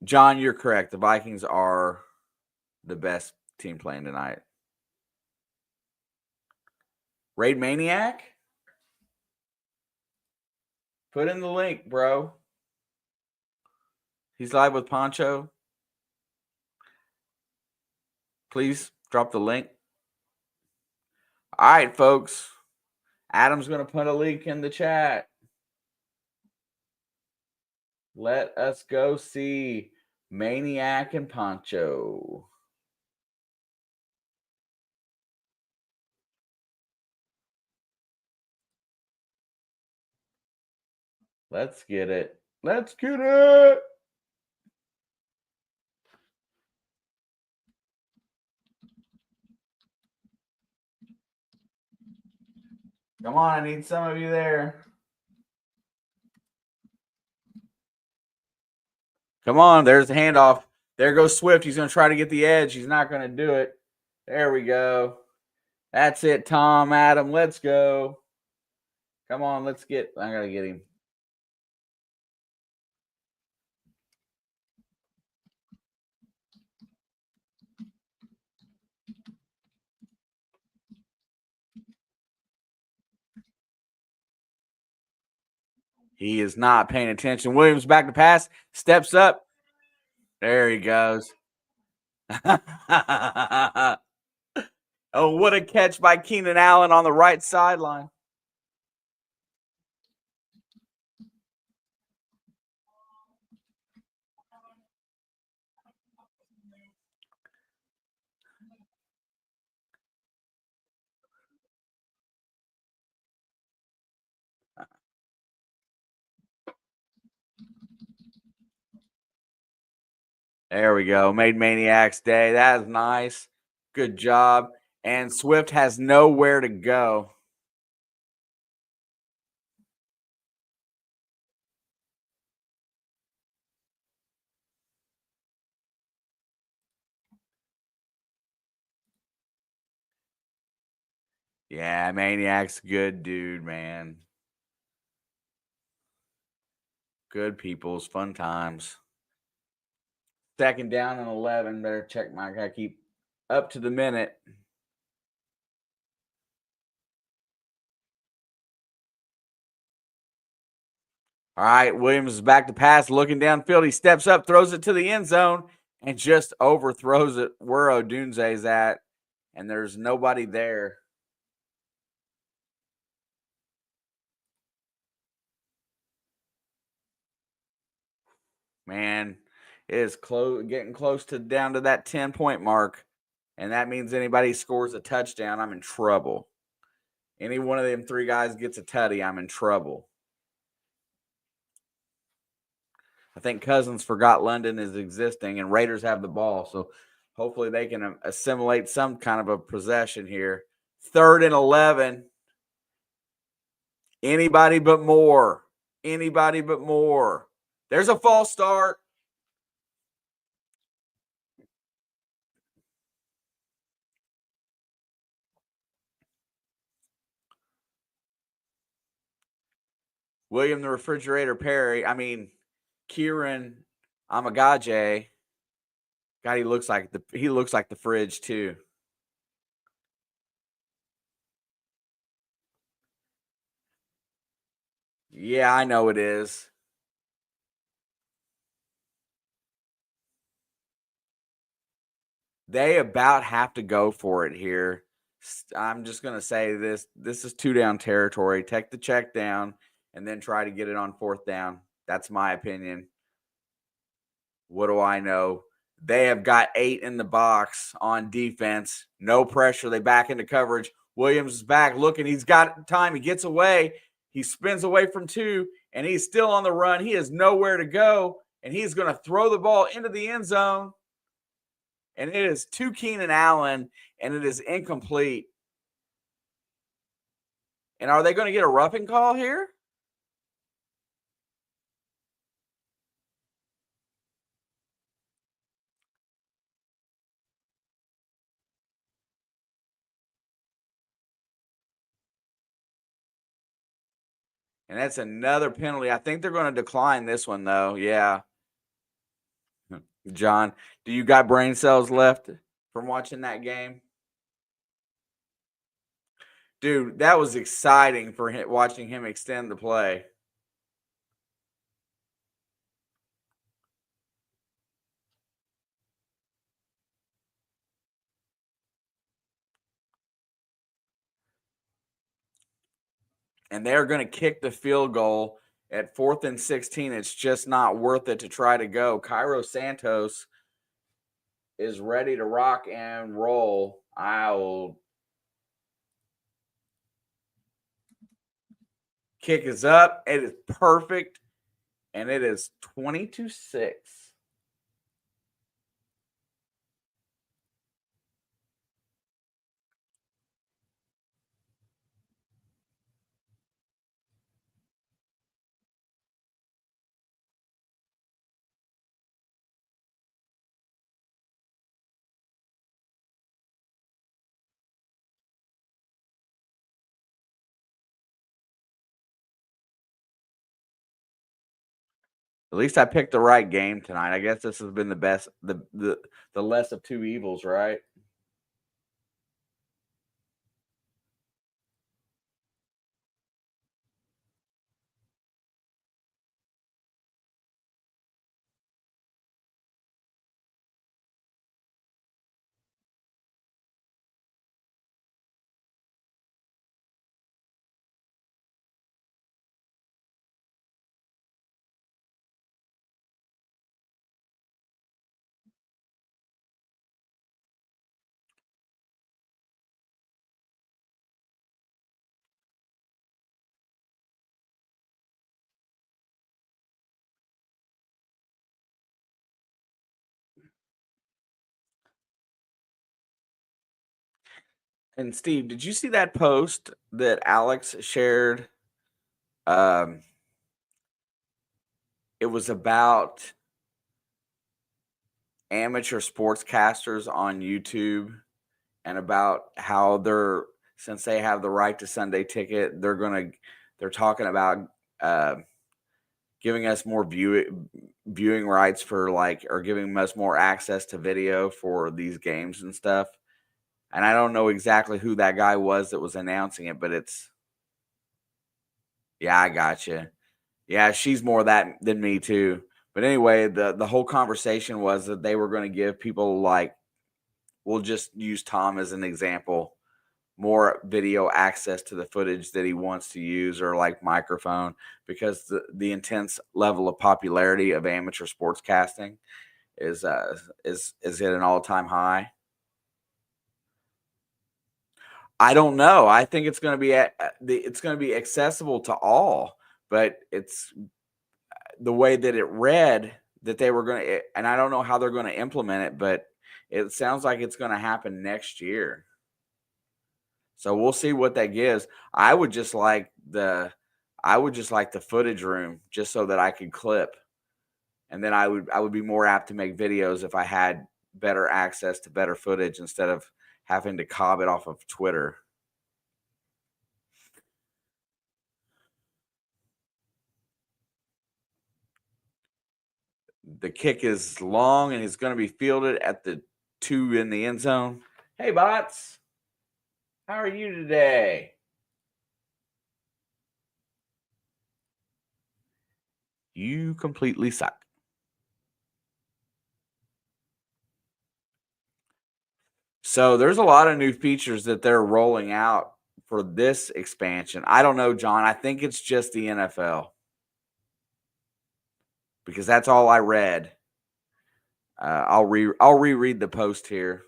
John, you're correct. The Vikings are the best team playing tonight. Raid Maniac? Put in the link, bro. He's live with Poncho. Please drop the link. All right, folks. Adam's going to put a link in the chat. Let us go see Maniac and Poncho. Let's get it. Let's get it. Come on, I need some of you there. Come on, there's the handoff. There goes Swift. He's going to try to get the edge. He's not going to do it. There we go. That's it, Tom, Adam. Let's go. Come on, let's get. I got to get him. He is not paying attention. Williams back to pass. Steps up. There he goes. Oh, what a catch by Keenan Allen on the right sideline. There we go. Made Maniac's day. That is nice. Good job. And Swift has nowhere to go. Yeah, Maniac's good dude, man. Good peoples, fun times. Second down and 11. Better check my. Gotta keep up to the minute. All right, Williams is back to pass, looking downfield. He steps up, throws it to the end zone, and just overthrows it where Odunze's at, and there's nobody there. Man, it is getting close to down to that 10-point mark, and that means anybody scores a touchdown, I'm in trouble. Any one of them three guys gets a tutty, I'm in trouble. I think Cousins forgot London is existing, and Raiders have the ball, so hopefully they can assimilate some kind of a possession here. 3rd and 11. Anybody but more. Anybody but more. There's a false start. William the Refrigerator Perry. Kieran Amagaje. God, he looks like the fridge too. Yeah, I know it is. They about have to go for it here. I'm just going to say this. This is 2-down territory. Take the check down and then try to get it on 4th down. That's my opinion. What do I know? They have got 8 in the box on defense. No pressure. They back into coverage. Williams is back looking. He's got time. He gets away. He spins away from 2, and he's still on the run. He has nowhere to go, and he's going to throw the ball into the end zone. And it is to Keenan Allen, and it is incomplete. And are they going to get a roughing call here? And that's another penalty. I think they're going to decline this one, though. Yeah. John, do you got brain cells left from watching that game? Dude, that was exciting for him, watching him extend the play. And they're going to kick the field goal at 4th and 16. It's just not worth it to try to go. Cairo Santos is ready to rock and roll. Kick is up. It is perfect. And it is 20-6. At least I picked the right game tonight. I guess this has been the best, the less of two evils, right? And Steve, did you see that post that Alex shared? Um, it was about amateur sportscasters on YouTube and about how they're, since they have the right to Sunday ticket, they're talking about uh, giving us more viewing rights for, like, or giving us more access to video for these games and stuff. And I don't know exactly who that guy was that was announcing it, but yeah, I got you. Yeah, she's more that than me too. But anyway, the whole conversation was that they were going to give people, like, we'll just use Tom as an example, more video access to the footage that he wants to use, or like microphone, because the intense level of popularity of amateur sportscasting is at an all-time high. I don't know. I think it's going to be it's going to be accessible to all, but it's the way that it read that they were going to, and I don't know how they're going to implement it, but it sounds like it's going to happen next year. So we'll see what that gives. I would just like the footage room, just so that I could clip, and then I would be more apt to make videos if I had better access to better footage instead of having to cob it off of Twitter. The kick is long and it's going to be fielded at the 2 in the end zone. Hey, bots, how are you today? You completely suck. So there's a lot of new features that they're rolling out for this expansion. I don't know, John. I think it's just the NFL because that's all I read. I'll reread the post here.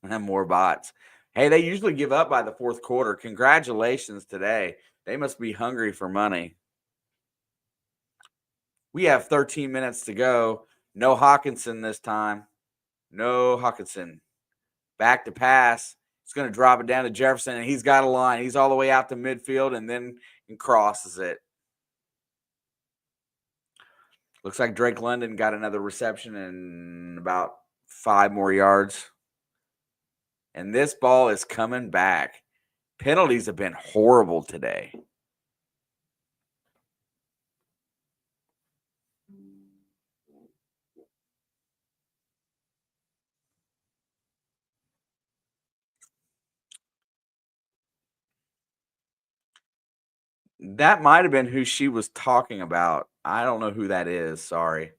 And more bots. Hey, they usually give up by the fourth quarter. Congratulations today. They must be hungry for money. We have 13 minutes to go. No Hawkinson this time. No Hawkinson. Back to pass. He's going to drop it down to Jefferson, and he's got a line. He's all the way out to midfield and then crosses it. Looks like Drake London got another reception and about 5 more yards. And this ball is coming back. Penalties have been horrible today. That might have been who she was talking about. I don't know who that is. Sorry.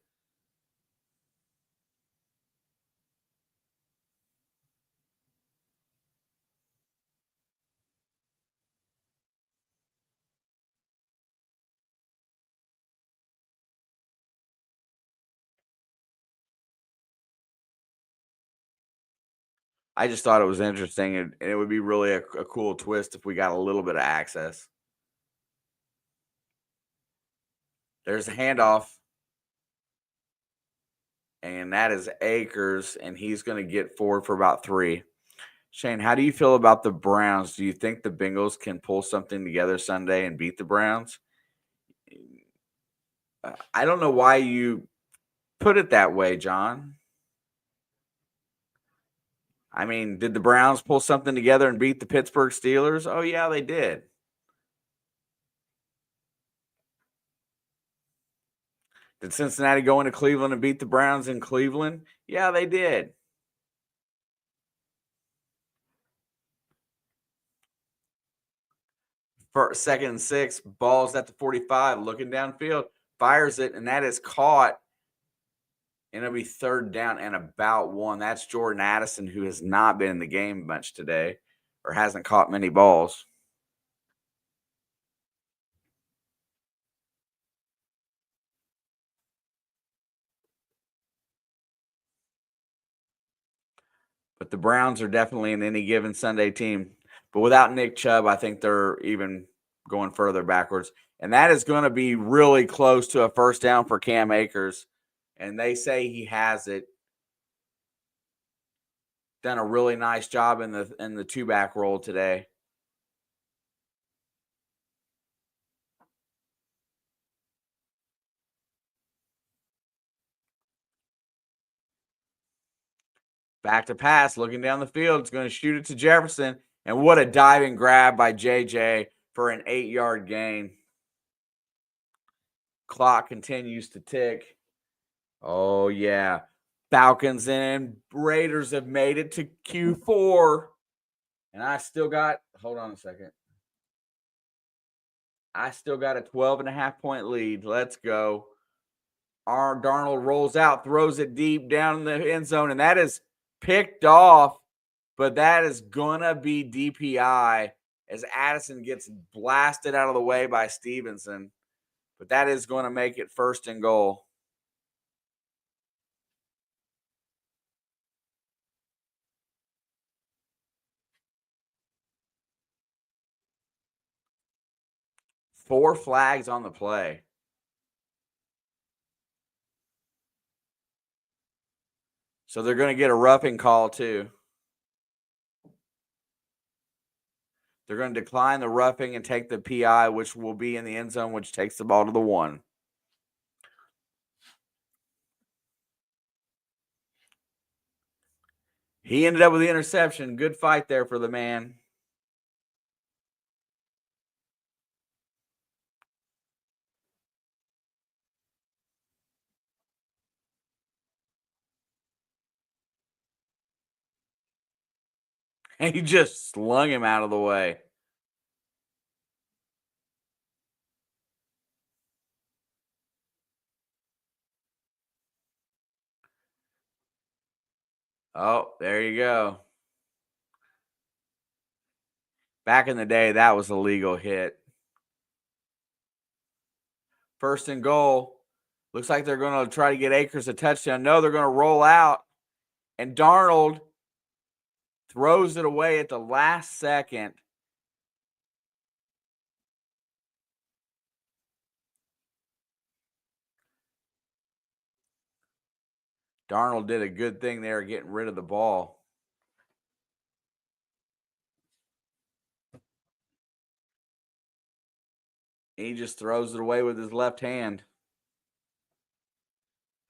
I just thought it was interesting, and it would be really a cool twist if we got a little bit of access. There's a handoff, and that is Akers, and he's going to get forward for about 3. Shane, how do you feel about the Browns? Do you think the Bengals can pull something together Sunday and beat the Browns? I don't know why you put it that way, John. I mean, did the Browns pull something together and beat the Pittsburgh Steelers? Oh, yeah, they did. Did Cincinnati go into Cleveland and beat the Browns in Cleveland? Yeah, they did. For 2nd and 6, balls at the 45, looking downfield, fires it, and that is caught. And it'll be 3rd down and about 1. That's Jordan Addison, who has not been in the game much today or hasn't caught many balls. But the Browns are definitely an any given Sunday team. But without Nick Chubb, I think they're even going further backwards. And that is going to be really close to a first down for Cam Akers. And they say he has it. Done a really nice job in the 2-back role today. Back to pass, looking down the field. It's going to shoot it to Jefferson. And what a diving grab by JJ for an 8-yard gain. Clock continues to tick. Oh, yeah. Falcons and Raiders have made it to Q4. And I still got, hold on a second. I still got a 12.5-point lead. Let's go. Our Darnold rolls out, throws it deep down in the end zone, and that is picked off. But that is going to be DPI as Addison gets blasted out of the way by Stevenson. But that is going to make it 1st and goal. Four flags on the play. So they're going to get a roughing call too. They're going to decline the roughing and take the PI, which will be in the end zone, which takes the ball to the 1. He ended up with the interception. Good fight there for the man. And he just slung him out of the way. Oh, there you go. Back in the day, that was a legal hit. First and goal. Looks like they're going to try to get Akers a touchdown. No, they're going to roll out. And Darnold throws it away at the last second. Darnold did a good thing there getting rid of the ball. He just throws it away with his left hand.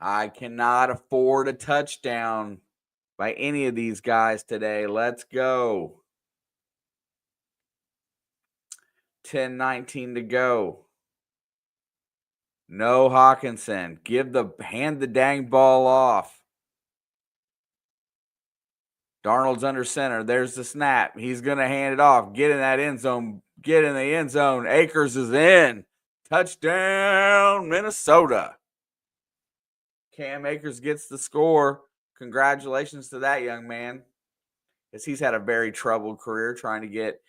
I cannot afford a touchdown by any of these guys today. Let's go. 10-19 to go. No Hawkinson. Hand the dang ball off. Darnold's under center. There's the snap. He's going to hand it off. Get in that end zone. Get in the end zone. Akers is in. Touchdown, Minnesota. Cam Akers gets the score. Congratulations to that young man, as he's had a very troubled career trying to get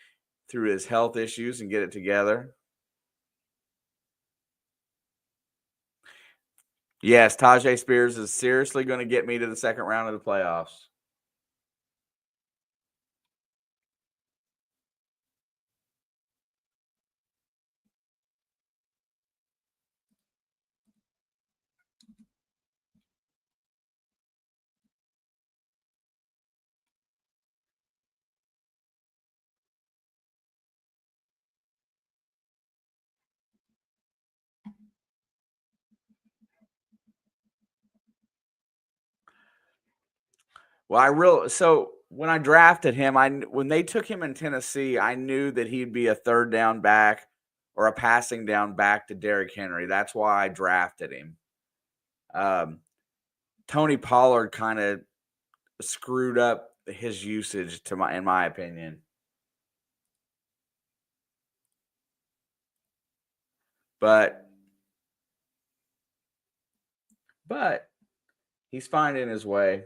through his health issues and get it together. Yes, Tajay Spears is seriously going to get me to the second round of the playoffs. Well, so when I drafted him, when they took him in Tennessee, I knew that he'd be a third down back or a passing down back to Derrick Henry. That's why I drafted him. Tony Pollard kind of screwed up his usage in my opinion. But he's finding his way.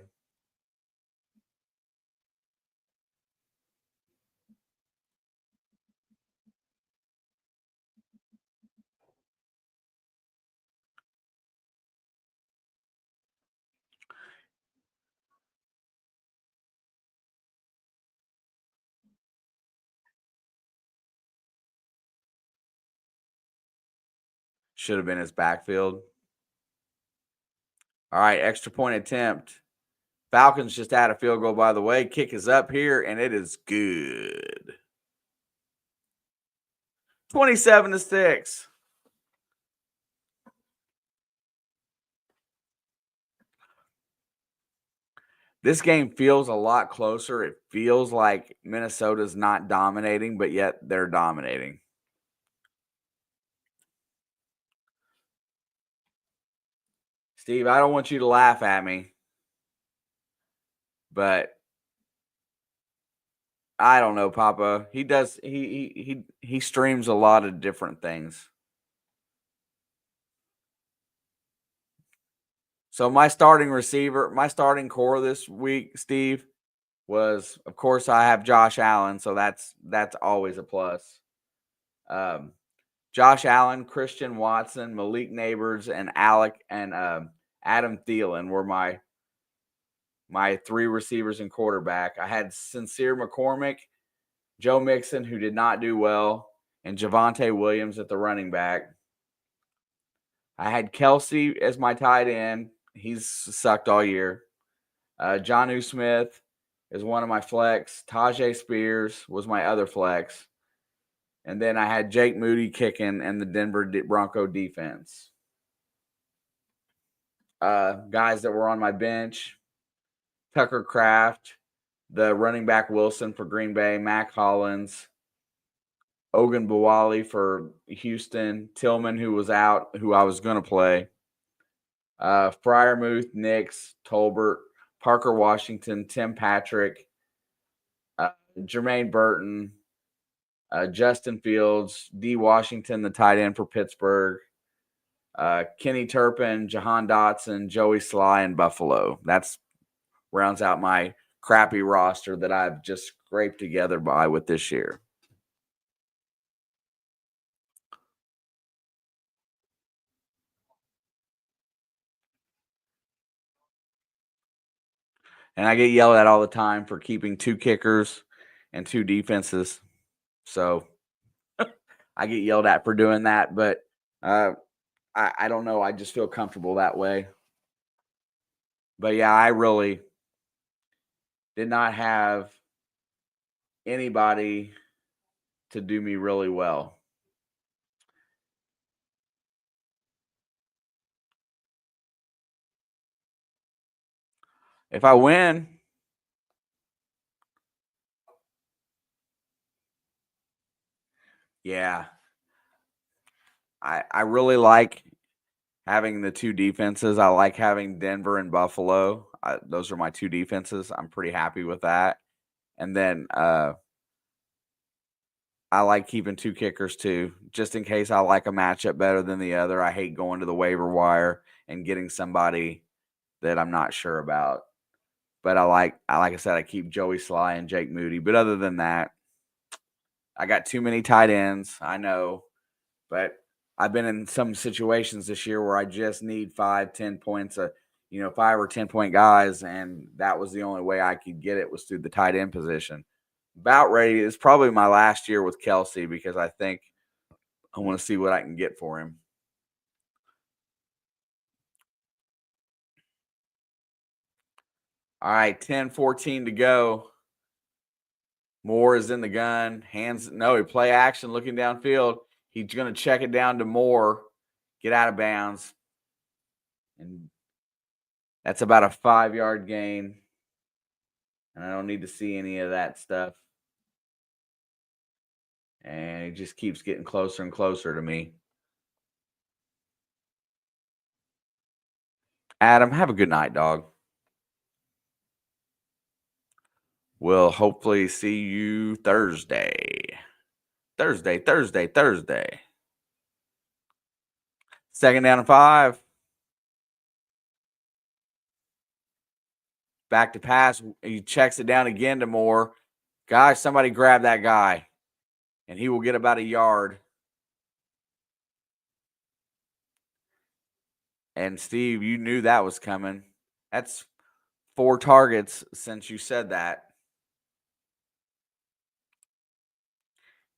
Should have been his backfield. All right, extra point attempt. Falcons just had a field goal, by the way. Kick is up here, and it is good. 27-6. This game feels a lot closer. It feels like Minnesota's not dominating, but yet they're dominating. Steve, I don't want you to laugh at me, but I don't know, Papa. He streams a lot of different things. So my starting core this week, Steve, was, of course, I have Josh Allen, so that's always a plus. Josh Allen, Christian Watson, Malik Neighbors, and Adam Thielen were my three receivers and quarterback. I had Sincere McCormick, Joe Mixon, who did not do well, and Javonte Williams at the running back. I had Kelsey as my tight end. He's sucked all year. Jonnu Smith is one of my flex. Tajay Spears was my other flex. And then I had Jake Moody kicking and the Denver Bronco defense. Guys that were on my bench: Tucker Kraft, the running back Wilson for Green Bay, Mac Hollins, Ogunbowale for Houston, Tillman, who was out, who I was going to play, Freiermuth, Nix, Tolbert, Parker Washington, Tim Patrick, Jermaine Burton, Justin Fields, D. Washington, the tight end for Pittsburgh, Kenny Turpin, Jahan Dotson, Joey Sly, and Buffalo. That's rounds out my crappy roster that I've just scraped together with this year. And I get yelled at all the time for keeping 2 kickers and 2 defenses. So I get yelled at for doing that, but uh, I don't know. I just feel comfortable that way. But yeah, I really did not have anybody to do me really well. If I win, yeah, I really like having the 2 defenses. I like having Denver and Buffalo. Those are my 2 defenses. I'm pretty happy with that. And then I like keeping 2 kickers too, just in case I like a matchup better than the other. I hate going to the waiver wire and getting somebody that I'm not sure about. But like I said, I keep Joey Sly and Jake Moody. But other than that, I got too many tight ends. I know, but I've been in some situations this year where I just need 5, 10 points, 5 or 10 point guys, and that was the only way I could get it was through the tight end position. About ready. It's probably my last year with Kelsey because I think I want to see what I can get for him. All right, 10-14 to go. Moore is in the gun. He play action looking downfield. He's going to check it down to Moore, get out of bounds. And that's about a 5-yard gain. And I don't need to see any of that stuff. And it just keeps getting closer and closer to me. Adam, have a good night, dog. We'll hopefully see you Thursday. Thursday. Second down and 5. Back to pass. He checks it down again to Moore. Gosh, somebody grab that guy. And he will get about a yard. And Steve, you knew that was coming. That's 4 targets since you said that.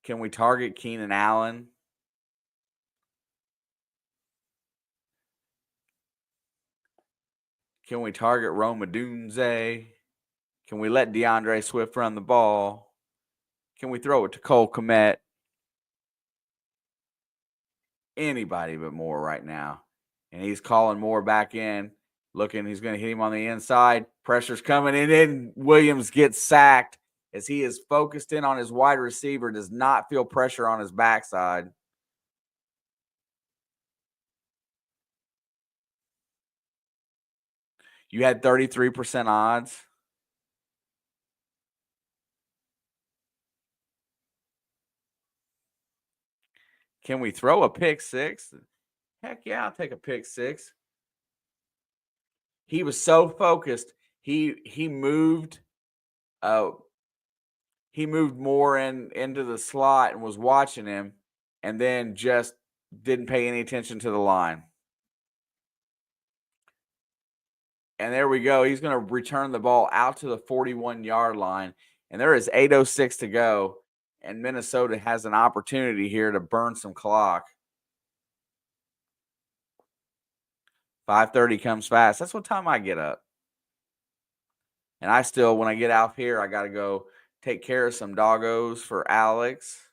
Can we target Keenan Allen? Can we target Roma Dunze? Can we let DeAndre Swift run the ball? Can we throw it to Cole Kmet? Anybody but Moore right now. And he's calling Moore back in. Looking, he's going to hit him on the inside. Pressure's coming in, and Williams gets sacked as he is focused in on his wide receiver, does not feel pressure on his backside. You had 33% odds. Can we throw a pick 6? Heck yeah, I'll take a pick 6. He was so focused. He moved he moved more into the slot and was watching him, and then just didn't pay any attention to the line. And there we go. He's going to return the ball out to the 41-yard line, and there is 8:06 to go, and Minnesota has an opportunity here to burn some clock. 5:30 comes fast. That's what time I get up. And I still, when I get out here, I got to go take care of some doggos for Alex.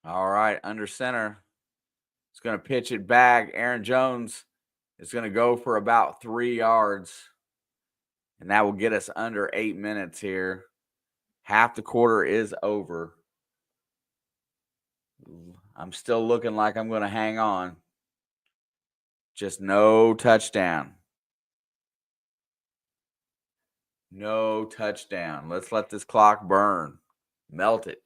All right, under center. It's going to pitch it back. Aaron Jones is going to go for about 3 yards. And that will get us under 8 minutes here. Half the quarter is over. I'm still looking like I'm going to hang on. Just no touchdown. No touchdown. Let's let this clock burn. Melt it.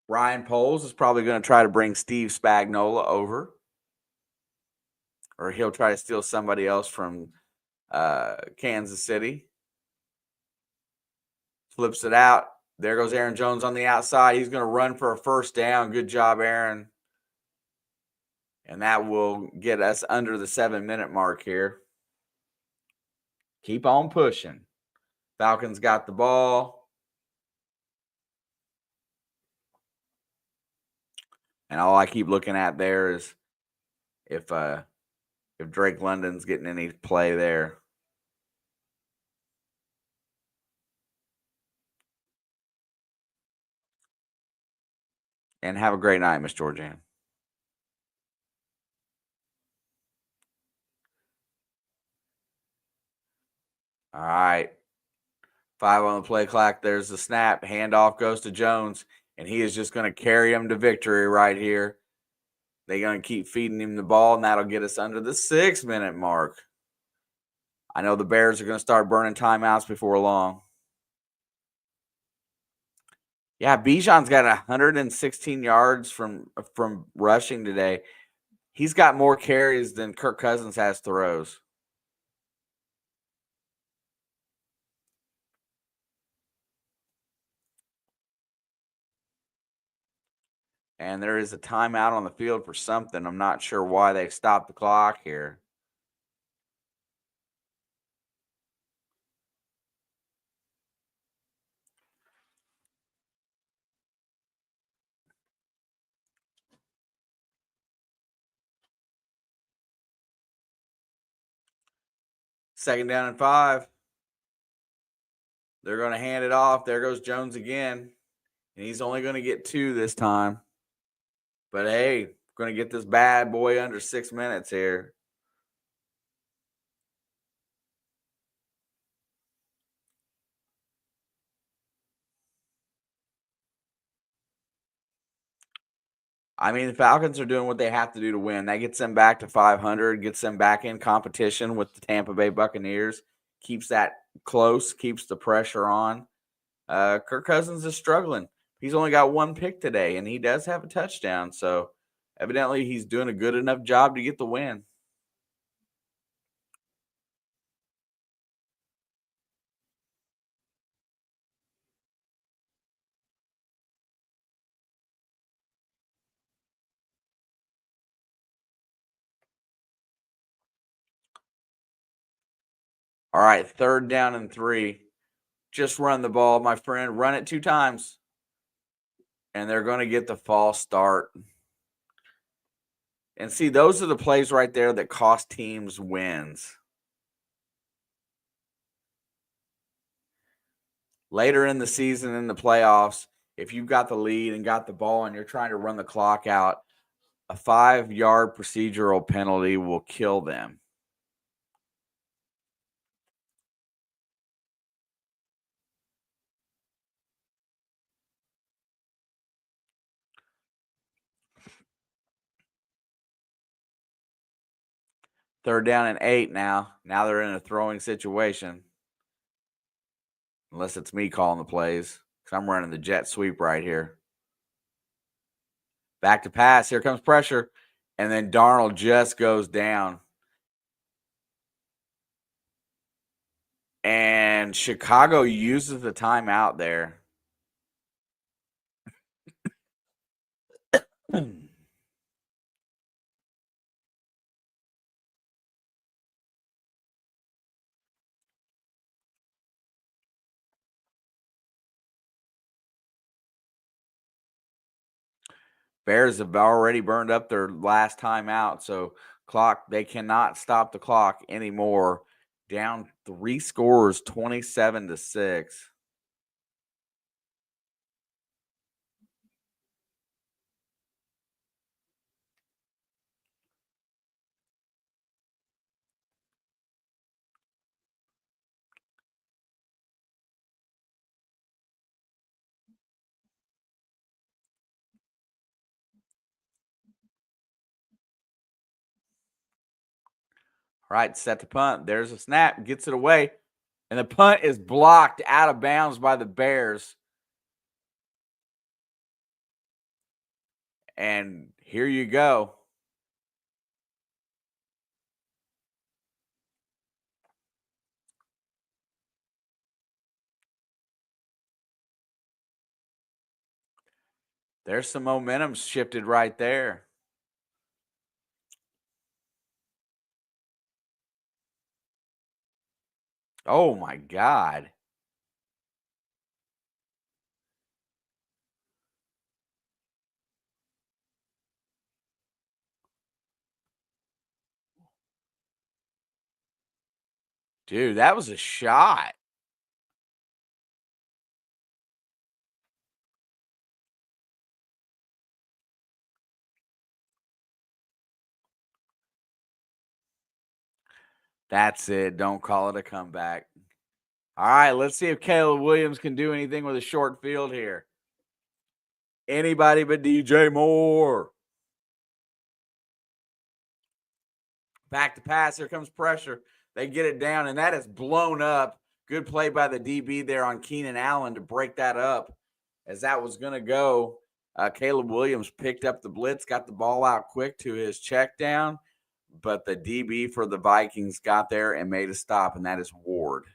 Ryan Poles is probably going to try to bring Steve Spagnuolo over, or he'll try to steal somebody else from Kansas City. Flips it out. There goes Aaron Jones on the outside. He's going to run for a first down. Good job, Aaron. And that will get us under the 7-minute mark here. Keep on pushing. Falcons got the ball. And all I keep looking at there is if Drake London's getting any play there. And have a great night, Miss Georgianne. All right. 5 on the play clock. There's the snap. Handoff goes to Jones, and he is just going to carry him to victory right here. They're going to keep feeding him the ball, and that'll get us under the 6-minute mark. I know the Bears are going to start burning timeouts before long. Yeah, Bijan's got 116 yards from rushing today. He's got more carries than Kirk Cousins has throws. And there is a timeout on the field for something. I'm not sure why they stopped the clock here. Second down and 5. They're going to hand it off. There goes Jones again. And he's only going to get 2 this time. But hey, we're going to get this bad boy under 6 minutes here. I mean, the Falcons are doing what they have to do to win. That gets them back to 500, gets them back in competition with the Tampa Bay Buccaneers, keeps that close, keeps the pressure on. Kirk Cousins is struggling. He's only got 1 pick today, and he does have a touchdown. So evidently he's doing a good enough job to get the win. All right, 3rd down and 3. Just run the ball, my friend. Run it 2 times. And they're going to get the false start. And see, those are the plays right there that cost teams wins. Later in the season, in the playoffs, if you've got the lead and got the ball and you're trying to run the clock out, a 5-yard procedural penalty will kill them. Third down and 8 now. Now they're in a throwing situation. Unless it's me calling the plays, because I'm running the jet sweep right here. Back to pass. Here comes pressure. And then Darnold just goes down. And Chicago uses the timeout there. Bears have already burned up their last timeout, so they cannot stop the clock anymore. Down 3 scores, 27-6. Right, set to punt. There's a snap, gets it away, and the punt is blocked out of bounds by the Bears. And here you go. There's some momentum shifted right there. Oh my God. Dude, that was a shot. That's it. Don't call it a comeback. All right, let's see if Caleb Williams can do anything with a short field here. Anybody but DJ Moore. Back to pass. Here comes pressure. They get it down, and that is blown up. Good play by the DB there on Keenan Allen to break that up as that was going to go. Caleb Williams picked up the blitz, got the ball out quick to his check down, but the DB for the Vikings got there and made a stop, and that is Ward.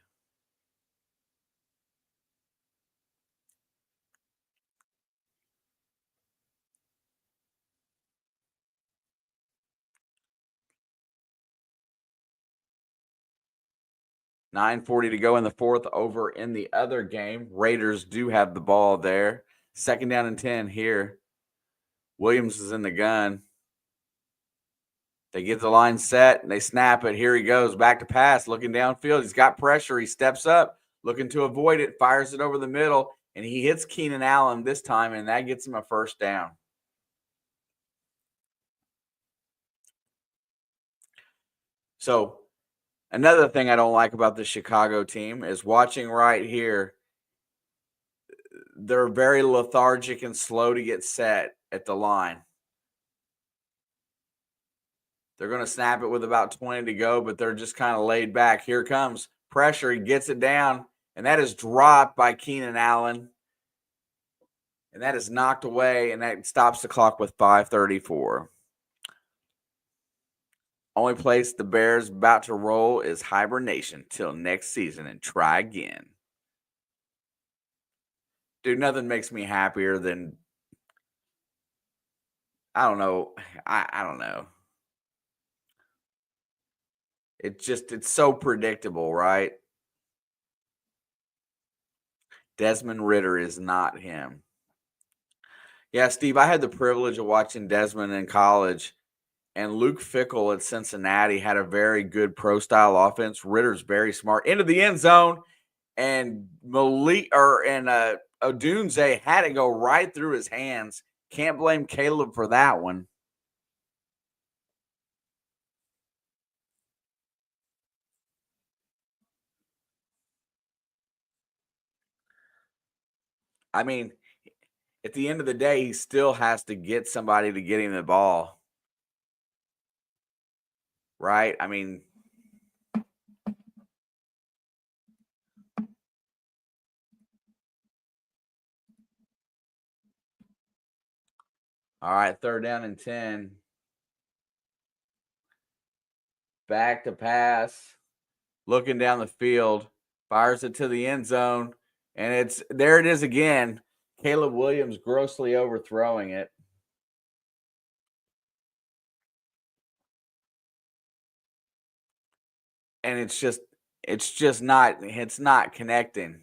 $9:40 to go in the fourth. Over in the other game, Raiders do have the ball there. 2nd down and 10 here. Williams is in the gun. They get the line set, and they snap it. Here he goes, back to pass, looking downfield. He's got pressure. He steps up, looking to avoid it, fires it over the middle, and he hits Keenan Allen this time, and that gets him a 1st down. So another thing I don't like about the Chicago team is watching right here. They're very lethargic and slow to get set at the line. They're going to snap it with about 20 to go, but they're just kind of laid back. Here comes pressure. He gets it down, and that is dropped by Keenan Allen. And that is knocked away, and that stops the clock with 5:34. Only place the Bears about to roll is hibernation till next season and try again. Dude, nothing makes me happier than I don't know. I don't know. It's so predictable, right? Desmond Ridder is not him. Yeah, Steve, I had the privilege of watching Desmond in college, and Luke Fickell at Cincinnati had a very good pro-style offense. Ritter's very smart. Into the end zone, and Odunze had it go right through his hands. Can't blame Caleb for that one. I mean, at the end of the day, he still has to get somebody to get him the ball. Right? I mean, all right, 3rd down and 10. Back to pass. Looking down the field. Fires it to the end zone. And there it is again. Caleb Williams grossly overthrowing it. And it's not connecting.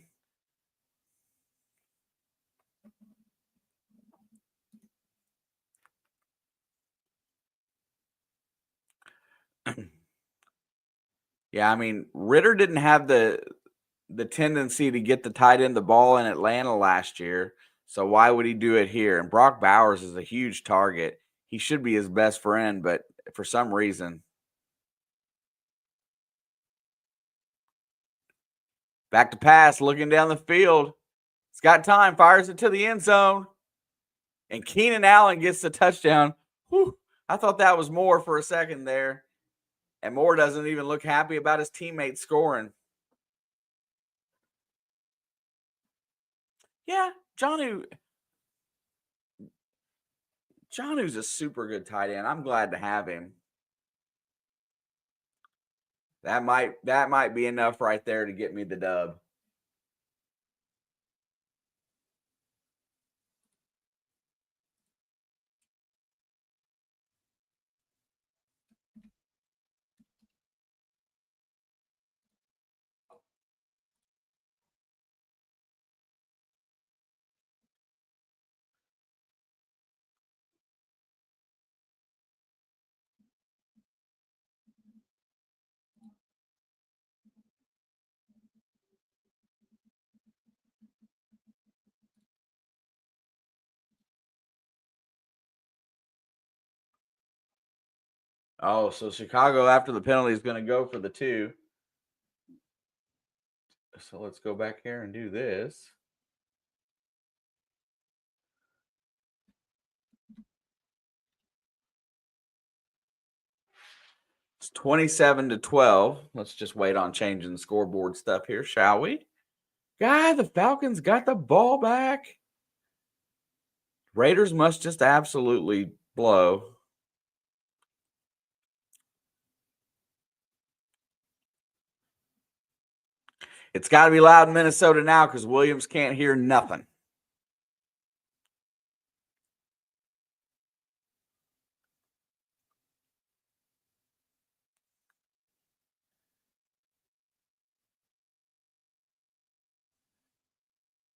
Yeah, I mean, Ridder didn't have the tendency to get the tight end the ball in Atlanta last year. So why would he do it here? And Brock Bowers is a huge target. He should be his best friend, but for some reason. Back to pass, looking down the field. He's got time, fires it to the end zone. And Keenan Allen gets the touchdown. Whew, I thought that was more for a second there. And Moore doesn't even look happy about his teammates scoring. Yeah, Johnny's a super good tight end. I'm glad to have him. That might be enough right there to get me the dub. Oh, so Chicago after the penalty is going to go for the 2. So let's go back here and do this. It's 27-12. Let's just wait on changing the scoreboard stuff here, shall we? The Falcons got the ball back. Raiders must just absolutely blow. It's got to be loud in Minnesota now because Williams can't hear nothing.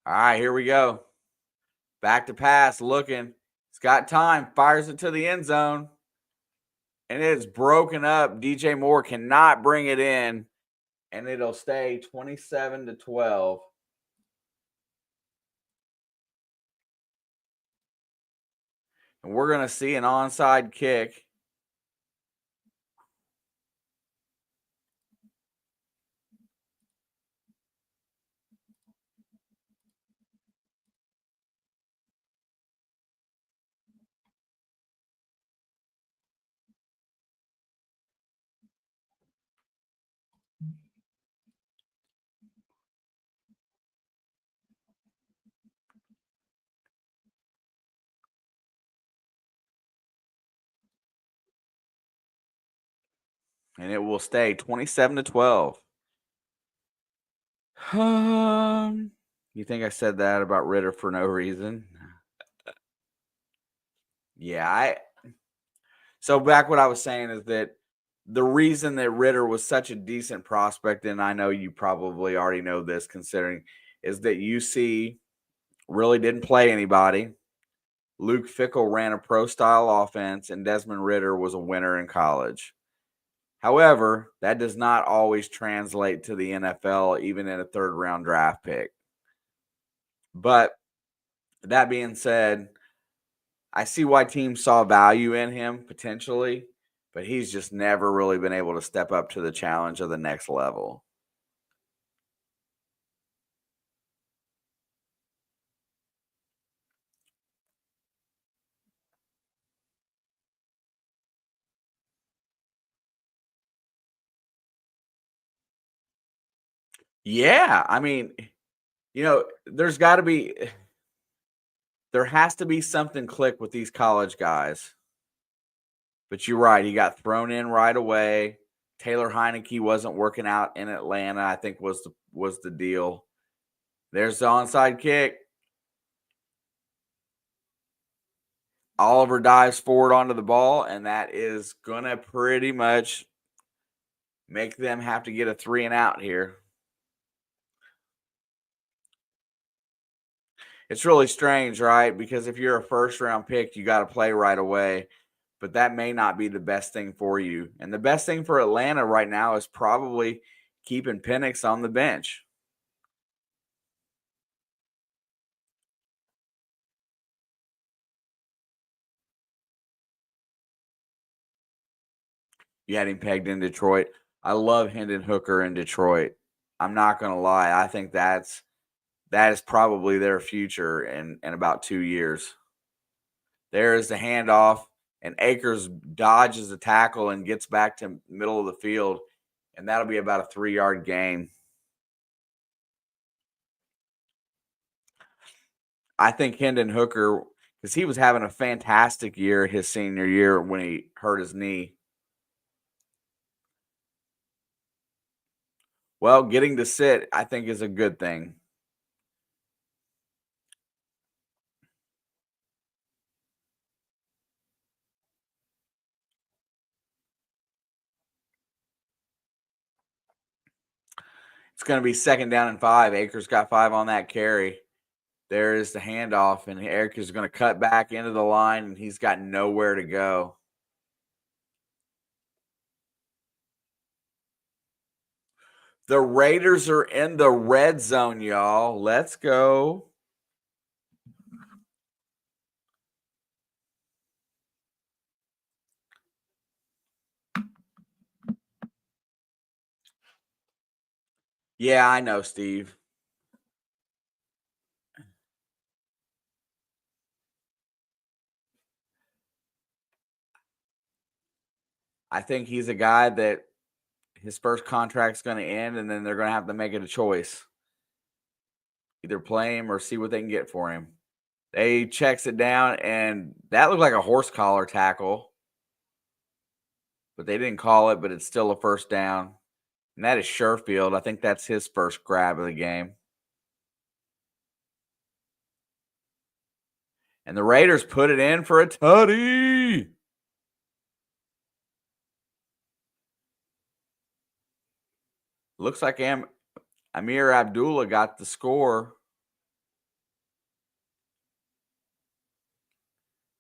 All right, here we go. Back to pass, looking. He's got time. Fires it to the end zone. And it's broken up. DJ Moore cannot bring it in. And it'll stay 27-12. And we're going to see an onside kick. And it will stay 27-12. You think I said that about Ritter for no reason? Yeah, so back what I was saying is that the reason that Ritter was such a decent prospect, and I know you probably already know this considering, is that UC really didn't play anybody. Luke Fickell ran a pro-style offense, and Desmond Ritter was a winner in college. However, that does not always translate to the NFL, even in a third-round draft pick. But that being said, I see why teams saw value in him potentially, but he's just never really been able to step up to the challenge of the next level. Yeah, I mean, there has to be something click with these college guys. But you're right, he got thrown in right away. Taylor Heineke wasn't working out in Atlanta, I think was the deal. There's the onside kick. Oliver dives forward onto the ball, and that is going to pretty much make them have to get a 3 and out here. It's really strange, right? Because if you're a first-round pick, you got to play right away. But that may not be the best thing for you. And the best thing for Atlanta right now is probably keeping Penix on the bench. You had him pegged in Detroit. I love Hendon Hooker in Detroit. I'm not going to lie. I think that is probably their future in about 2 years. There is the handoff. and Akers dodges the tackle and gets back to middle of the field, and that'll be about a 3-yard gain. I think Hendon Hooker, because he was having a fantastic year his senior year when he hurt his knee. Well, getting to sit, I think, is a good thing. It's going to be 2nd down and 5. Akers got 5 on that carry. There is the handoff, and Akers is going to cut back into the line, and he's got nowhere to go. The Raiders are in the red zone, y'all. Let's go. Yeah, I know, Steve. I think he's a guy that his first contract's going to end, and then they're going to have to make it a choice. Either play him or see what they can get for him. They checks it down, and that looked like a horse collar tackle. But they didn't call it, but it's still a first down. And that is Sherfield. I think that's his first grab of the game. And the Raiders put it in for a tutty. Looks like Amir Abdullah got the score.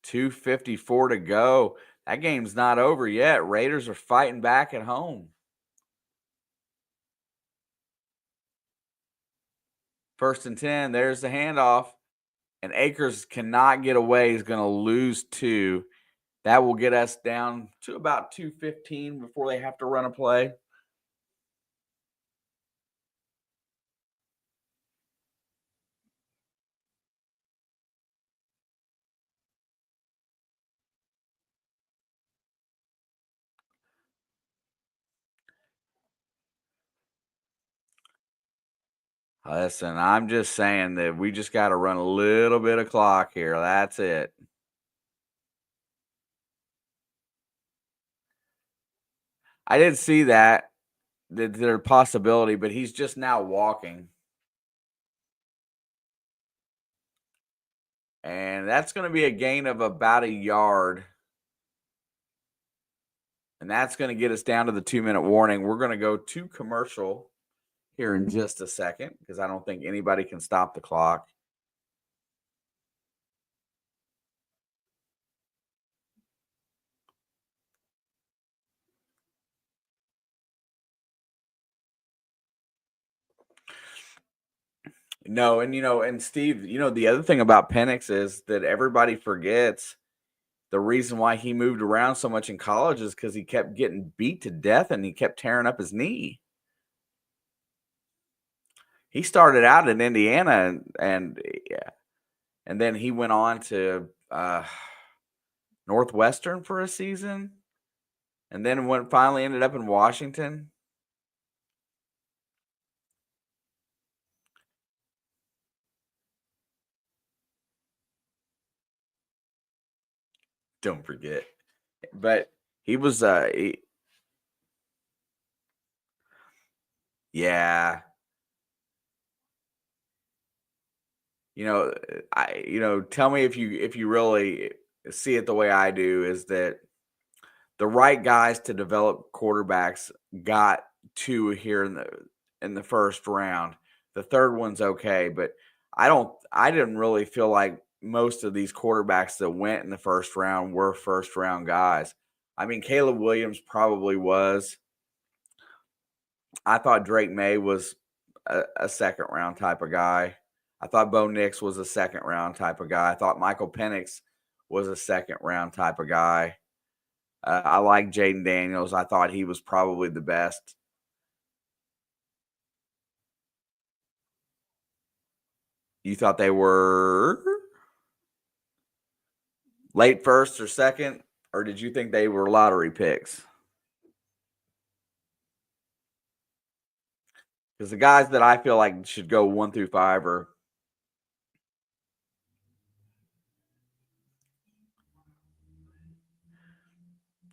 2:54 to go. That game's not over yet. Raiders are fighting back at home. 1st and 10. There's the handoff. And Akers cannot get away. He's going to lose 2. That will get us down to about 2:15 before they have to run a play. Listen, I'm just saying that we just got to run a little bit of clock here. That's it. I did see that there's a possibility, but he's just now walking. And that's going to be a gain of about a yard. And that's going to get us down to the 2-minute warning. We're going to go to commercial here in just a second because I don't think anybody can stop the clock. No, and and Steve, the other thing about Penix is that everybody forgets the reason why he moved around so much in college is because he kept getting beat to death and he kept tearing up his knee. He started out in Indiana and then he went on to Northwestern for a season, and then finally ended up in Washington. Don't forget, but he was yeah. Tell me if you really see it the way I do, is that the right guys to develop quarterbacks got 2 here in the first round. The third one's okay, but I didn't really feel like most of these quarterbacks that went in the first round were first round guys. I mean, Caleb Williams probably was. I thought Drake May was a second round type of guy. I thought Bo Nix was a second round type of guy. I thought Michael Penix was a second round type of guy. I like Jaden Daniels. I thought he was probably the best. You thought they were late first or second? Or did you think they were lottery picks? Because the guys that I feel like should go 1 through 5 are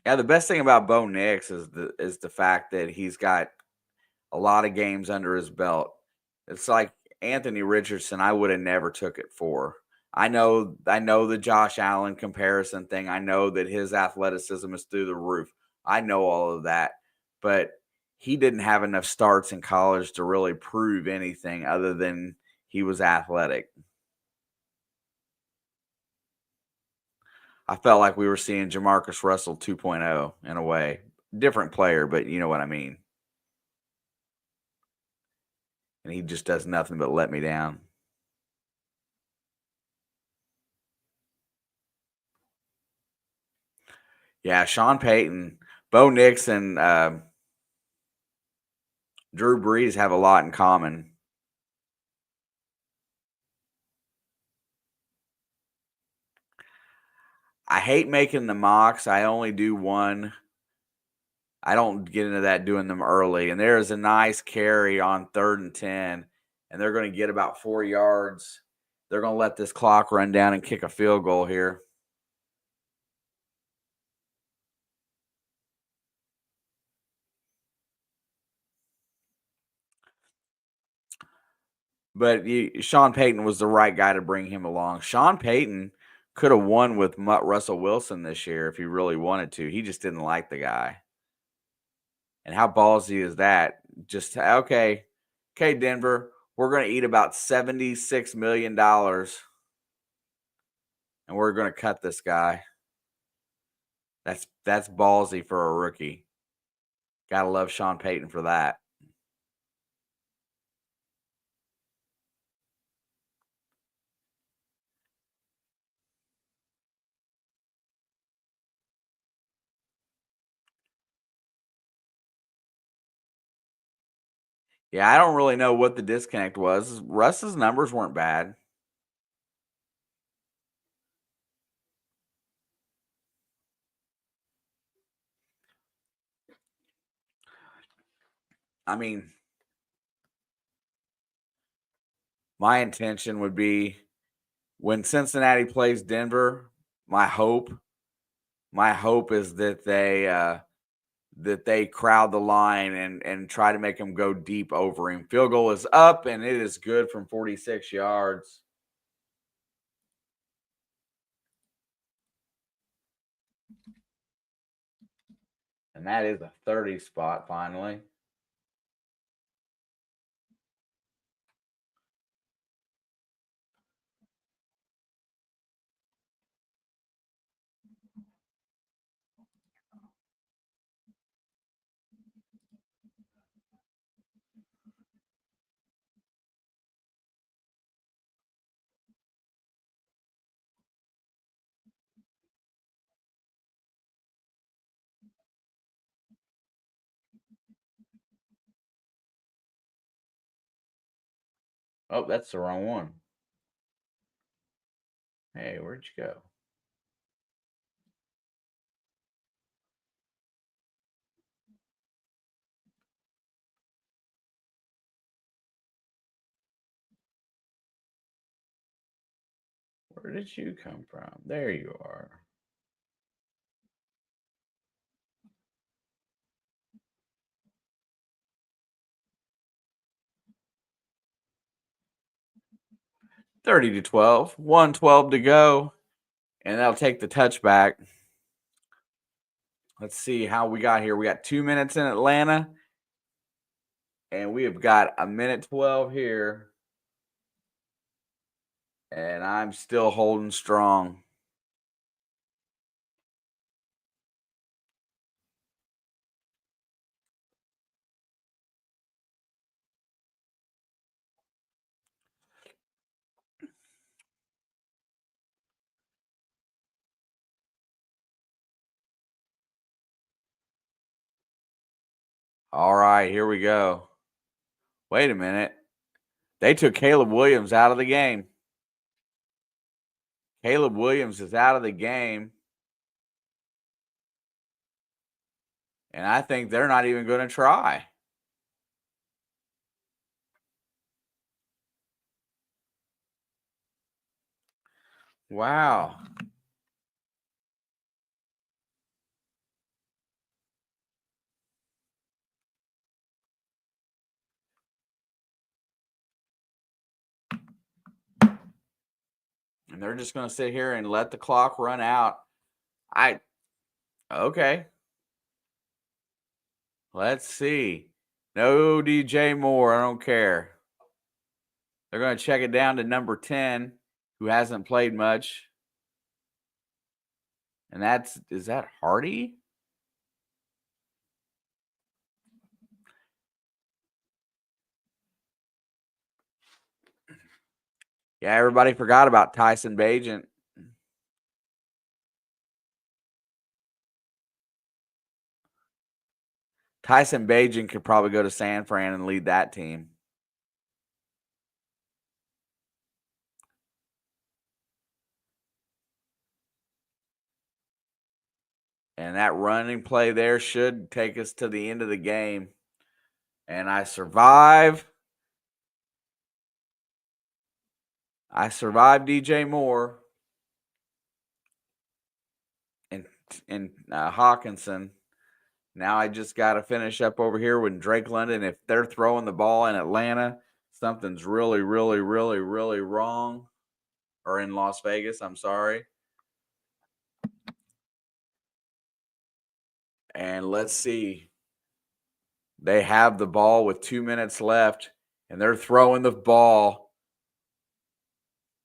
yeah, the best thing about Bo Nix is the fact that he's got a lot of games under his belt. It's like Anthony Richardson, I would have never took it for. I know the Josh Allen comparison thing. I know that his athleticism is through the roof. I know all of that. But he didn't have enough starts in college to really prove anything other than he was athletic. I felt like we were seeing Jamarcus Russell 2.0 in a way. Different player, but you know what I mean. And he just does nothing but let me down. Yeah, Sean Payton, Bo Nix, and Drew Brees have a lot in common. I hate making the mocks. I only do one. I don't get into that doing them early. And there is a nice carry on 3rd and 10, and they're going to get about 4 yards. They're going to let this clock run down and kick a field goal here. But Sean Payton was the right guy to bring him along. Sean Payton could have won with Russell Wilson this year if he really wanted to. He just didn't like the guy. And how ballsy is that? Just okay, Denver, we're going to eat about $76 million, and we're going to cut this guy. That's ballsy for a rookie. Gotta love Sean Payton for that. Yeah, I don't really know what the disconnect was. Russ's numbers weren't bad. I mean, my intention would be when Cincinnati plays Denver, my hope my hope is that they crowd the line and try to make him go deep over him. Field goal is up and it is good from 46 yards. And that is a 30 spot finally. Oh, that's the wrong one. Hey, where'd you go? Where did you come from? There you are. Thirty to 12. 112 to go. And that'll take the touchback. Let's see how we got here. We got 2 minutes in Atlanta. And we have got a minute 12 here. And I'm still holding strong. All right, here we go. Wait a minute. They took Caleb Williams out of the game. Caleb Williams is out of the game. And I think they're not even going to try. Wow. And they're just going to sit here and let the clock run out. Okay. Let's see. No DJ Moore. I don't care. They're going to check it down to number 10, who hasn't played much. And is that Hardy? Yeah, everybody forgot about Tyson Bagent. Tyson Bagent could probably go to San Fran and lead that team. And that running play there should take us to the end of the game. And I survive. I survived DJ Moore and Hawkinson. Now I just got to finish up over here with Drake London. If they're throwing the ball in Atlanta, something's really, really, really, really wrong. Or in Las Vegas, I'm sorry. And let's see. They have the ball with 2 minutes left, and they're throwing the ball.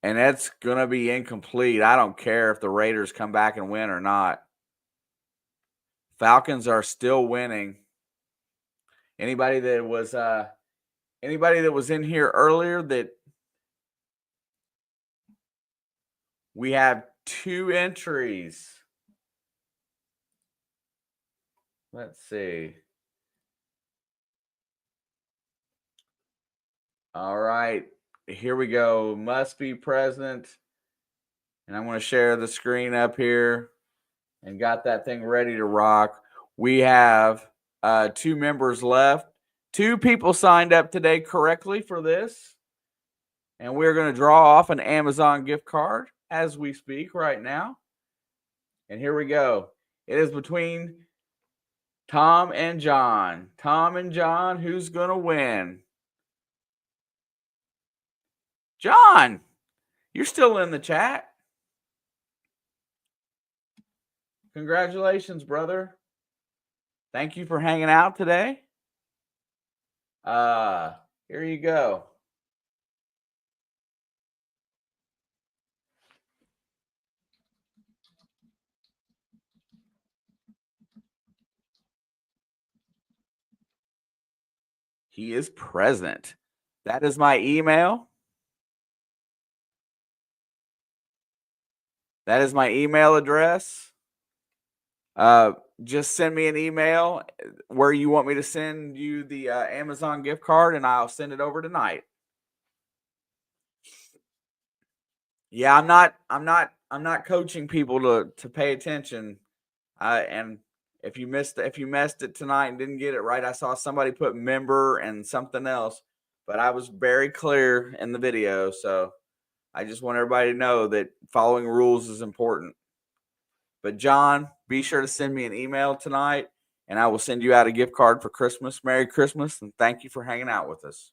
And it's going to be incomplete. I don't care if the Raiders come back and win or not. Falcons are still winning. Anybody that was in here earlier that we have 2 entries. Let's see. All right. Here we go. Must be present. And I'm going to share the screen up here and got that thing ready to rock. We have 2 members left. 2 people signed up today correctly for this. And we're going to draw off an Amazon gift card as we speak right now. And here we go. It is between Tom and John. Tom and John, who's going to win? John, you're still in the chat. Congratulations, brother. Thank you for hanging out today. Here you go. He is present. That is my email. That is my email address. Just send me an email where you want me to send you the Amazon gift card, and I'll send it over tonight. Yeah, I'm not coaching people to pay attention. And if you missed it tonight and didn't get it right, I saw somebody put member and something else, but I was very clear in the video. So I just want everybody to know that following rules is important. But John, be sure to send me an email tonight, and I will send you out a gift card for Christmas. Merry Christmas, and thank you for hanging out with us.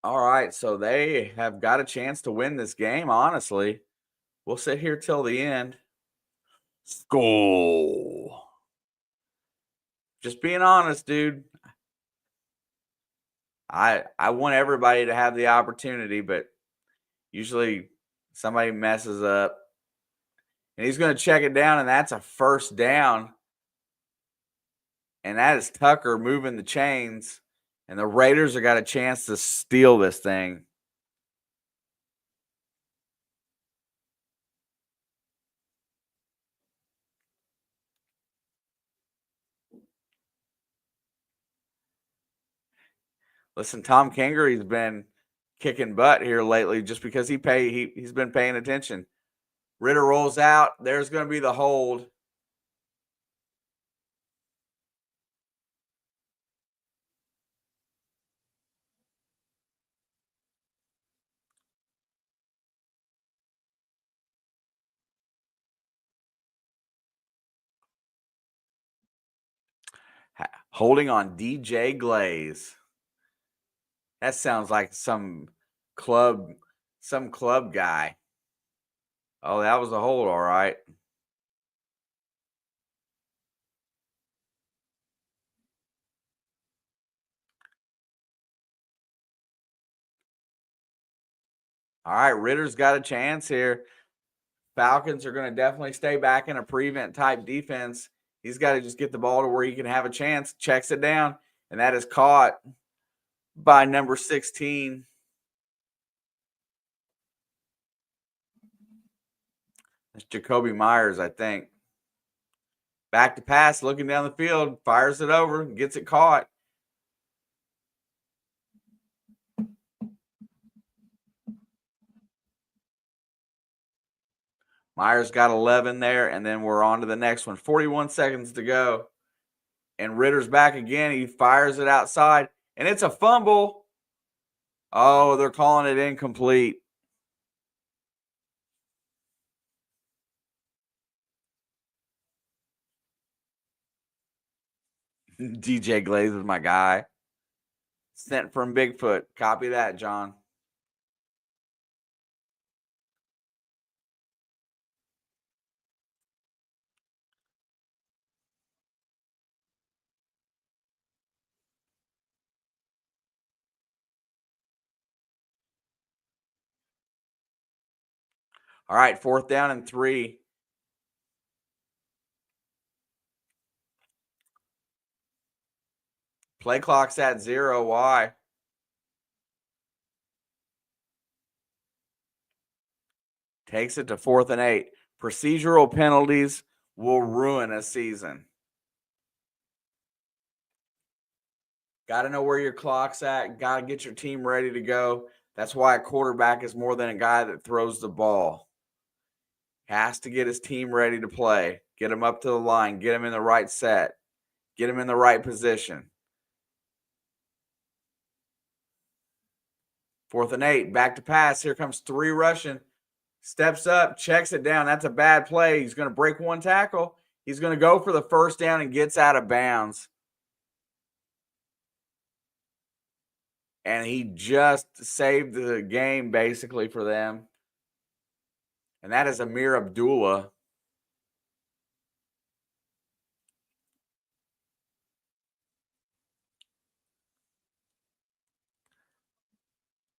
All right, so they have got a chance to win this game, honestly. We'll sit here till the end. Skull. Just being honest, dude. I want everybody to have the opportunity, but usually somebody messes up. And he's going to check it down, and that's a first down. And that is Tucker moving the chains. And the Raiders have got a chance to steal this thing. Listen, Tom Kangary's been kicking butt here lately just because he's been paying attention. Ritter rolls out. There's going to be the hold. Holding on DJ Glaze. That sounds like club some club guy. Oh, that was a hold, all right. All right, Ritter's got a chance here. Falcons are going to definitely stay back in a prevent type defense. He's got to just get the ball to where he can have a chance. Checks it down, and that is caught by number 16. It's Jacoby Myers, I think. Back to pass, looking down the field, fires it over, gets it caught. Myers got 11 there, and then we're on to the next one. 41 seconds to go. And Ritter's back again. He fires it outside, and it's a fumble. Oh, they're calling it incomplete. DJ Glaze is my guy. Sent from Bigfoot. Copy that, John. All right, 4th down and 3. Play clock's at 0. Why? Takes it to 4th and 8. Procedural penalties will ruin a season. Got to know where your clock's at. Got to get your team ready to go. That's why a quarterback is more than a guy that throws the ball. Has to get his team ready to play. Get him up to the line. Get him in the right set. Get him in the right position. 4th and 8. Back to pass. Here comes 3 rushing. Steps up. Checks it down. That's a bad play. He's going to break 1 tackle. He's going to go for the 1st down and gets out of bounds. And he just saved the game basically for them. And that is Amir Abdullah.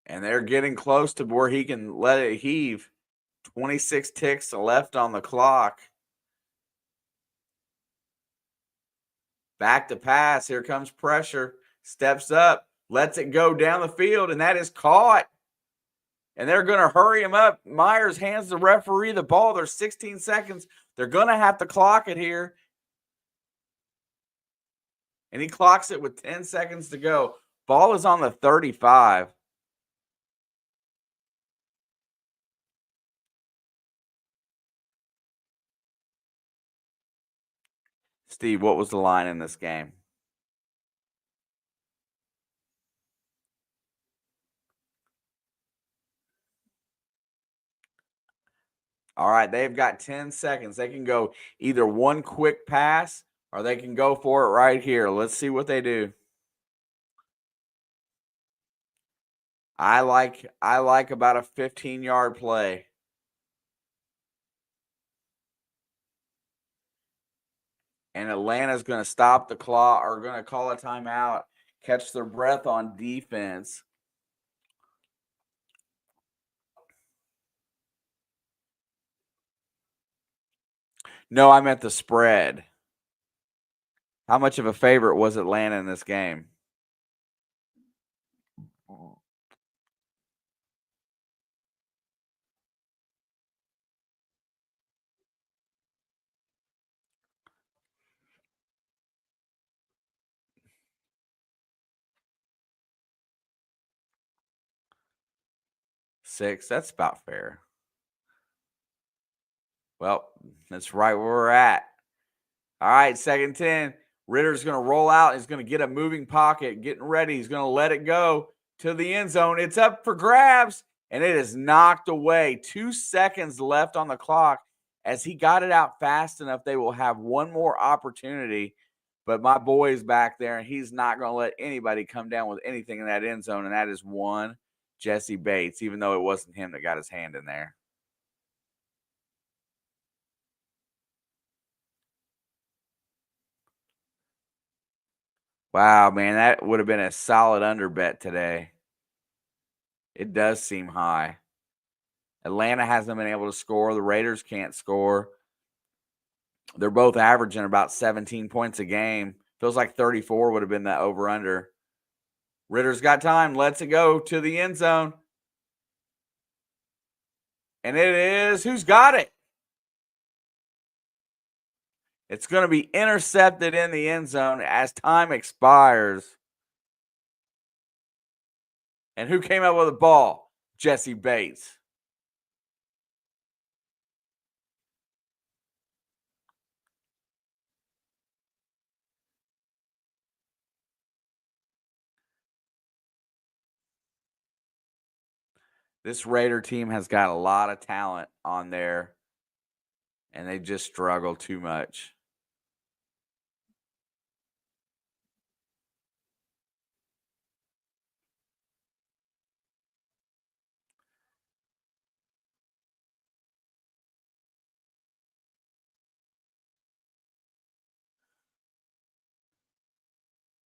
And they're getting close to where he can let it heave. 26 ticks left on the clock. Back to pass. Here comes pressure. Steps up. Lets it go down the field. And that is caught. And they're going to hurry him up. Myers hands the referee the ball. There's 16 seconds. They're going to have to clock it here. And he clocks it with 10 seconds to go. Ball is on the 35. Steve, what was the line in this game? All right, they've got 10 seconds. They can go either one quick pass or they can go for it right here. Let's see what they do. I like about a 15-yard play. And Atlanta's going to stop the clock or going to call a timeout, catch their breath on defense. No, I meant the spread. How much of a favorite was Atlanta in this game? 6. That's about fair. Well, that's right where we're at. All right, 2nd 10. Ritter's going to roll out. He's going to get a moving pocket, getting ready. He's going to let it go to the end zone. It's up for grabs, and it is knocked away. 2 seconds left on the clock. As he got it out fast enough, they will have one more opportunity. But my boy is back there, and he's not going to let anybody come down with anything in that end zone, and that is one Jesse Bates, even though it wasn't him that got his hand in there. Wow, man, that would have been a solid under bet today. It does seem high. Atlanta hasn't been able to score. The Raiders can't score. They're both averaging about 17 points a game. Feels like 34 would have been that over-under. Ritter's got time. Lets it go to the end zone. And it is, who's got it? It's going to be intercepted in the end zone as time expires. And who came up with the ball? Jesse Bates. This Raider team has got a lot of talent on there, and they just struggle too much.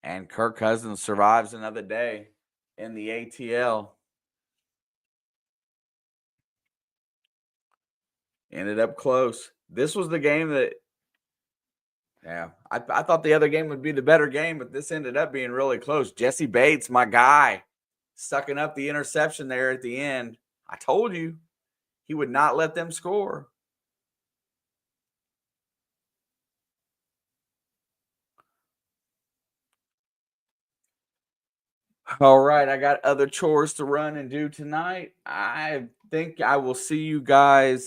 And Kirk Cousins survives another day in the ATL. Ended up close. This was the game that, yeah, I thought the other game would be the better game, but this ended up being really close. Jesse Bates, my guy, sucking up the interception there at the end. I told you he would not let them score. All right, I got other chores to run and do tonight. I think I will see you guys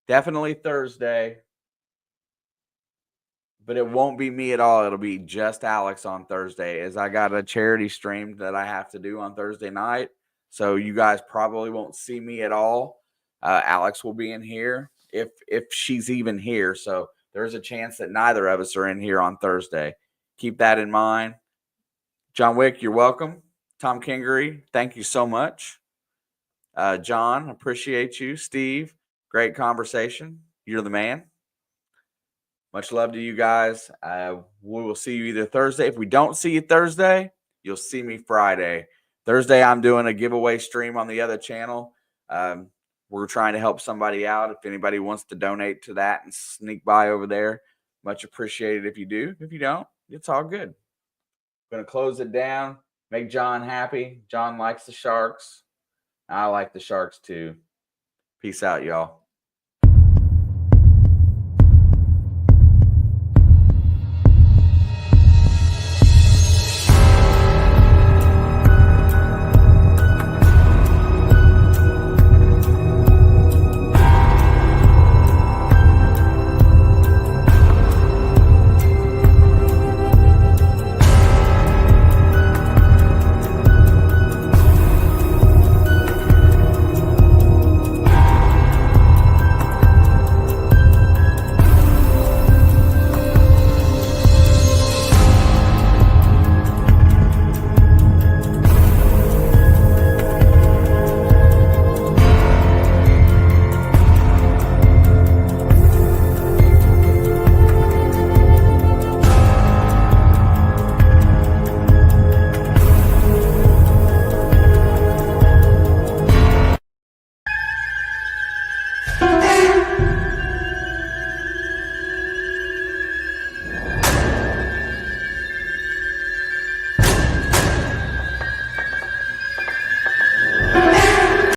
definitely Thursday, but it won't be me at all. It'll be just Alex on Thursday, as I got a charity stream that I have to do on Thursday night. So you guys probably won't see me at all. Alex will be in here if she's even here. So there's a chance that neither of us are in here on Thursday. Keep that in mind. John Wick, you're welcome. Tom Kingery, thank you so much. John, appreciate you. Steve, great conversation. You're the man. Much love to you guys. We will see you either Thursday. If we don't see you Thursday, you'll see me Friday. Thursday, I'm doing a giveaway stream on the other channel. We're trying to help somebody out. If anybody wants to donate to that and sneak by over there, much appreciated if you do. If you don't, it's all good. Going to close it down, make John happy. John likes the Sharks. I like the Sharks too. Peace out, y'all.